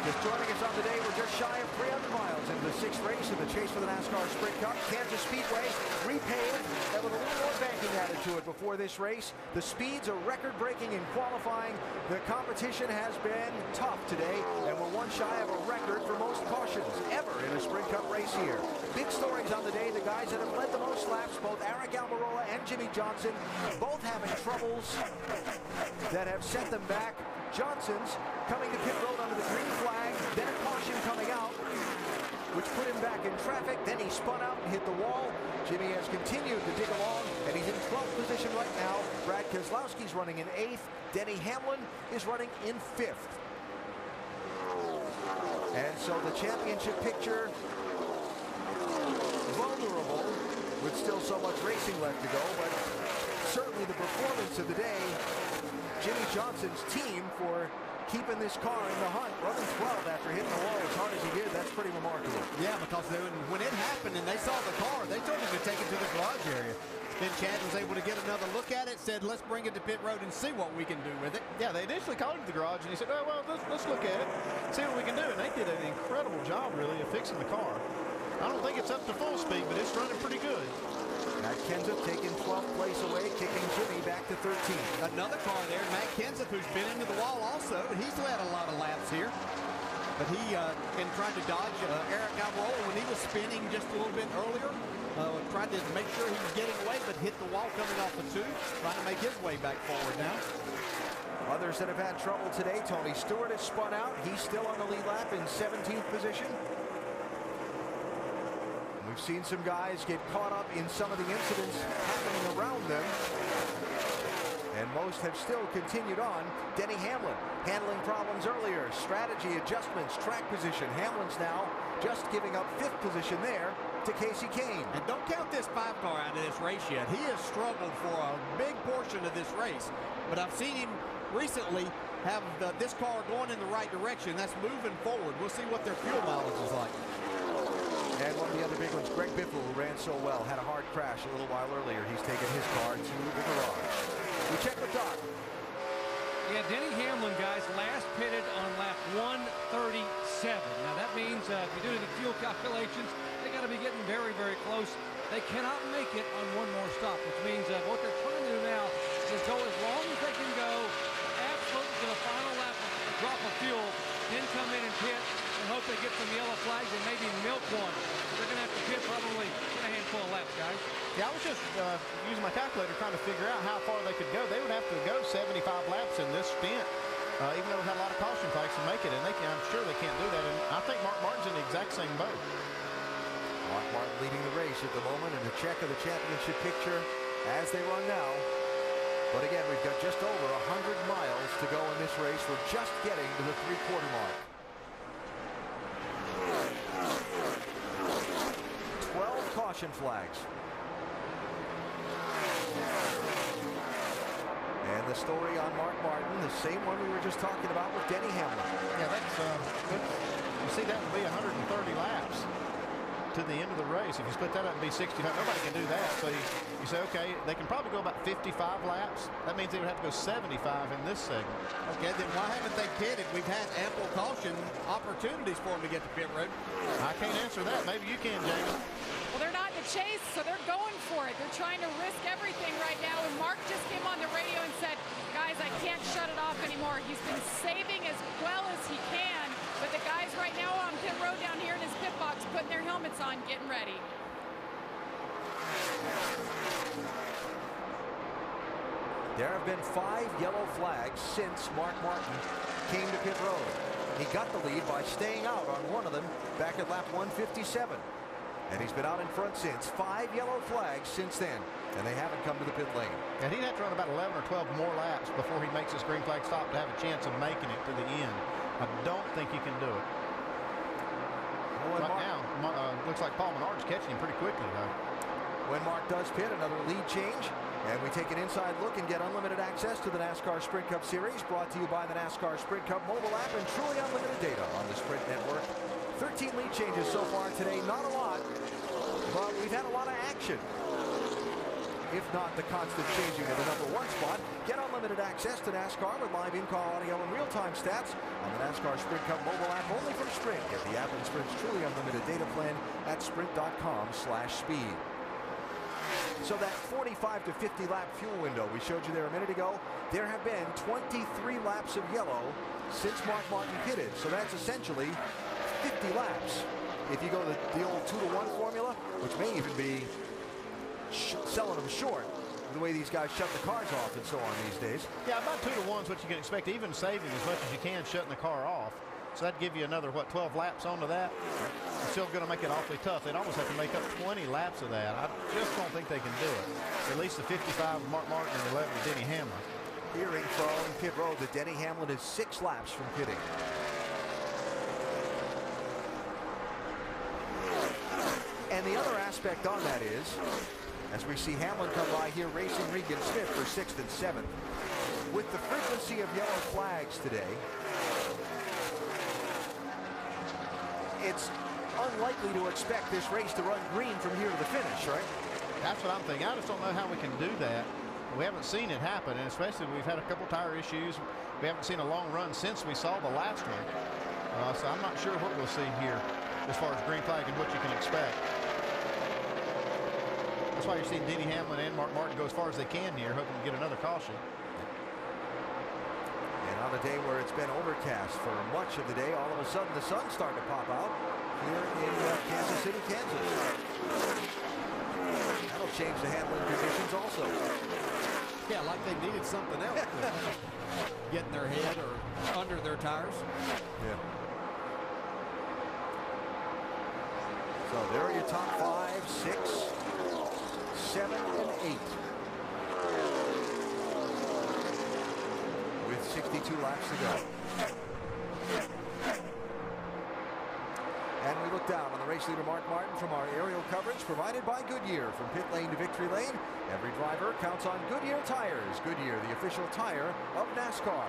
Just joining us on the day, we're just shy of 300 miles into the 6th race in the chase for the NASCAR Sprint Cup. Kansas Speedway repaved and with a little more banking added to it before this race. The speeds are record-breaking in qualifying. The competition has been tough today, and we're one shy of a record for most cautions ever in a Sprint Cup race here. Big stories on the day. The guys that have led the most laps, both Aric Almirola and Jimmy Johnson, both having troubles that have set them back. Johnson's coming to pit road under the green flag, then a caution coming out, which put him back in traffic. Then he spun out and hit the wall. Jimmy has continued to dig along, and he's in 12th position right now. Brad Keselowski's running in 8th. Denny Hamlin is running in 5th. And so the championship picture, vulnerable with still so much racing left to go, but certainly the performance of the day, Jimmy Johnson's team for keeping this car in the hunt, running 12 after hitting the wall as hard as he did. That's pretty remarkable. Yeah, because when it happened and they saw the car, they told him to take it to the garage area. Then Chad was able to get another look at it, said, let's bring it to pit road and see what we can do with it. Yeah, they initially called him to the garage, and he said, oh, well, let's look at it, see what we can do. And they did an incredible job, really, of fixing the car. I don't think it's up to full speed, but it's running pretty good. Matt Kenseth taking 12th place away, kicking Jimmy back to 13th. Another car there, Matt Kenseth, who's been into the wall also. He's led a lot of laps here. But he, in trying to dodge Aric Almirola when he was spinning just a little bit earlier, tried to make sure he was getting away, but hit the wall coming off the 2, trying to make his way back forward now. Others that have had trouble today, Tony Stewart has spun out. He's still on the lead lap in 17th position. We've seen some guys get caught up in some of the incidents happening around them, and most have still continued on. Denny Hamlin handling problems earlier, strategy adjustments, track position. Hamlin's now just giving up 5th position there to Kasey Kahne. And don't count this 5 car out of this race yet. He has struggled for a big portion of this race, but I've seen him recently have this car going in the right direction. That's moving forward. We'll see what their fuel mileage is like. And one of the other big ones, Greg Biffle, who ran so well, had a hard crash a little while earlier. He's taken his car to the garage. We check with Doc. Yeah, Denny Hamlin, guys, last pitted on lap 137. Now, that means if you do the fuel calculations, they got to be getting very, very close. They cannot make it on one more stop, which means what they're trying to do now is go as long as they can go, absolutely to the final lap, drop of fuel, then come in and pit and hope they get some yellow flag calculator trying to figure out how far they could go. They would have to go 75 laps in this stint, even though we had a lot of caution flags to make it. And I'm sure they can't do that. And I think Mark Martin's in the exact same boat. Mark Martin leading the race at the moment in the check of the championship picture as they run now. But again, we've got just over 100 miles to go in this race. We're just getting to the three-quarter mark. 12 caution flags. And the story on Mark Martin, the same one we were just talking about with Denny Hamlin. Yeah, that's good. You see, that would be 130 laps to the end of the race. If you split that up, it'd be 65. Nobody can do that. So you say, okay, they can probably go about 55 laps. That means they would have to go 75 in this segment. Okay, then why haven't they pitted? We've had ample caution opportunities for them to get to pit road. I can't answer that. Maybe you can, Jamie. Well, they're not in the chase, so they're going for it. They're trying to risk everything right now. And Mark just came on the radio and said, guys, I can't shut it off anymore. He's been saving as well as he can. But the guys right now on pit road down here in his pit box putting their helmets on, getting ready. There have been 5 yellow flags since Mark Martin came to pit road. He got the lead by staying out on one of them back at lap 157. And he's been out in front since. 5 yellow flags since then. And they haven't come to the pit lane. And he'd have to run about 11 or 12 more laps before he makes his green flag stop to have a chance of making it to the end. I don't think he can do it. Right now, looks like Paul Menard's catching him pretty quickly, though. When Mark does pit, another lead change. And we take an inside look and get unlimited access to the NASCAR Sprint Cup Series, brought to you by the NASCAR Sprint Cup mobile app and truly unlimited data on the Sprint Network. 13 lead changes so far today. Not a lot, but we've had a lot of action. If not the constant changing of the #1 spot, get unlimited access to NASCAR with live in-car audio and real-time stats on the NASCAR Sprint Cup mobile app only from Sprint. Get the app and Sprint's truly unlimited data plan at sprint.com/speed. So that 45 to 50 lap fuel window we showed you there a minute ago, there have been 23 laps of yellow since Mark Martin pitted. So that's essentially 50 laps. If you go the old 2-to-1 formula, which may even be selling them short the way these guys shut the cars off and so on these days. Yeah, about 2-to-1 is what you can expect, even saving as much as you can shutting the car off. So that'd give you another, 12 laps onto that? It's still going to make it awfully tough. They'd almost have to make up 20 laps of that. I just don't think they can do it. At least the 55 of Mark Martin and 11 of Denny Hamlin. Hearing from pit road that Denny Hamlin is 6 laps from pitting. And the other aspect on that is, as we see Hamlin come by here racing Regan Smith for 6th and 7th, with the frequency of yellow flags today, it's unlikely to expect this race to run green from here to the finish, right? That's what I'm thinking. I just don't know how we can do that. We haven't seen it happen, and especially we've had a couple tire issues. We haven't seen a long run since we saw the last one. So I'm not sure what we'll see here as far as green flag and what you can expect. That's why you're seeing Denny Hamlin and Mark Martin go as far as they can here, hoping to get another caution. And on a day where it's been overcast for much of the day, all of a sudden the sun's starting to pop out here in Kansas City, Kansas. That'll change the handling conditions also. Yeah, like they needed something else to get in their head or under their tires. Yeah. So there are your top 5, 6, 7, and 8. With 62 laps to go. And we look down on the race leader Mark Martin from our aerial coverage provided by Goodyear. From pit lane to victory lane, every driver counts on Goodyear tires. Goodyear, the official tire of NASCAR.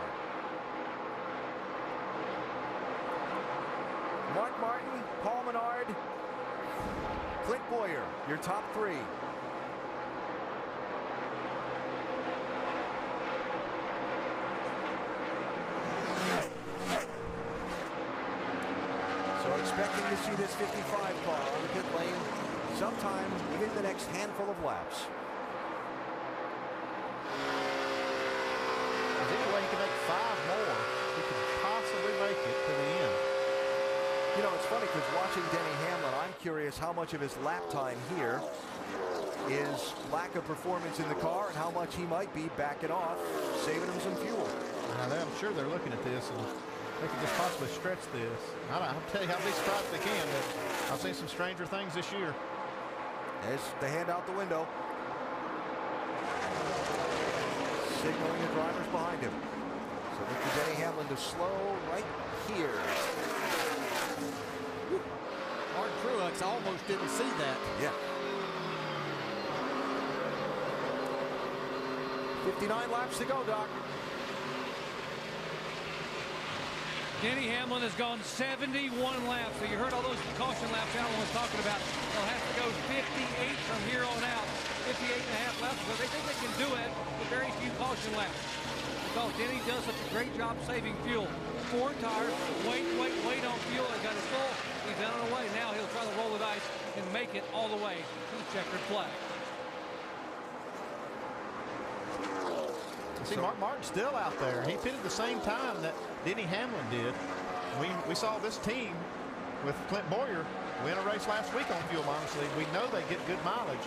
Mark Martin, Paul Menard, Clint Boyer, your top 3. Expecting to see this 55 car on the pit lane sometime within the next handful of laps. If any way he can make 5 more, he could possibly make it to the end. You know, it's funny because watching Denny Hamlin, I'm curious how much of his lap time here is lack of performance in the car and how much he might be backing off, saving him some fuel. Now, I'm sure they're looking at this and they could just possibly stretch this. I'll tell you how big surprised they can, but I've seen some stranger things this year. There's the hand out the window. Signaling the drivers behind him. So look for Denny Hamlin to slow right here. Mark Truex almost didn't see that. Yeah. 59 laps to go, Doc. Denny Hamlin has gone 71 laps. So you heard all those caution laps Alan was talking about. They'll have to go 58 from here on out. 58 and a half laps. So they think they can do it with very few caution laps. Because Denny does such a great job saving fuel. 4 tires, wait on fuel. He's got his full. He's on the way. Now he'll try to roll the dice and make it all the way to the checkered flag. See, Mark Martin's still out there. He pitted the same time that Denny Hamlin did. We saw this team with Clint Boyer win a race last week on Fuel Miners League. We know they get good mileage.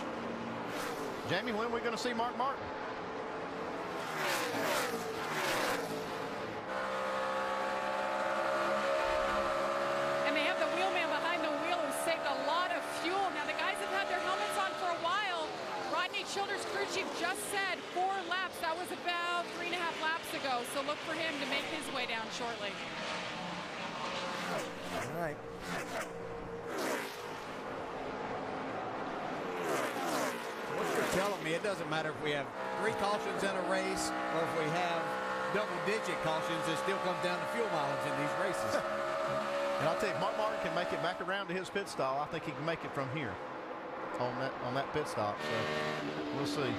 Jamie, when are we going to see Mark Martin? And they have the wheelman behind the wheel who saved a lot of fuel. Now the guys have had their helmets on for a while. Rodney Childers, crew chief, just said 4 laps. That was about 3.5 laps ago. So look for him to make his way down shortly. All right. What you're telling me, it doesn't matter if we have 3 cautions in a race or if we have double-digit cautions, it still comes down to fuel mileage in these races. And I'll tell you, if Mark Martin can make it back around to his pit stop, I think he can make it from here on that pit stop. So we'll see.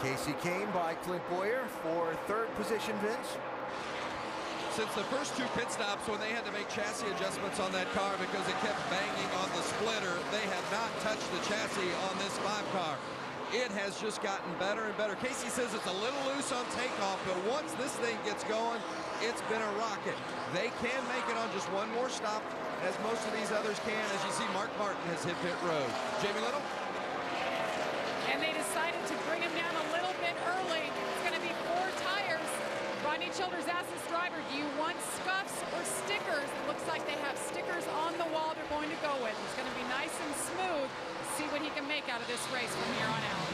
Casey Kane by Clint Boyer for 3rd position, Vince. Since the first 2 pit stops when they had to make chassis adjustments on that car because it kept banging on the splitter, they have not touched the chassis on this 5 car. It has just gotten better and better. Casey says it's a little loose on takeoff, but once this thing gets going, it's been a rocket. They can make it on just 1 more stop, as most of these others can. As you see, Mark Martin has hit pit road. Jamie Little? And they decided to bring him down a little bit early. It's going to be 4 tires. Rodney Childers asked this driver, do you want scuffs or stickers? It looks like they have stickers on the wall they're going to go with. It's going to be nice and smooth. See what he can make out of this race from here on out.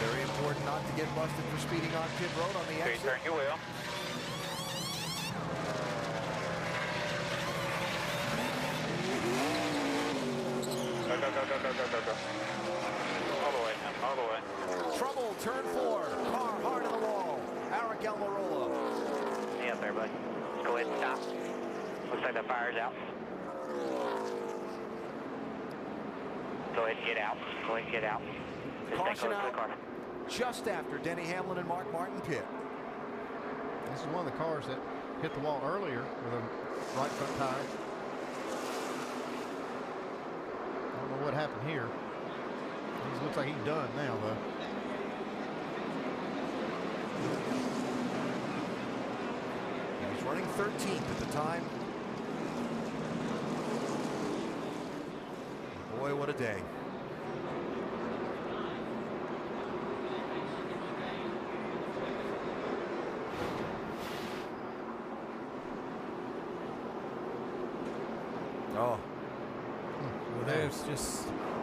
Very important not to get busted for speeding on pit road on the exit. Turn your wheel. Go. All the way, all the way. Trouble, turn 4. Car hard on the wall. Eric Almirola. Hey up there, bud. Let's go ahead and stop. Looks like the fire's out. Go ahead and get out. Go ahead and get out. Just stay Caution close to out the car. just after Denny Hamlin and Mark Martin pit. This is one of the cars that hit the wall earlier with a right front tire. I don't know what happened here. He looks like he's done now, though. He's running 13th at the time. Boy, what a day. Oh.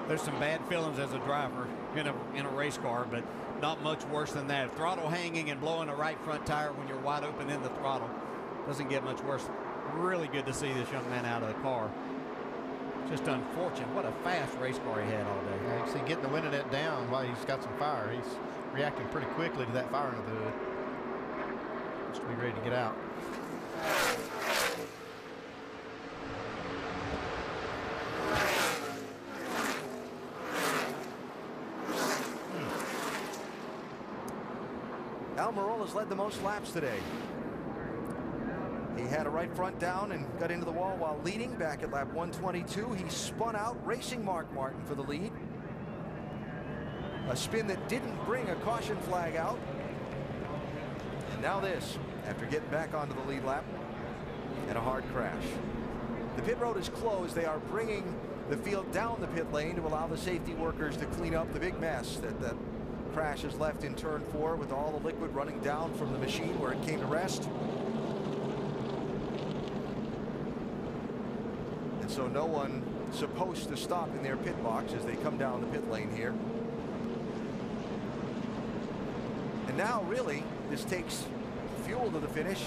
There's some bad feelings as a driver in a race car, but not much worse than that. Throttle hanging and blowing a right front tire when you're wide open in the throttle doesn't get much worse. Really good to see this young man out of the car. Just unfortunate. What a fast race car he had all day. Yeah, you see getting the wind of that down while he's got some fire. He's reacting pretty quickly to that fire under the hood. Just to be ready to get out. Almirola's led the most laps today. He had a right front down and got into the wall while leading back at lap 122. He spun out, racing Mark Martin for the lead. A spin that didn't bring a caution flag out. And now this, after getting back onto the lead lap and a hard crash. The pit road is closed. They are bringing the field down the pit lane to allow the safety workers to clean up the big mess that crash has left in turn 4 with all the liquid running down from the machine where it came to rest. And so no one supposed to stop in their pit box as they come down the pit lane here. And now really this takes fuel to the finish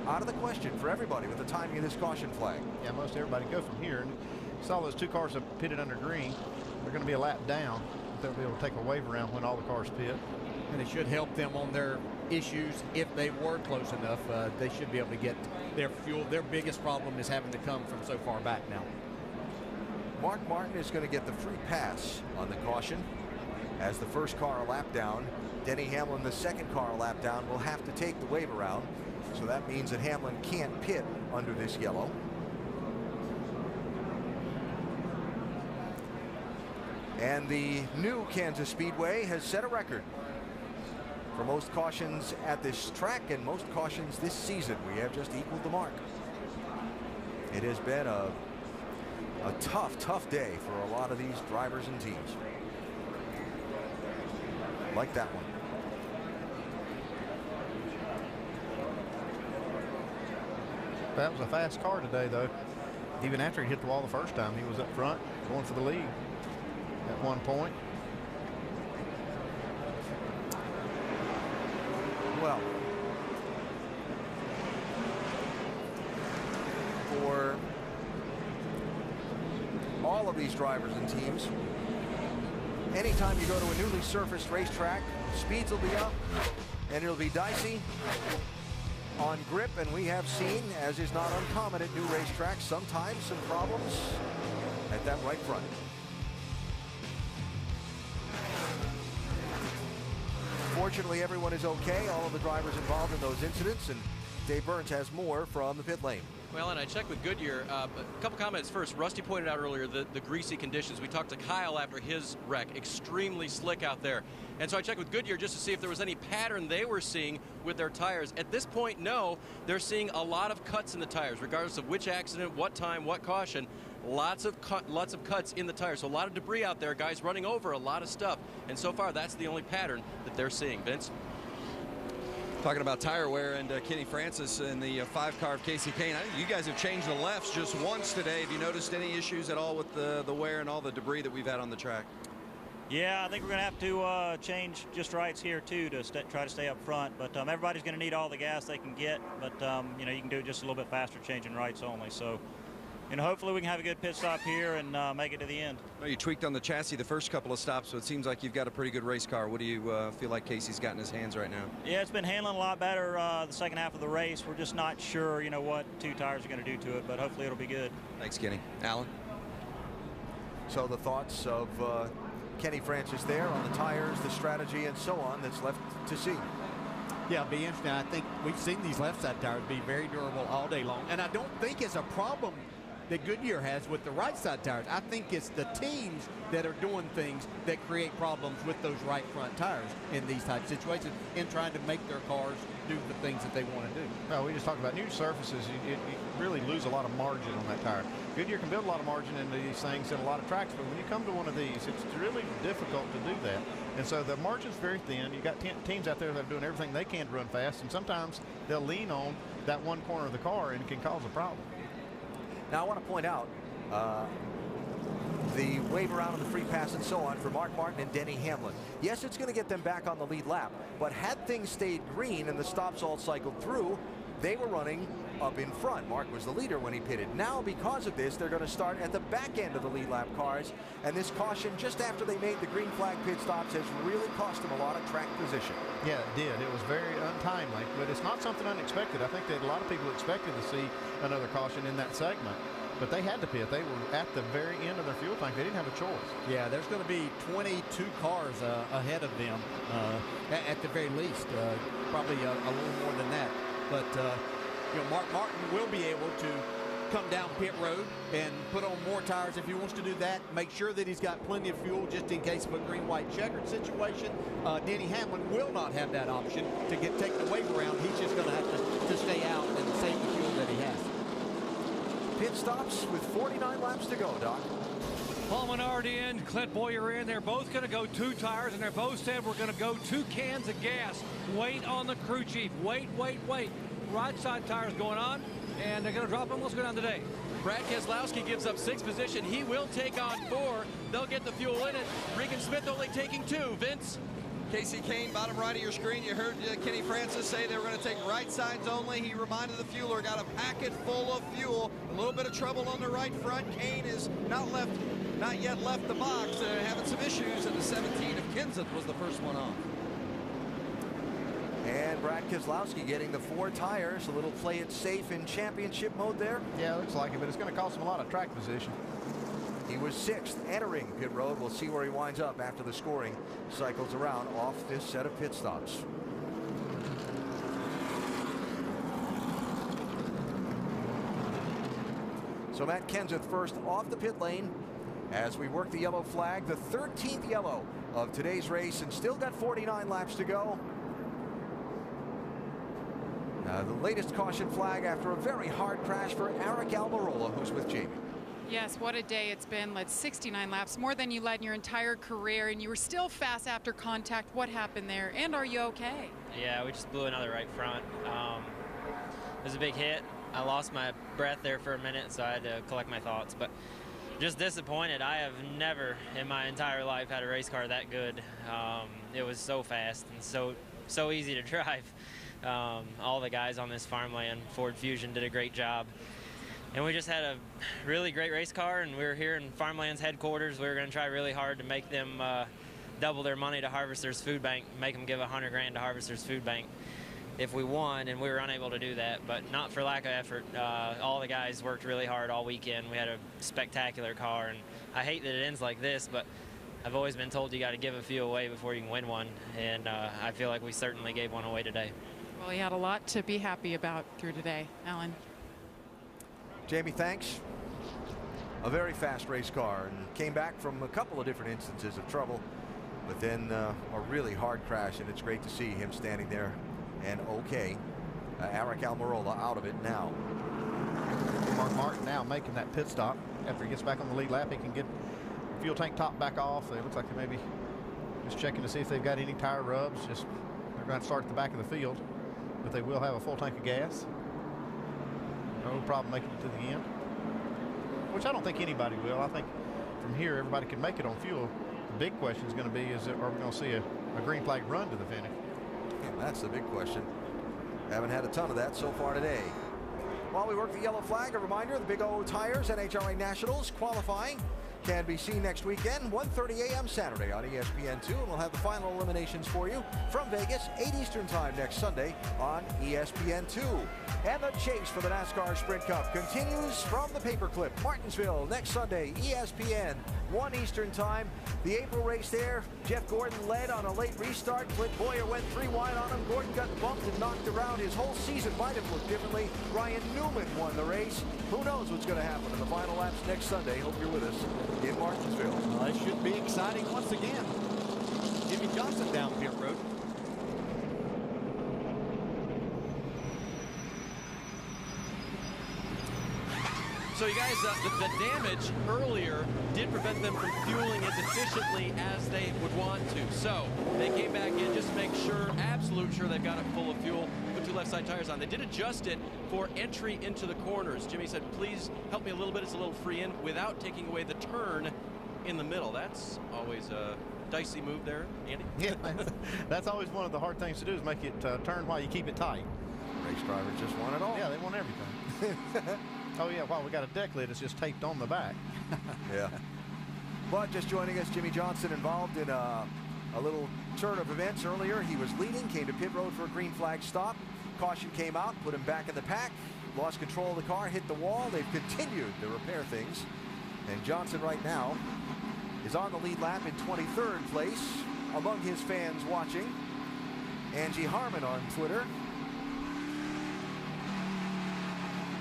out of the question for everybody with the timing of this caution flag. Yeah, most everybody go from here. And you saw those 2 cars that pitted under green. They're going to be a lap down. They'll be able to take a wave around when all the cars pit. And it should help them on their issues if they were close enough. They should be able to get their fuel. Their biggest problem is having to come from so far back now. Mark Martin is going to get the free pass on the caution as the first car a lap down. Denny Hamlin, the second car a lap down, will have to take the wave around. So that means that Hamlin can't pit under this yellow. And the new Kansas Speedway has set a record for most cautions at this track and most cautions this season. We have just equaled the mark. It has been a tough day for a lot of these drivers and teams. Like that one. That was a fast car today, though. Even after he hit the wall the first time, he was up front going for the lead at one point. Well, for all of these drivers and teams, anytime you go to a newly surfaced racetrack, speeds will be up and it'll be dicey on grip, and we have seen, as is not uncommon at new racetracks, sometimes some problems at that right front. Fortunately, everyone is okay, all of the drivers involved in those incidents, and Dave Burns has more from the pit lane. Well, and I checked with Goodyear. A couple comments first. Rusty pointed out earlier the greasy conditions. We talked to Kyle after his wreck. Extremely slick out there. And so I checked with Goodyear just to see if there was any pattern they were seeing with their tires. At this point, no. They're seeing a lot of cuts in the tires, regardless of which accident, what time, what caution. Lots of cuts in the tires. So a lot of debris out there, guys running over a lot of stuff. And so far, that's the only pattern that they're seeing. Vince? Talking about tire wear and Kenny Francis in the 5 car of Casey Kane. I think you guys have changed the lefts just once today. Have you noticed any issues at all with the wear and all the debris that we've had on the track? Yeah, I think we're going to have to change just rights here too to try to stay up front. But everybody's going to need all the gas they can get. But you know, you can do it just a little bit faster, changing rights only. So, you know, hopefully we can have a good pit stop here and make it to the end. Well, you tweaked on the chassis the first couple of stops, so it seems like you've got a pretty good race car. What do you feel like Casey's got in his hands right now? Yeah, it's been handling a lot better the second half of the race. We're just not sure, you know, what 2 tires are going to do to it, but hopefully it'll be good. Thanks, Kenny. Alan? So the thoughts of Kenny Francis there on the tires, the strategy, and so on that's left to see. Yeah, it'll be interesting. I think we've seen these left side tires be very durable all day long, and I don't think it's a problem that Goodyear has with the right side tires. I think it's the teams that are doing things that create problems with those right front tires in these type of situations in trying to make their cars do the things that they want to do. Well, we just talked about new surfaces. You really lose a lot of margin on that tire. Goodyear can build a lot of margin into these things in a lot of tracks, but when you come to one of these, it's really difficult to do that. And so the margin's very thin. You got teams out there that are doing everything they can to run fast, and sometimes they'll lean on that one corner of the car, and it can cause a problem. Now, I want to point out the wave around on the free pass and so on for Mark Martin and Denny Hamlin. Yes, it's going to get them back on the lead lap, but had things stayed green and the stops all cycled through, they were running up in front. Mark was the leader when he pitted. Now, because of this, they're going to start at the back end of the lead lap cars, and this caution just after they made the green flag pit stops has really cost them a lot of track position. Yeah, it did. It was very untimely, but it's not something unexpected. I think that a lot of people expected to see another caution in that segment, but they had to pit. They were at the very end of their fuel tank. They didn't have a choice. Yeah, there's going to be 22 cars ahead of them at the very least, probably a little more than that. But you know, Mark Martin will be able to come down pit road and put on more tires if he wants to do that. Make sure that he's got plenty of fuel just in case of a green-white checkered situation. Denny Hamlin will not have that option to take the wave around. He's just going to have to stay out and save the fuel that he has. pit stops with 49 laps to go, Doc. Paul Menard in, Clint Boyer in. They're both going to go 2 tires, and they're both said we're going to go 2 cans of gas. Wait on the crew chief. Wait. Right side tires going on, and they're going to drop them. Let's go down today. Brad Keselowski gives up 6th position. He will take on 4. They'll get the fuel in it. Regan Smith only taking 2. Vince? Casey Kane, bottom right of your screen. You heard Kenny Francis say they were going to take right sides only. He reminded the fueler, got a packet full of fuel. A little bit of trouble on the right front. Kane is not yet left the box. Having some issues, and the 17 of Kenseth was the first one off. And Brad Keselowski getting the 4 tires. A little play it safe in championship mode there. Yeah, looks like it, but it's going to cost him a lot of track position. He was 6th entering pit road. We'll see where he winds up after the scoring cycles around off this set of pit stops. So Matt Kenseth first off the pit lane as we work the yellow flag, the 13th yellow of today's race, and still got 49 laps to go. The latest caution flag after a very hard crash for Eric Almirola, who's with Jamie. Yes, what a day it's been. Led 69 laps, more than you led in your entire career, and you were still fast after contact. What happened there, and are you okay? Yeah, we just blew another right front. It was a big hit. I lost my breath there for a minute, so I had to collect my thoughts. But just disappointed. I have never in my entire life had a race car that good. It was so fast and so easy to drive. All the guys on this farmland Ford Fusion did a great job. And we just had a really great race car, and we were here in Farmland's headquarters. We were going to try really hard to make them double their money to Harvester's Food Bank, make them give $100 grand to Harvester's Food Bank if we won, and we were unable to do that, but not for lack of effort. All the guys worked really hard all weekend. We had a spectacular car, and I hate that it ends like this, but I've always been told you got to give a few away before you can win one, and I feel like we certainly gave one away today. Well, he had a lot to be happy about through today. Alan. Jamie, thanks. A very fast race car, and came back from a couple of different instances of trouble, but then a really hard crash, and it's great to see him standing there and okay. Eric Almirola out of it now. Mark Martin now making that pit stop. After he gets back on the lead lap, he can get the fuel tank top back off. It looks like they maybe just checking to see if they've got any tire rubs. They're going to start at the back of the field, but they will have a full tank of gas. No problem making it to the end, which I don't think anybody will. I think from here everybody can make it on fuel. The big question is going to be, are we going to see a green flag run to the finish? Yeah, that's the big question. Haven't had a ton of that so far today. While we work the yellow flag, a reminder, the Big O Tires NHRA Nationals qualifying can be seen next weekend, 1:30 a.m. Saturday on ESPN2, and we'll have the final eliminations for you from Vegas, 8 Eastern Time next Sunday on ESPN2. And the chase for the NASCAR Sprint Cup continues from the Paperclip, Martinsville, next Sunday, ESPN, 1 Eastern Time. The April race there, Jeff Gordon led on a late restart. Clint Boyer went 3 wide on him. Gordon got bumped and knocked around. His whole season might have looked differently. Ryan Newman won the race. Who knows what's going to happen in the final laps next Sunday. Hope you're with us in Martinsville. Well, it should be exciting once again. Jimmy Johnson down pit road. So you guys, the damage earlier did prevent them from fueling as efficiently as they would want to. So they came back in just to make sure, absolute sure they've got it full of fuel, put 2 left side tires on. They did adjust it for entry into the corners. Jimmy said, please help me a little bit. It's a little free in without taking away the turn in the middle. That's always a dicey move there, Andy. Yeah, that's always one of the hard things to do, is make it turn while you keep it tight. Race drivers just want it all. Yeah, they want everything. Oh yeah, while we got a deck lid, it's just taped on the back. Yeah. But just joining us, Jimmy Johnson involved in a little turn of events earlier. He was leading, came to pit road for a green flag stop. Caution came out, put him back in the pack, lost control of the car, hit the wall. They've continued to repair things. And Johnson right now is on the lead lap in 23rd place among his fans watching. Angie Harmon on Twitter.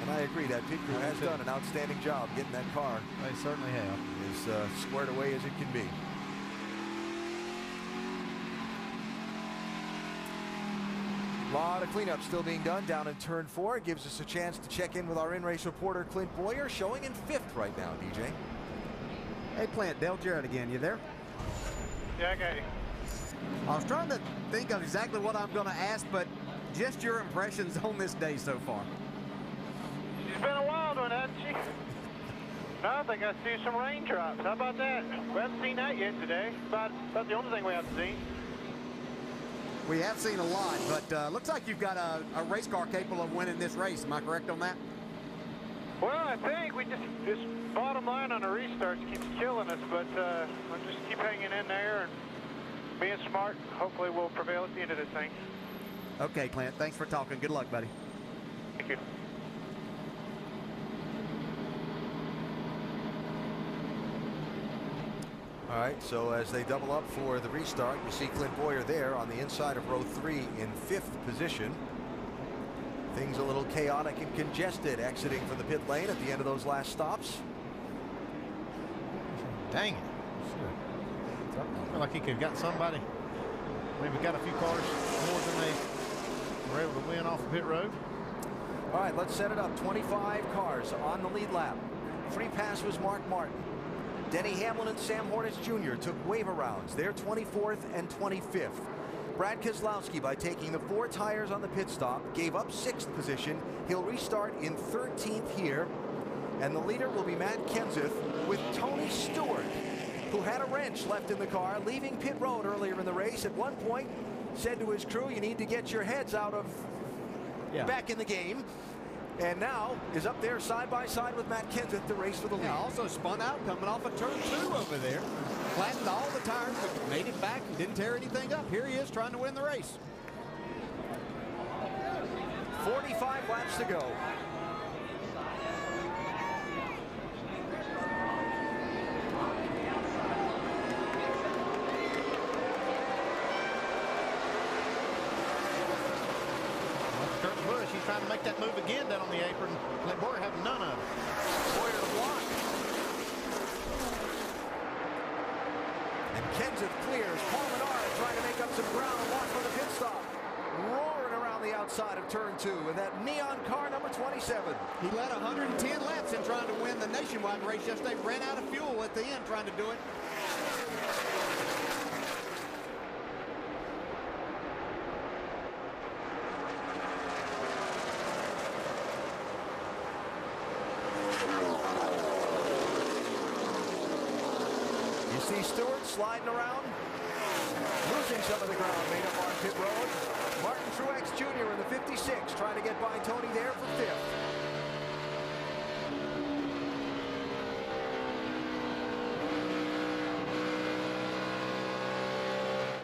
And I agree, that pit crew has done an outstanding job getting that car. They certainly have. As squared away as it can be. A lot of cleanup still being done down in turn 4. It gives us a chance to check in with our in-race reporter, Clint Boyer, showing in 5th right now, DJ. Hey, Clint, Dale Jarrett again. You there? Yeah, I got you. I was trying to think of exactly what I'm going to ask, but just your impressions on this day so far. She's been a wild one, hasn't she? I think I see some raindrops. How about that? We haven't seen that yet today. About the only thing we haven't seen. We have seen a lot, but looks like you've got a race car capable of winning this race. Am I correct on that? Well, I think we just bottom line on the restarts keeps killing us, but we'll just keep hanging in there and being smart. Hopefully we'll prevail at the end of this thing. Okay, Clint. Thanks for talking. Good luck, buddy. Thank you. All right, so as they double up for the restart, you see Clint Boyer there on the inside of row 3 in 5th position. Things a little chaotic and congested exiting from the pit lane at the end of those last stops. Dang it. I feel like he could have got somebody. Maybe got a few cars more than they were able to win off the pit road. All right, let's set it up. 25 cars on the lead lap. Free pass was Mark Martin. Denny Hamlin and Sam Hornich Jr. took waiver rounds. They're 24th and 25th. Brad Keselowski, by taking the 4 tires on the pit stop, gave up 6th position. He'll restart in 13th here. And the leader will be Matt Kenseth with Tony Stewart, who had a wrench left in the car, leaving pit road earlier in the race. At one point, said to his crew, you need to get your heads out of back in the game. And now is up there side by side with Matt Kenseth to race for the lead. Yeah, also spun out coming off of turn 2 over there. Flattened all the tires, but made it back and didn't tear anything up. Here he is trying to win the race. 45 laps to go. He's trying to make that move again down on the apron. Clint Boyer having none of it. Boyer to block. And Kenseth clears. Paul Menard trying to make up some ground. Watch for the pit stop. Roaring around the outside of turn 2 with that neon car number 27. He led 110 laps in trying to win the nationwide race yesterday. Ran out of fuel at the end trying to do it. See Stewart sliding around, losing some of the ground made up on pit road. Martin Truex Jr. in the 56 trying to get by Tony there for 5th.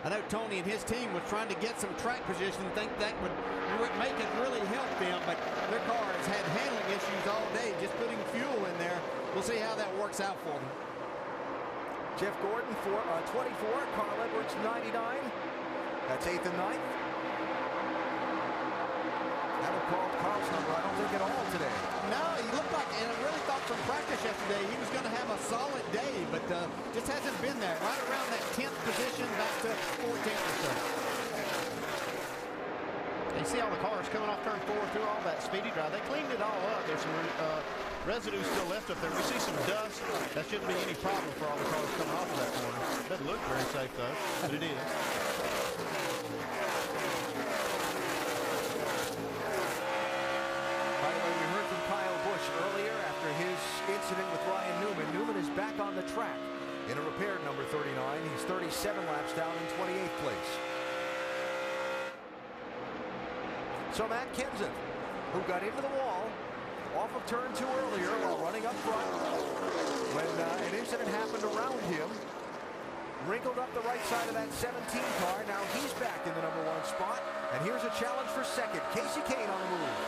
I know Tony and his team was trying to get some track position, think that would make it really help them, but their car has had handling issues all day, just putting fuel in there. We'll see how that works out for them. Jeff Gordon for 24, Carl Edwards 99. That's 8th and 9th. Haven't called Carl's number, I don't think, at all today. No, he looked like, and I really thought from practice yesterday he was going to have a solid day, but just hasn't been there. Right around that 10th position, back to 14th or so. You see all the cars coming off turn 4 through all that speedy drive. They cleaned it all up. There's some residue still left up there. We see some dust. That shouldn't be any problem for all the cars coming off of that corner. Doesn't look very safe though, but it is. By the way, we heard from Kyle Busch earlier after his incident with Ryan Newman. Newman is back on the track in a repaired number 39. He's 37 laps down in 28th place. So Matt Kenseth, who got into the wall off of turn 2 earlier while running up front, when an incident happened around him, wrinkled up the right side of that 17 car. Now he's back in the number 1 spot, and here's a challenge for 2nd. Kasey Kahne on the move.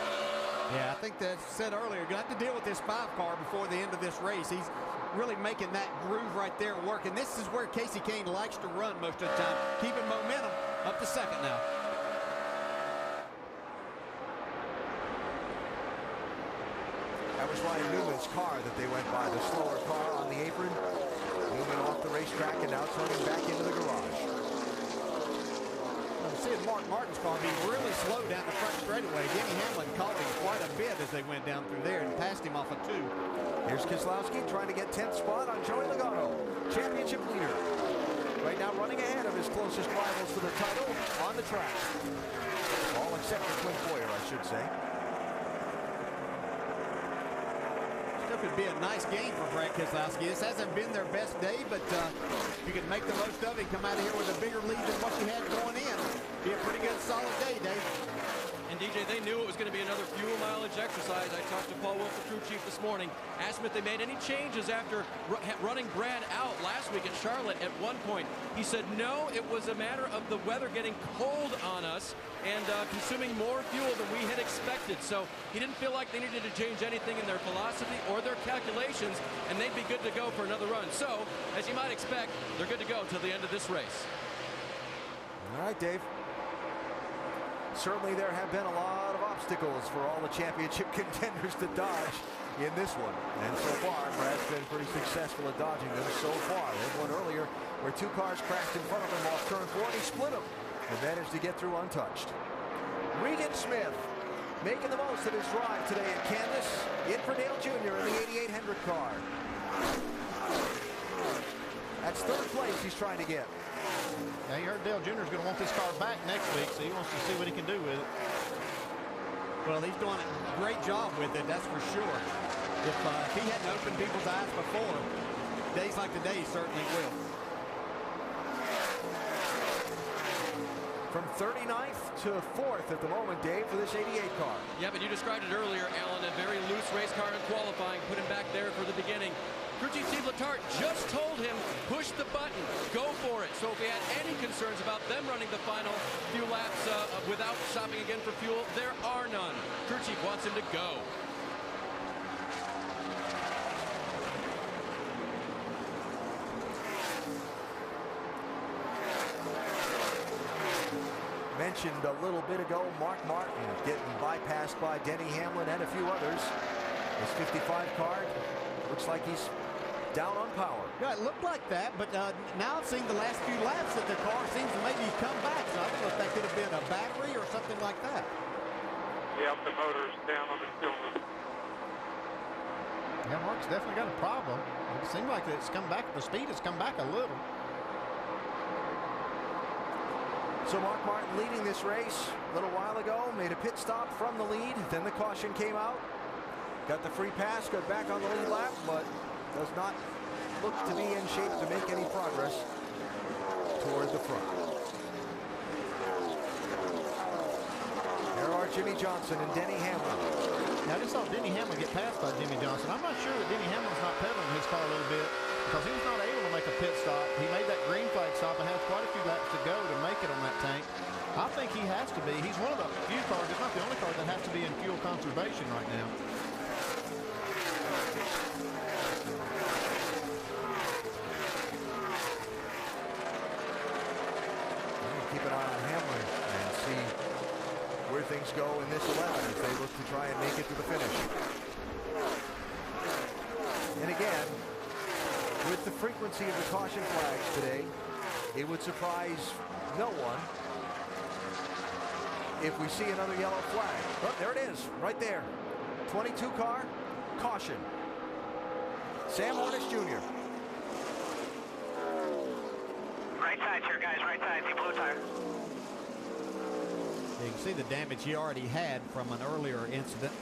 Yeah, I think that said earlier, going to have to deal with this 5 car before the end of this race. He's really making that groove right there work, and this is where Kasey Kahne likes to run most of the time, keeping momentum up to 2nd now. That was Ryan Newman's car that they went by, the slower car on the apron. Newman off the racetrack and now turning back into the garage. seeing Mark Martin's car be really slow down the front straightaway. Denny Hamlin caught him quite a bit as they went down through there and passed him off a 2. Here's Keselowski trying to get 10th spot on Joey Logano, championship leader. Right now running ahead of his closest rivals for the title on the track. All except for Clint Boyer, I should say. Still could be a nice game for Brad Keselowski. This hasn't been their best day, but if you can make the most of it, come out of here with a bigger lead than what you had going in. Be a pretty good, solid day, Dave. And DJ, they knew it was going to be another fuel mileage exercise. I talked to Paul Wolf, the crew chief, this morning. Asked him if they made any changes after running Brad out last week at Charlotte at one point. He said, no, it was a matter of the weather getting cold on us and consuming more fuel than we had expected. So he didn't feel like they needed to change anything in their philosophy or their calculations, and they'd be good to go for another run. So, as you might expect, they're good to go till the end of this race. All right, Dave. Certainly there have been a lot of obstacles for all the championship contenders to dodge in this one. And so far, Brad's been pretty successful at dodging them so far. They had one earlier where 2 cars crashed in front of him off turn 4, and he split them and managed to get through untouched. Regan Smith making the most of his drive today at Kansas. In for Dale Jr. in the 88 Hendrick car. That's 3rd place he's trying to get. Now, you heard Dale Jr. is going to want this car back next week, so he wants to see what he can do with it. Well, he's doing a great job with it, that's for sure. If he hadn't opened people's eyes before, days like today, he certainly will. From 39th to 4th at the moment, Dave, for this 88 car. Yeah, but you described it earlier, Alan, a very loose race car in qualifying, put him back there for the beginning. Crew Chief Steve Letarte just told him, push the button, go for it. So if we had any concerns about them running the final few laps without stopping again for fuel, there are none. Crew Chief wants him to go. Mentioned a little bit ago, Mark Martin getting bypassed by Denny Hamlin and a few others. His 55 car looks like he's down on power. Yeah, it looked like that, but now I've seen the last few laps that the car seems to maybe come back. So I don't know if that could have been a battery or something like that. Yep, the motor's down on the cylinder. Yeah, Mark's definitely got a problem. It seemed like it's come back. The speed has come back a little. So Mark Martin leading this race a little while ago, made a pit stop from the lead. Then the caution came out. Got the free pass, got back on the lead lap, but does not look to be in shape to make any progress toward the front. There are Jimmy Johnson and Denny Hamlin. Now, I just saw Denny Hamlin get passed by Jimmy Johnson. I'm not sure that Denny Hamlin's not pedaling his car a little bit because he was not able to make a pit stop. He made that green flag stop and has quite a few laps to go to make it on that tank. I think he has to be. He's one of the few cars, it's not the only car that has to be in fuel conservation right now. Keep an eye on Hamlin and see where things go in this 11 as they look to try and make it to the finish. And again, with the frequency of the caution flags today, it would surprise no one if we see another yellow flag. Oh, there it is, right there. 22 car, caution. Sam Hornish Jr. Right side here, guys, right side, the blue tire. You can see the damage he already had from an earlier incident.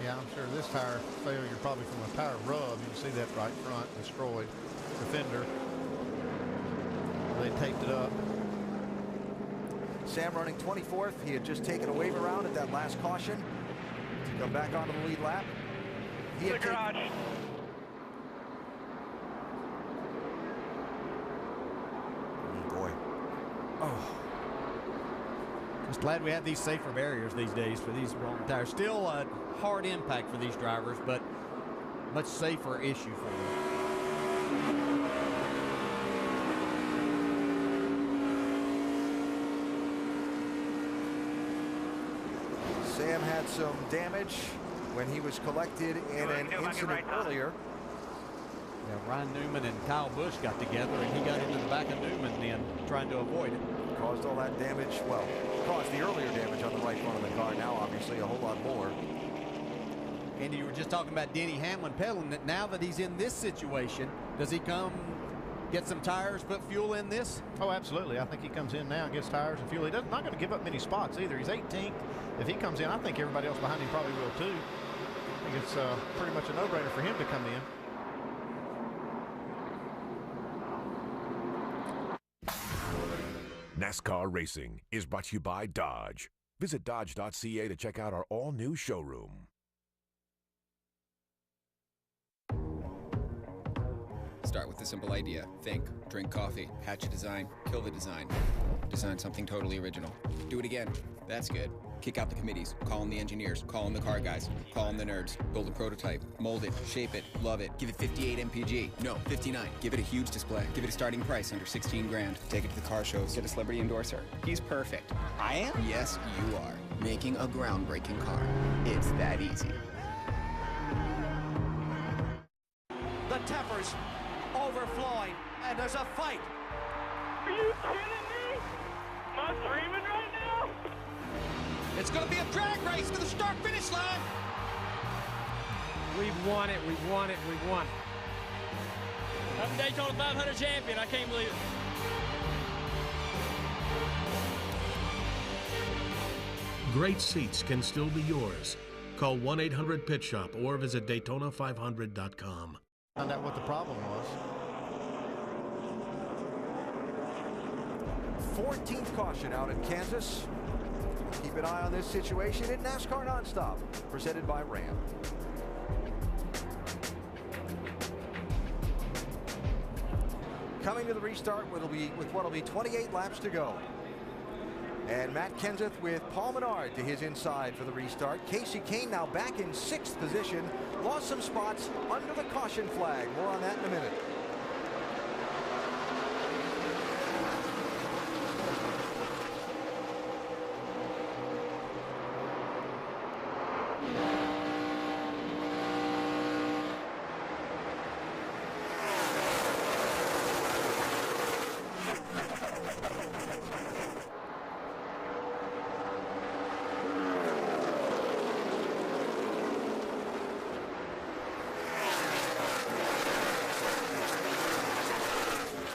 Yeah, I'm sure this tire failure probably from a tire rub. You can see that right front destroyed. The fender. They taped it up. Sam running 24th. He had just taken a wave around at that last caution to come back onto the lead lap. He had garage. Boy. Oh. Just glad we have these safer barriers these days for these wrong tires. Still a hard impact for these drivers, but much safer issue for them. Sam had some damage when he was collected in an incident earlier. Yeah, Ryan Newman and Kyle Busch got together, and he got into the back of Newman then, trying to avoid it. Caused all that damage. Well, caused the earlier damage on the right front of the car. Now, obviously, a whole lot more. And you were just talking about Denny Hamlin pedaling it. Now that he's in this situation, does he come get some tires, put fuel in this? Oh, absolutely. I think he comes in now and gets tires and fuel. He's not going to give up many spots either. He's 18th. If he comes in, I think everybody else behind him probably will too. I think it's pretty much a no-brainer for him to come in. NASCAR Racing is brought to you by Dodge. Visit Dodge.ca to check out our all-new showroom. Start with a simple idea. Think, drink coffee, hatch a design, kill the design. Design something totally original. Do it again. That's good. Kick out the committees, call in the engineers, call in the car guys, call in the nerds, build a prototype, mold it, shape it, love it, give it 58 MPG. No, 59. Give it a huge display. Give it a starting price under 16 grand. Take it to the car shows, get a celebrity endorser. He's perfect. I am? Yes, you are. Making a groundbreaking car. It's that easy. The tempers overflowing, and there's a fight. Are you kidding me? Am I dreaming right now? It's going to be a drag race to the start-finish line. We've won it. We've won it. We've won it. I'm Daytona 500 champion. I can't believe it. Great seats can still be yours. Call 1-800-PIT-SHOP or visit Daytona500.com. Found out what the problem was. 14th caution out in Kansas. Keep an eye on this situation in NASCAR Nonstop, presented by Ram. Coming to the restart with what'll be 28 laps to go. And Matt Kenseth with Paul Menard to his inside for the restart. Casey Kane now back in 6th position. Lost some spots under the caution flag. More on that in a minute.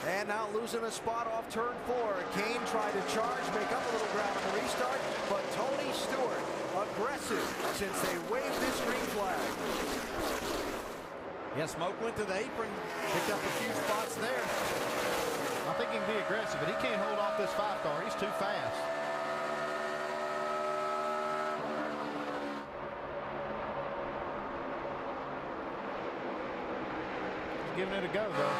And now losing a spot off turn 4. Kane tried to charge, make up a little ground on the restart, but Tony Stewart aggressive since they waved this green flag. Yeah, Smoke went to the apron, picked up a few spots there. I think he can be aggressive, but he can't hold off this 5-car. He's too fast. He's giving it a go, though.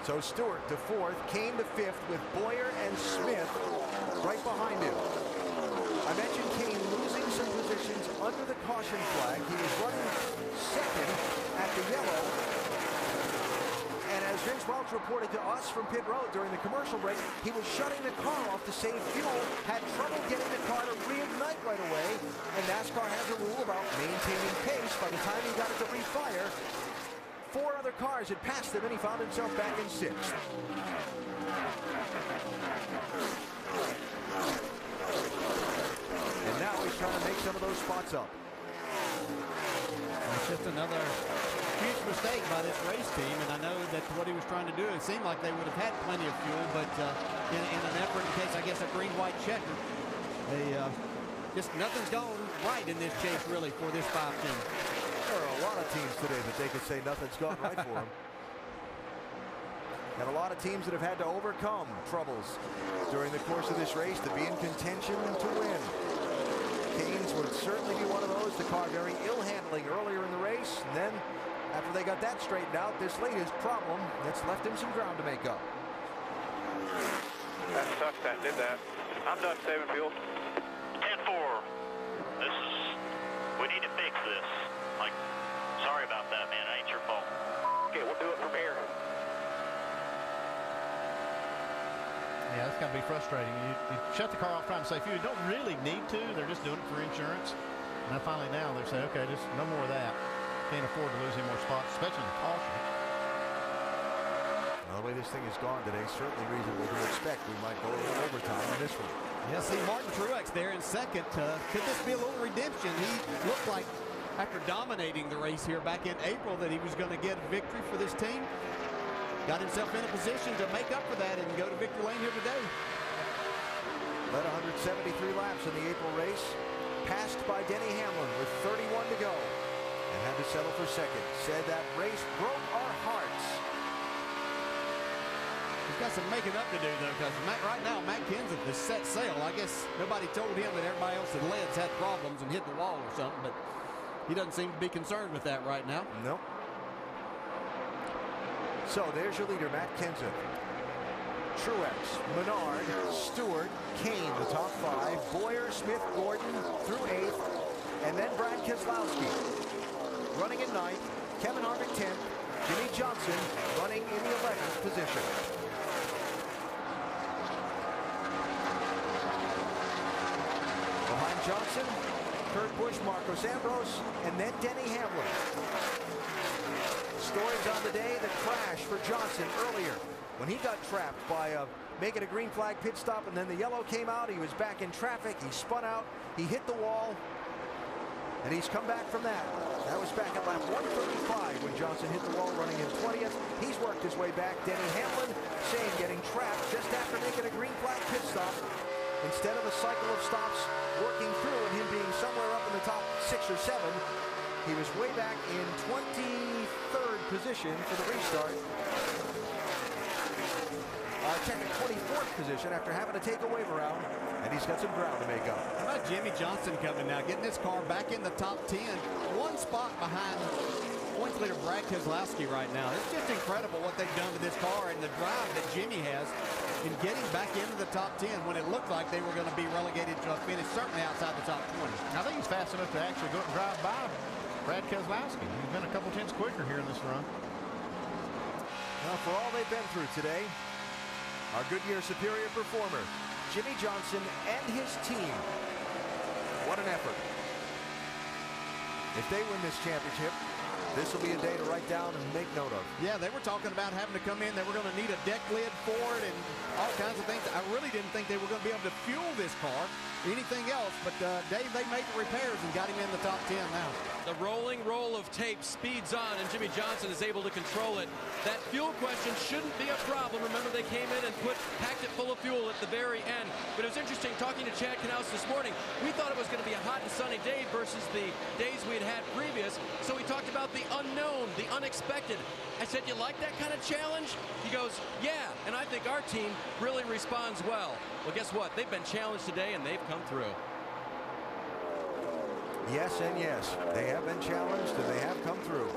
So Stewart to 4th, Kane to 5th with Boyer and Smith right behind him. I mentioned Kane losing some positions under the caution flag. He was running 2nd at the yellow. And as Vince Welch reported to us from pit road during the commercial break, he was shutting the car off to save fuel, had trouble getting the car to reignite right away. And NASCAR has a rule about maintaining pace. By the time he got it to refire, 4 other cars had passed him, and he found himself back in 6th. And now he's trying to make some of those spots up. It's just another huge mistake by this race team, and I know that what he was trying to do, it seemed like they would have had plenty of fuel, but in an effort in case, I guess, a green-white checker, they just nothing's gone right in this chase, really, for this 5 team. There are a lot of teams today that they could say nothing's gone right for them. And a lot of teams that have had to overcome troubles during the course of this race to be in contention and to win. Canes would certainly be one of those. The car very ill handling earlier in the race. And then after they got that straightened out, this latest problem that's left him some ground to make up. That sucks that did that. I'm done saving fuel. 10-4. We need to fix this. Like, sorry about that, man. It ain't your fault. Okay, we'll do it from here. Yeah, that's got to be frustrating. You shut the car off trying to save fuel. You don't really need to. They're just doing it for insurance. And then finally now they're saying, okay, just no more of that. Can't afford to lose any more spots, especially in the caution. Well, the way this thing has gone today, certainly reasonable to expect we might go a little overtime in this one. Yeah, see Martin Truex there in second. Could this be a little redemption? He looked like, after dominating the race here back in April, that he was going to get a victory for this team. Got himself in a position to make up for that and go to victory lane here today. Led 173 laps in the April race. Passed by Denny Hamlin with 31 to go. And had to settle for second. Said that race broke our hearts. He's got some making up to do, though, because right now, Matt Kenseth has set sail. I guess nobody told him that everybody else at Leeds had problems and hit the wall or something, but he doesn't seem to be concerned with that right now. Nope. So there's your leader, Matt Kenseth. Truex, Menard, Stewart, Kane, the top five. Boyer, Smith, Gordon through eighth. And then Brad Keselowski running in ninth. Kevin Harvick 10th. Jimmy Johnson running in the 11th position. Behind Johnson, Kurt Busch, Marcos Ambrose, and then Denny Hamlin. Stories on the day, the crash for Johnson earlier when he got trapped by making a green flag pit stop, and then the yellow came out. He was back in traffic. He spun out. He hit the wall, and he's come back from that. That was back at lap 135 when Johnson hit the wall running in 20th. He's worked his way back. Denny Hamlin saying getting trapped just after making a green flag pit stop. Instead of a cycle of stops working through and him being somewhere up in the top 6 or 7, he was way back in 23rd position for the restart. Check at 24th position after having to take a wave around, and he's got some ground to make up. How about Jimmy Johnson coming now, getting this car back in the top 10, one spot behind points leader Brad Keselowski right now. It's just incredible what they've done to this car and the drive that Jimmy has in getting back into the top 10 when it looked like they were going to be relegated to a finish certainly outside the top 20. I think he's fast enough to actually go and drive by Brad Keselowski. He's been a couple tenths quicker here in this run. Well, for all they've been through today, our Goodyear Superior performer, Jimmy Johnson and his team. What an effort. If they win this championship, this will be a day to write down and make note of. Yeah, they were talking about having to come in. They were going to need a deck lid for it and all kinds of things. I really didn't think they were going to be able to fuel this car, anything else. But, Dave, they made the repairs and got him in the top 10 now. The rolling roll of tape speeds on, and Jimmy Johnson is able to control it. That fuel question shouldn't be a problem. Remember, they came in and packed it full of fuel at the very end. But it was interesting talking to Chad Knaus this morning. We thought it was going to be a hot and sunny day versus the days we had had previous. So we talked about the unknown, the unexpected. I said, you like that kind of challenge? He goes, yeah, and I think our team really responds well. Well, guess what? They've been challenged today, and they've come through. Yes and yes. They have been challenged, and they have come through.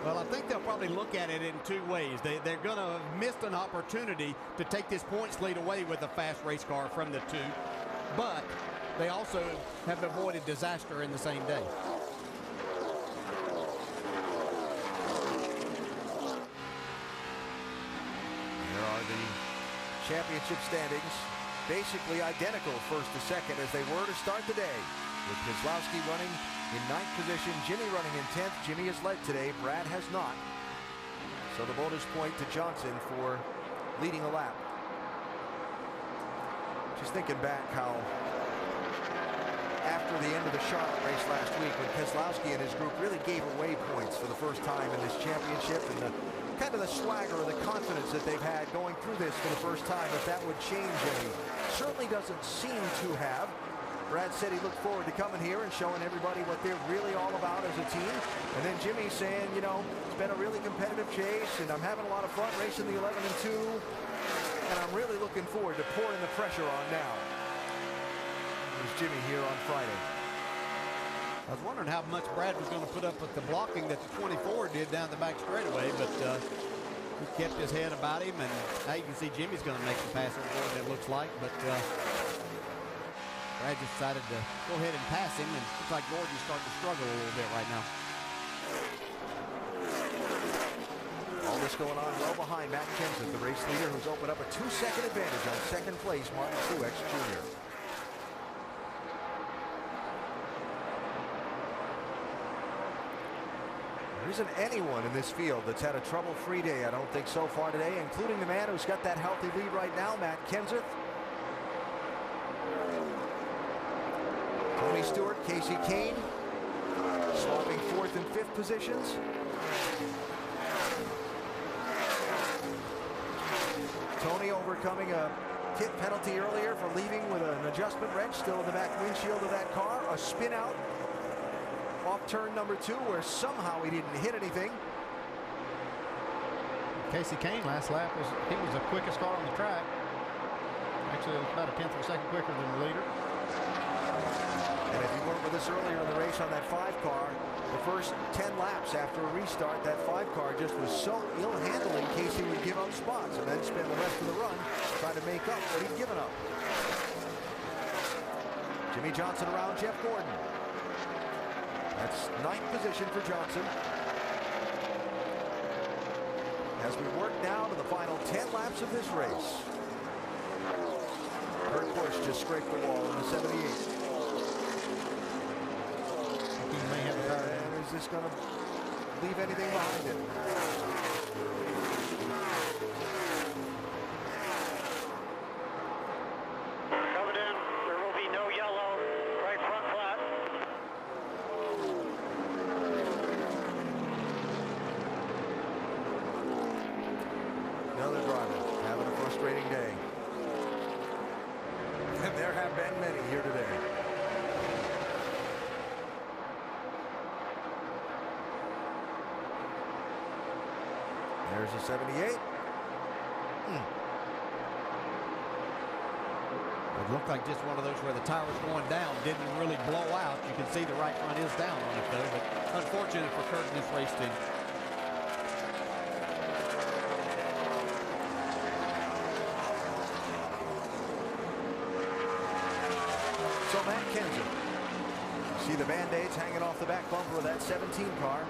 Well, I think they'll probably look at it in two ways. They're going to have missed an opportunity to take this points lead away with a fast race car from the two, but they also have avoided disaster in the same day. There are the championship standings, basically identical first to second as they were to start the day, with Keselowski running in 9th position, Jimmy running in 10th. Jimmy has led today, Brad has not. So the bonus point to Johnson for leading a lap. Just thinking back how after the end of the Charlotte race last week, when Keselowski and his group really gave away points for the first time in this championship, and the kind of the swagger or the confidence that they've had going through this for the first time, if that would change any. Certainly doesn't seem to have. Brad said he looked forward to coming here and showing everybody what they're really all about as a team. And then Jimmy saying, you know, it's been a really competitive chase, and I'm having a lot of fun racing the 11 and 2, and I'm really looking forward to pouring the pressure on now. There's Jimmy here on Friday. I was wondering how much Brad was going to put up with the blocking that the 24 did down the back straightaway, but he kept his head about him, and now you can see Jimmy's going to make the pass on Gordon, it looks like, but Brad just decided to go ahead and pass him, and it looks like Gordon's starting to struggle a little bit right now. All this going on well behind Matt Kenseth, the race leader, who's opened up a 2-second advantage on second place, Martin Truex Jr. There isn't anyone in this field that's had a trouble-free day, I don't think, so far today, including the man who's got that healthy lead right now, Matt Kenseth. Tony Stewart, Casey Kane, swapping 4th and 5th positions. Tony overcoming a hit penalty earlier for leaving with an adjustment wrench still in the back windshield of that car. A spin out off turn number 2 where somehow he didn't hit anything. Casey Kane last lap was the quickest car on the track. Actually, it was about a 1/10 of a second quicker than the leader. And if you weren't with us earlier in the race on that 5 car, the first 10 laps after a restart, that 5 car just was so ill-handling, Casey would give up spots and then spend the rest of the run trying to make up what he'd given up. Jimmy Johnson around Jeff Gordon. That's 9th position for Johnson. As we work now to the final 10 laps of this race. Kurt Busch just scraped the wall in the 78. Is this going to leave anything behind it? Coming in, there will be no yellow, right front flat. Another driver having a frustrating day. And there have been many here today. There's a 78. It looked like just one of those where the tire was going down, didn't really blow out. You can see the right front is down on it though, but unfortunate for Kurt in this race team. So Matt Kenseth. See the Band-Aids hanging off the back bumper of that 17 car.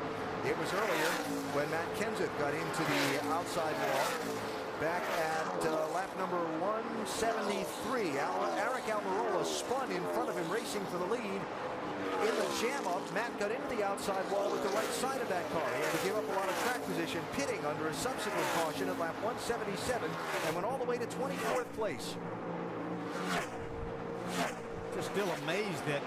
It was earlier when Matt Kenseth got into the outside wall back at lap number 173. Eric Almirola spun in front of him, racing for the lead. In the jam-up, Matt got into the outside wall with the right side of that car. He had to give up a lot of track position, pitting under a subsequent caution at lap 177 and went all the way to 24th place. Just still amazed at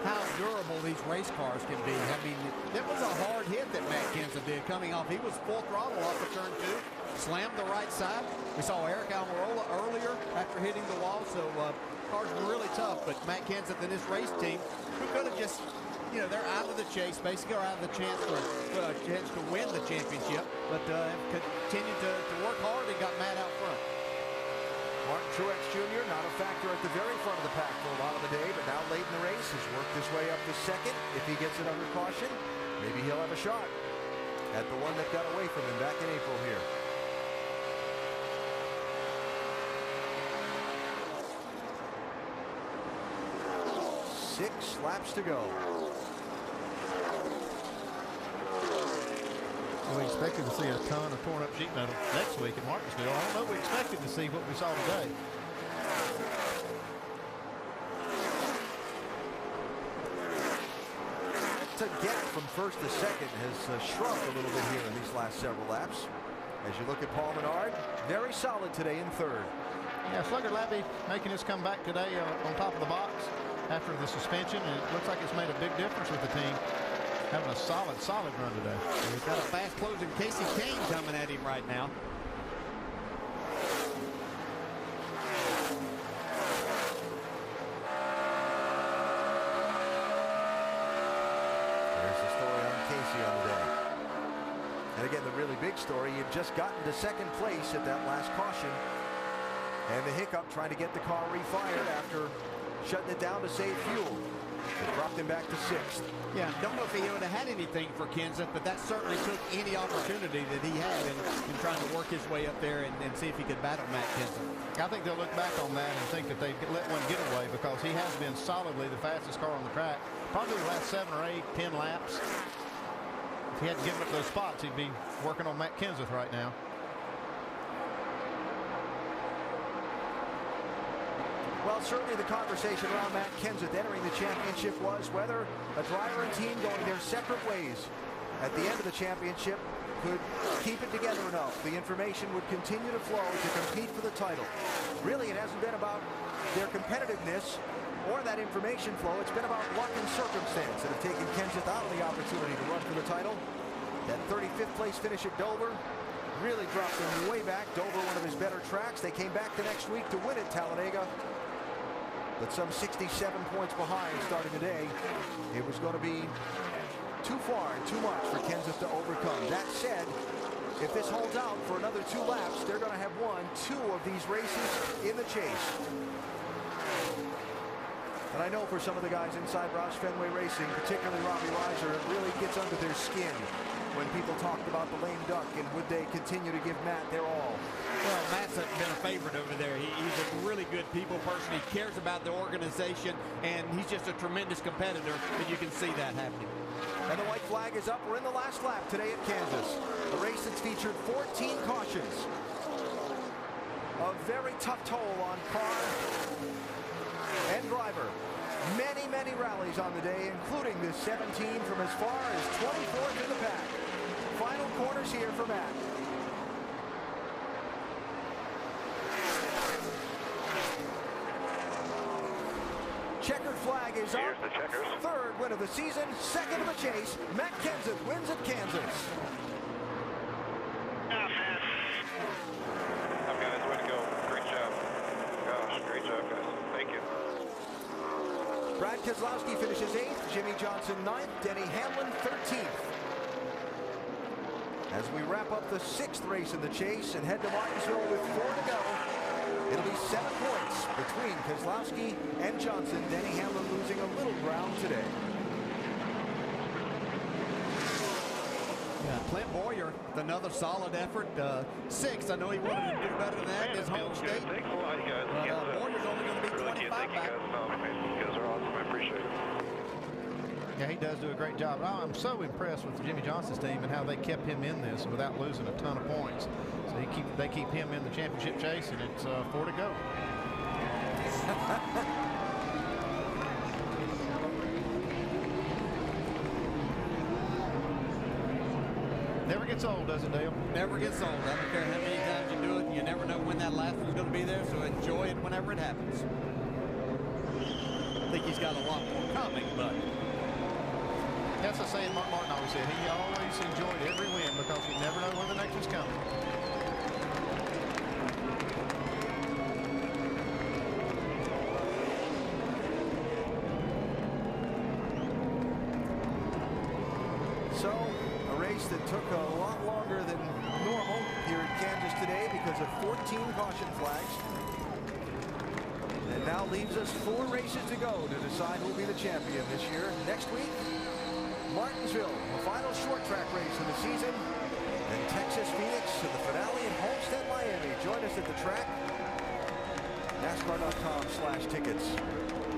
how durable these race cars can be. I mean, it was a hard hit that Matt Kenseth did coming off. He was full throttle off of turn 2, slammed the right side. We saw Eric Almirola earlier after hitting the wall, so cars were really tough. But Matt Kenseth and his race team, who could have just, you know, they're out of the chase, basically, or out of the chance to win the championship, but continued to work hard and got Matt out front. Martin Truex Jr. not a factor at the very front of the pack for a lot of the day, but now late in the race has worked his way up to 2nd. If he gets it under caution, maybe he'll have a shot at the one that got away from him back in April here. Six laps to go. We expected to see a ton of torn up sheet metal next week in Martinsville. I don't know if we expected to see what we saw today. To get from 1st to 2nd has shrunk a little bit here in these last several laps. As you look at Paul Menard, very solid today in 3rd. Yeah, Slugger Labbe making his comeback today on top of the box after the suspension, and it looks like it's made a big difference with the team. Having a solid run today. He's got a fast closing Casey Kane coming at him right now. There's the story on Casey on the day. And again, the really big story, he had just gotten to 2nd place at that last caution. And the hiccup trying to get the car refired after shutting it down to save fuel. It dropped him back to 6th. Yeah, don't know if he would have had anything for Kenseth, but that certainly took any opportunity that he had in trying to work his way up there and see if he could battle Matt Kenseth. I think they'll look back on that and think that they let one get away because he has been solidly the fastest car on the track. Probably the last 7 or 8, 10 laps. If he hadn't given up those spots, he'd be working on Matt Kenseth right now. Well, certainly the conversation around Matt Kenseth entering the championship was whether a driver and team going their separate ways at the end of the championship could keep it together enough, the information would continue to flow to compete for the title. Really, it hasn't been about their competitiveness or that information flow. It's been about luck and circumstance that have taken Kenseth out of the opportunity to run for the title. That 35th place finish at Dover really dropped them way back. Dover, one of his better tracks. They came back the next week to win at Talladega, but some 67 points behind starting today. It was going to be too far and too much for Kenseth to overcome. That said, if this holds out for another 2 laps, they're going to have won 2 of these races in the chase. And I know for some of the guys inside Roush Fenway Racing, particularly Robbie Reiser, it really gets under their skin when people talked about the lame duck and would they continue to give Matt their all. Well, Matt's been a favorite over there. He's a really good people person. He cares about the organization, and he's just a tremendous competitor, and you can see that happening. And the white flag is up. We're in the last lap today at Kansas. A race that's featured 14 cautions. A very tough toll on car and driver. Many, many rallies on the day, including this 17 from as far as 24th in the pack. Final corners here for Matt. Checkered flag is up. Third win of the season, second of the chase. Matt Kenseth wins at Kansas. Guys, way to go. Great job. Gosh, great job, guys. Thank you. Brad Keselowski finishes 8th, Jimmy Johnson 9th, Denny Hamlin 13th. As we wrap up the 6th race in the chase and head to Martinsville with 4 to go, it'll be 7 points between Keselowski and Johnson. Denny Hamlin losing a little ground today. Yeah, Clint Boyer with another solid effort. 6th. I know he wanted to do better than that in his home state. Thanks a lot, you guys. But Boyer's only going to be 25 back. You guys are awesome. I appreciate it. Yeah, he does do a great job. I'm so impressed with Jimmy Johnson's team and how they kept him in this without losing a ton of points. So they keep him in the championship chase, and it's 4 to go. Never gets old, does it, Dale? Never gets old. I don't care how many times you do it. You never know when that last one's going to be there, so enjoy it whenever it happens. I think he's got a lot more coming, but that's the saying Mark Martin always said. He always enjoyed every win because you never know when the next one's coming. So, a race that took a lot longer than normal here at Kansas today because of 14 caution flags. And now leaves us 4 races to go to decide who will be the champion this year. Next week, Martinsville, the final short track race of the season. Then Texas Phoenix to the finale in Homestead, Miami. Join us at the track. NASCAR.com/tickets.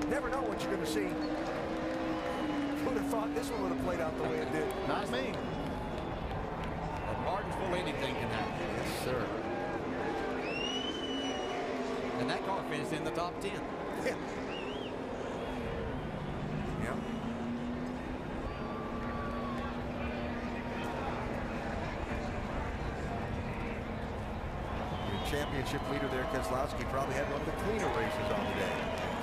Never know what you're going to see. Would have thought this one would have played out the way it did. Not me. At Martinsville, anything can happen. Yes, sir. And that car finished in the top 10. Yeah. Yeah. Your championship leader there, Keselowski, probably had one of the cleaner races on the day.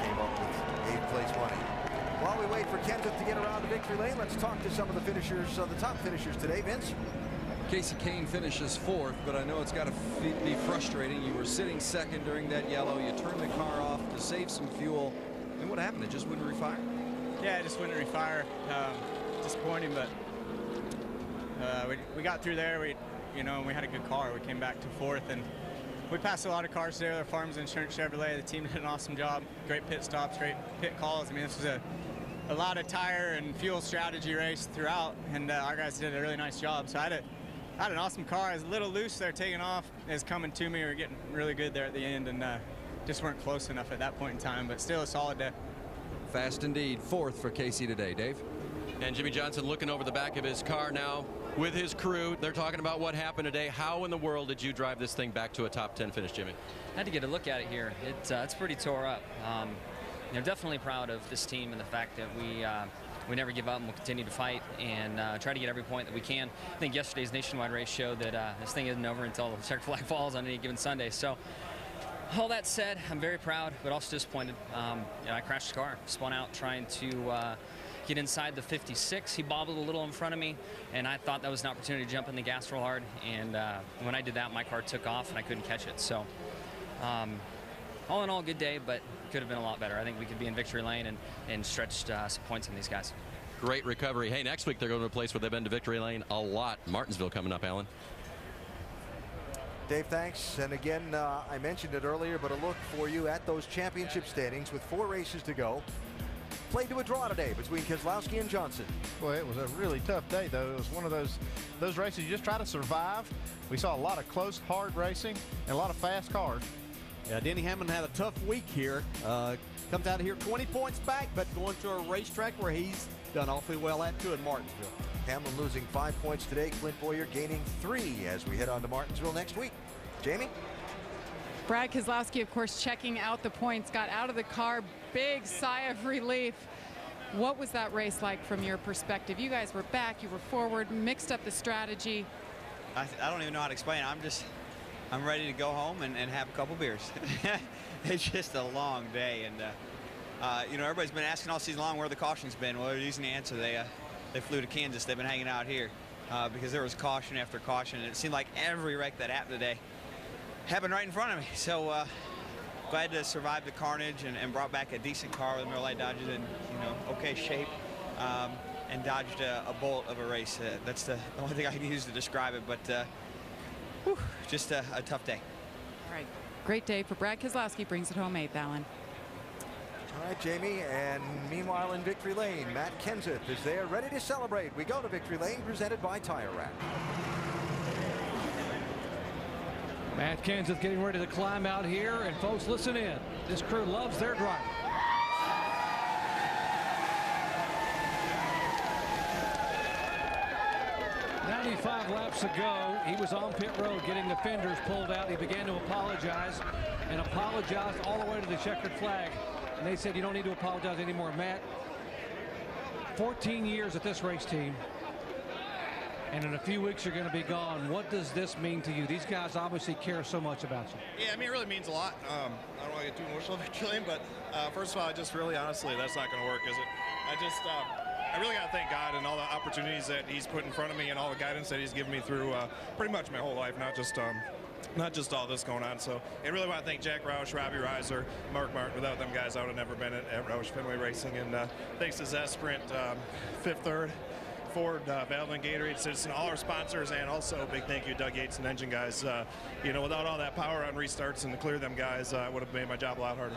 Came up with 8th place money. While we wait for Kenseth to get around to victory lane, let's talk to some of the finishers, the top finishers today. Vince? Kasey Kahne finishes 4th, but I know it's got to be frustrating. You were sitting 2nd during that yellow. You turned the car off to save some fuel. And what happened? It just wouldn't refire? Yeah, it just wouldn't refire. Disappointing, but we got through there. We had a good car. We came back to 4th, and we passed a lot of cars today. Our Farms Insurance Chevrolet. The team did an awesome job. Great pit stops, great pit calls. I mean, this was a lot of tire and fuel strategy race throughout, and our guys did a really nice job. So I had an awesome car. I was a little loose there taking off. It was coming to me. We were getting really good there at the end, and just weren't close enough at that point in time, but still a solid day. Fast indeed. 4th for Kasey today. Dave? And Jimmy Johnson looking over the back of his car now with his crew. They're talking about what happened today. How in the world did you drive this thing back to a top 10 finish, Jimmy? I had to get a look at it here. It's pretty tore up. Definitely proud of this team and the fact that we we never give up, and we'll continue to fight and try to get every point that we can. I think yesterday's nationwide race showed that this thing isn't over until the checkered flag falls on any given Sunday. So all that said, I'm very proud, but also disappointed. I crashed the car, spun out trying to get inside the 56. He bobbled a little in front of me, and I thought that was an opportunity to jump in the gas real hard. And when I did that, my car took off, and I couldn't catch it. So all in all, good day, but could have been a lot better. I think we could be in victory lane and stretched some points on these guys. Great recovery. Hey, next week they're going to a place where they've been to victory lane a lot. Martinsville coming up, Alan. Dave, thanks. And again, I mentioned it earlier, but a look for you at those championship standings with 4 races to go. Played to a draw today between Keselowski and Johnson. Boy, it was a really tough day, though. It was one of those races you just try to survive. We saw a lot of close, hard racing and a lot of fast cars. Yeah, Denny Hamlin had a tough week here. Comes out of here 20 points back, but going to a racetrack where he's done awfully well at too in Martinsville. Hamlin losing 5 points today. Clint Boyer gaining 3 as we head on to Martinsville next week. Jamie? Brad Keselowski, of course, checking out the points, got out of the car, big sigh of relief. What was that race like from your perspective? You guys were back, you were forward, mixed up the strategy. I don't even know how to explain it. I'm ready to go home and have a couple beers. It's just a long day, and everybody's been asking all season long where the caution's been. Well, they're using the answer. They flew to Kansas. They've been hanging out here because there was caution after caution, and it seemed like every wreck that happened today happened right in front of me. So glad to survive the carnage and brought back a decent car with Miller Lite Dodges in okay shape, and dodged a bullet of a race. That's the only thing I can use to describe it, but just a tough day. All right, great day for Brad Keselowski. Brings it home 8th, Alan. All right, Jamie, and meanwhile in Victory Lane, Matt Kenseth is there ready to celebrate. We go to Victory Lane, presented by Tire Rack. Matt Kenseth getting ready to climb out here, and folks, listen in. This crew loves their driver. "95 laps ago, he was on pit road getting the fenders pulled out. He began to apologize and apologized all the way to the checkered flag. And they said, you don't need to apologize anymore. Matt, 14 years at this race team, and in a few weeks you're going to be gone. What does this mean to you? These guys obviously care so much about you." Yeah, I mean, it really means a lot. I don't want to get too emotional about Julian, but first of all, I just really honestly, that's not going to work, is it? I really got to thank God and all the opportunities that he's put in front of me and all the guidance that he's given me through pretty much my whole life, not just all this going on. So I really want to thank Jack Roush, Robbie Reiser, Mark Martin. Without them guys, I would have never been at Roush Fenway Racing. And thanks to Zest Sprint, Fifth Third, Ford, Valvoline, Gatorade, Citizen, all our sponsors, and also a big thank you to Doug Yates and Engine guys. Without all that power on restarts and to clear them guys, it would have made my job a lot harder.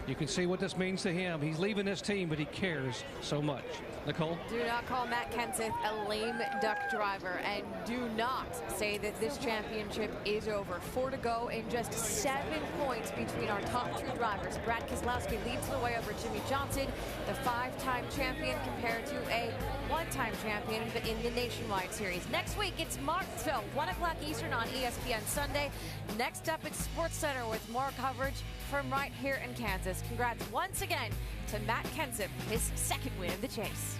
You can see what this means to him. He's leaving this team, but he cares so much. Nicole? Do not call Matt Kenseth a lame duck driver, and do not say that this championship is over. 4 to go and just 7 points between our top 2 drivers. Brad Keselowski leads the way over Jimmy Johnson, the 5-time champion, compared to a 1-time champion, but in the Nationwide Series. Next week, it's Martinsville, 1 o'clock Eastern on ESPN Sunday. Next up, it's SportsCenter with more coverage from right here in Kansas. Congrats once again to Matt Kenseth, his 2nd win of the chase.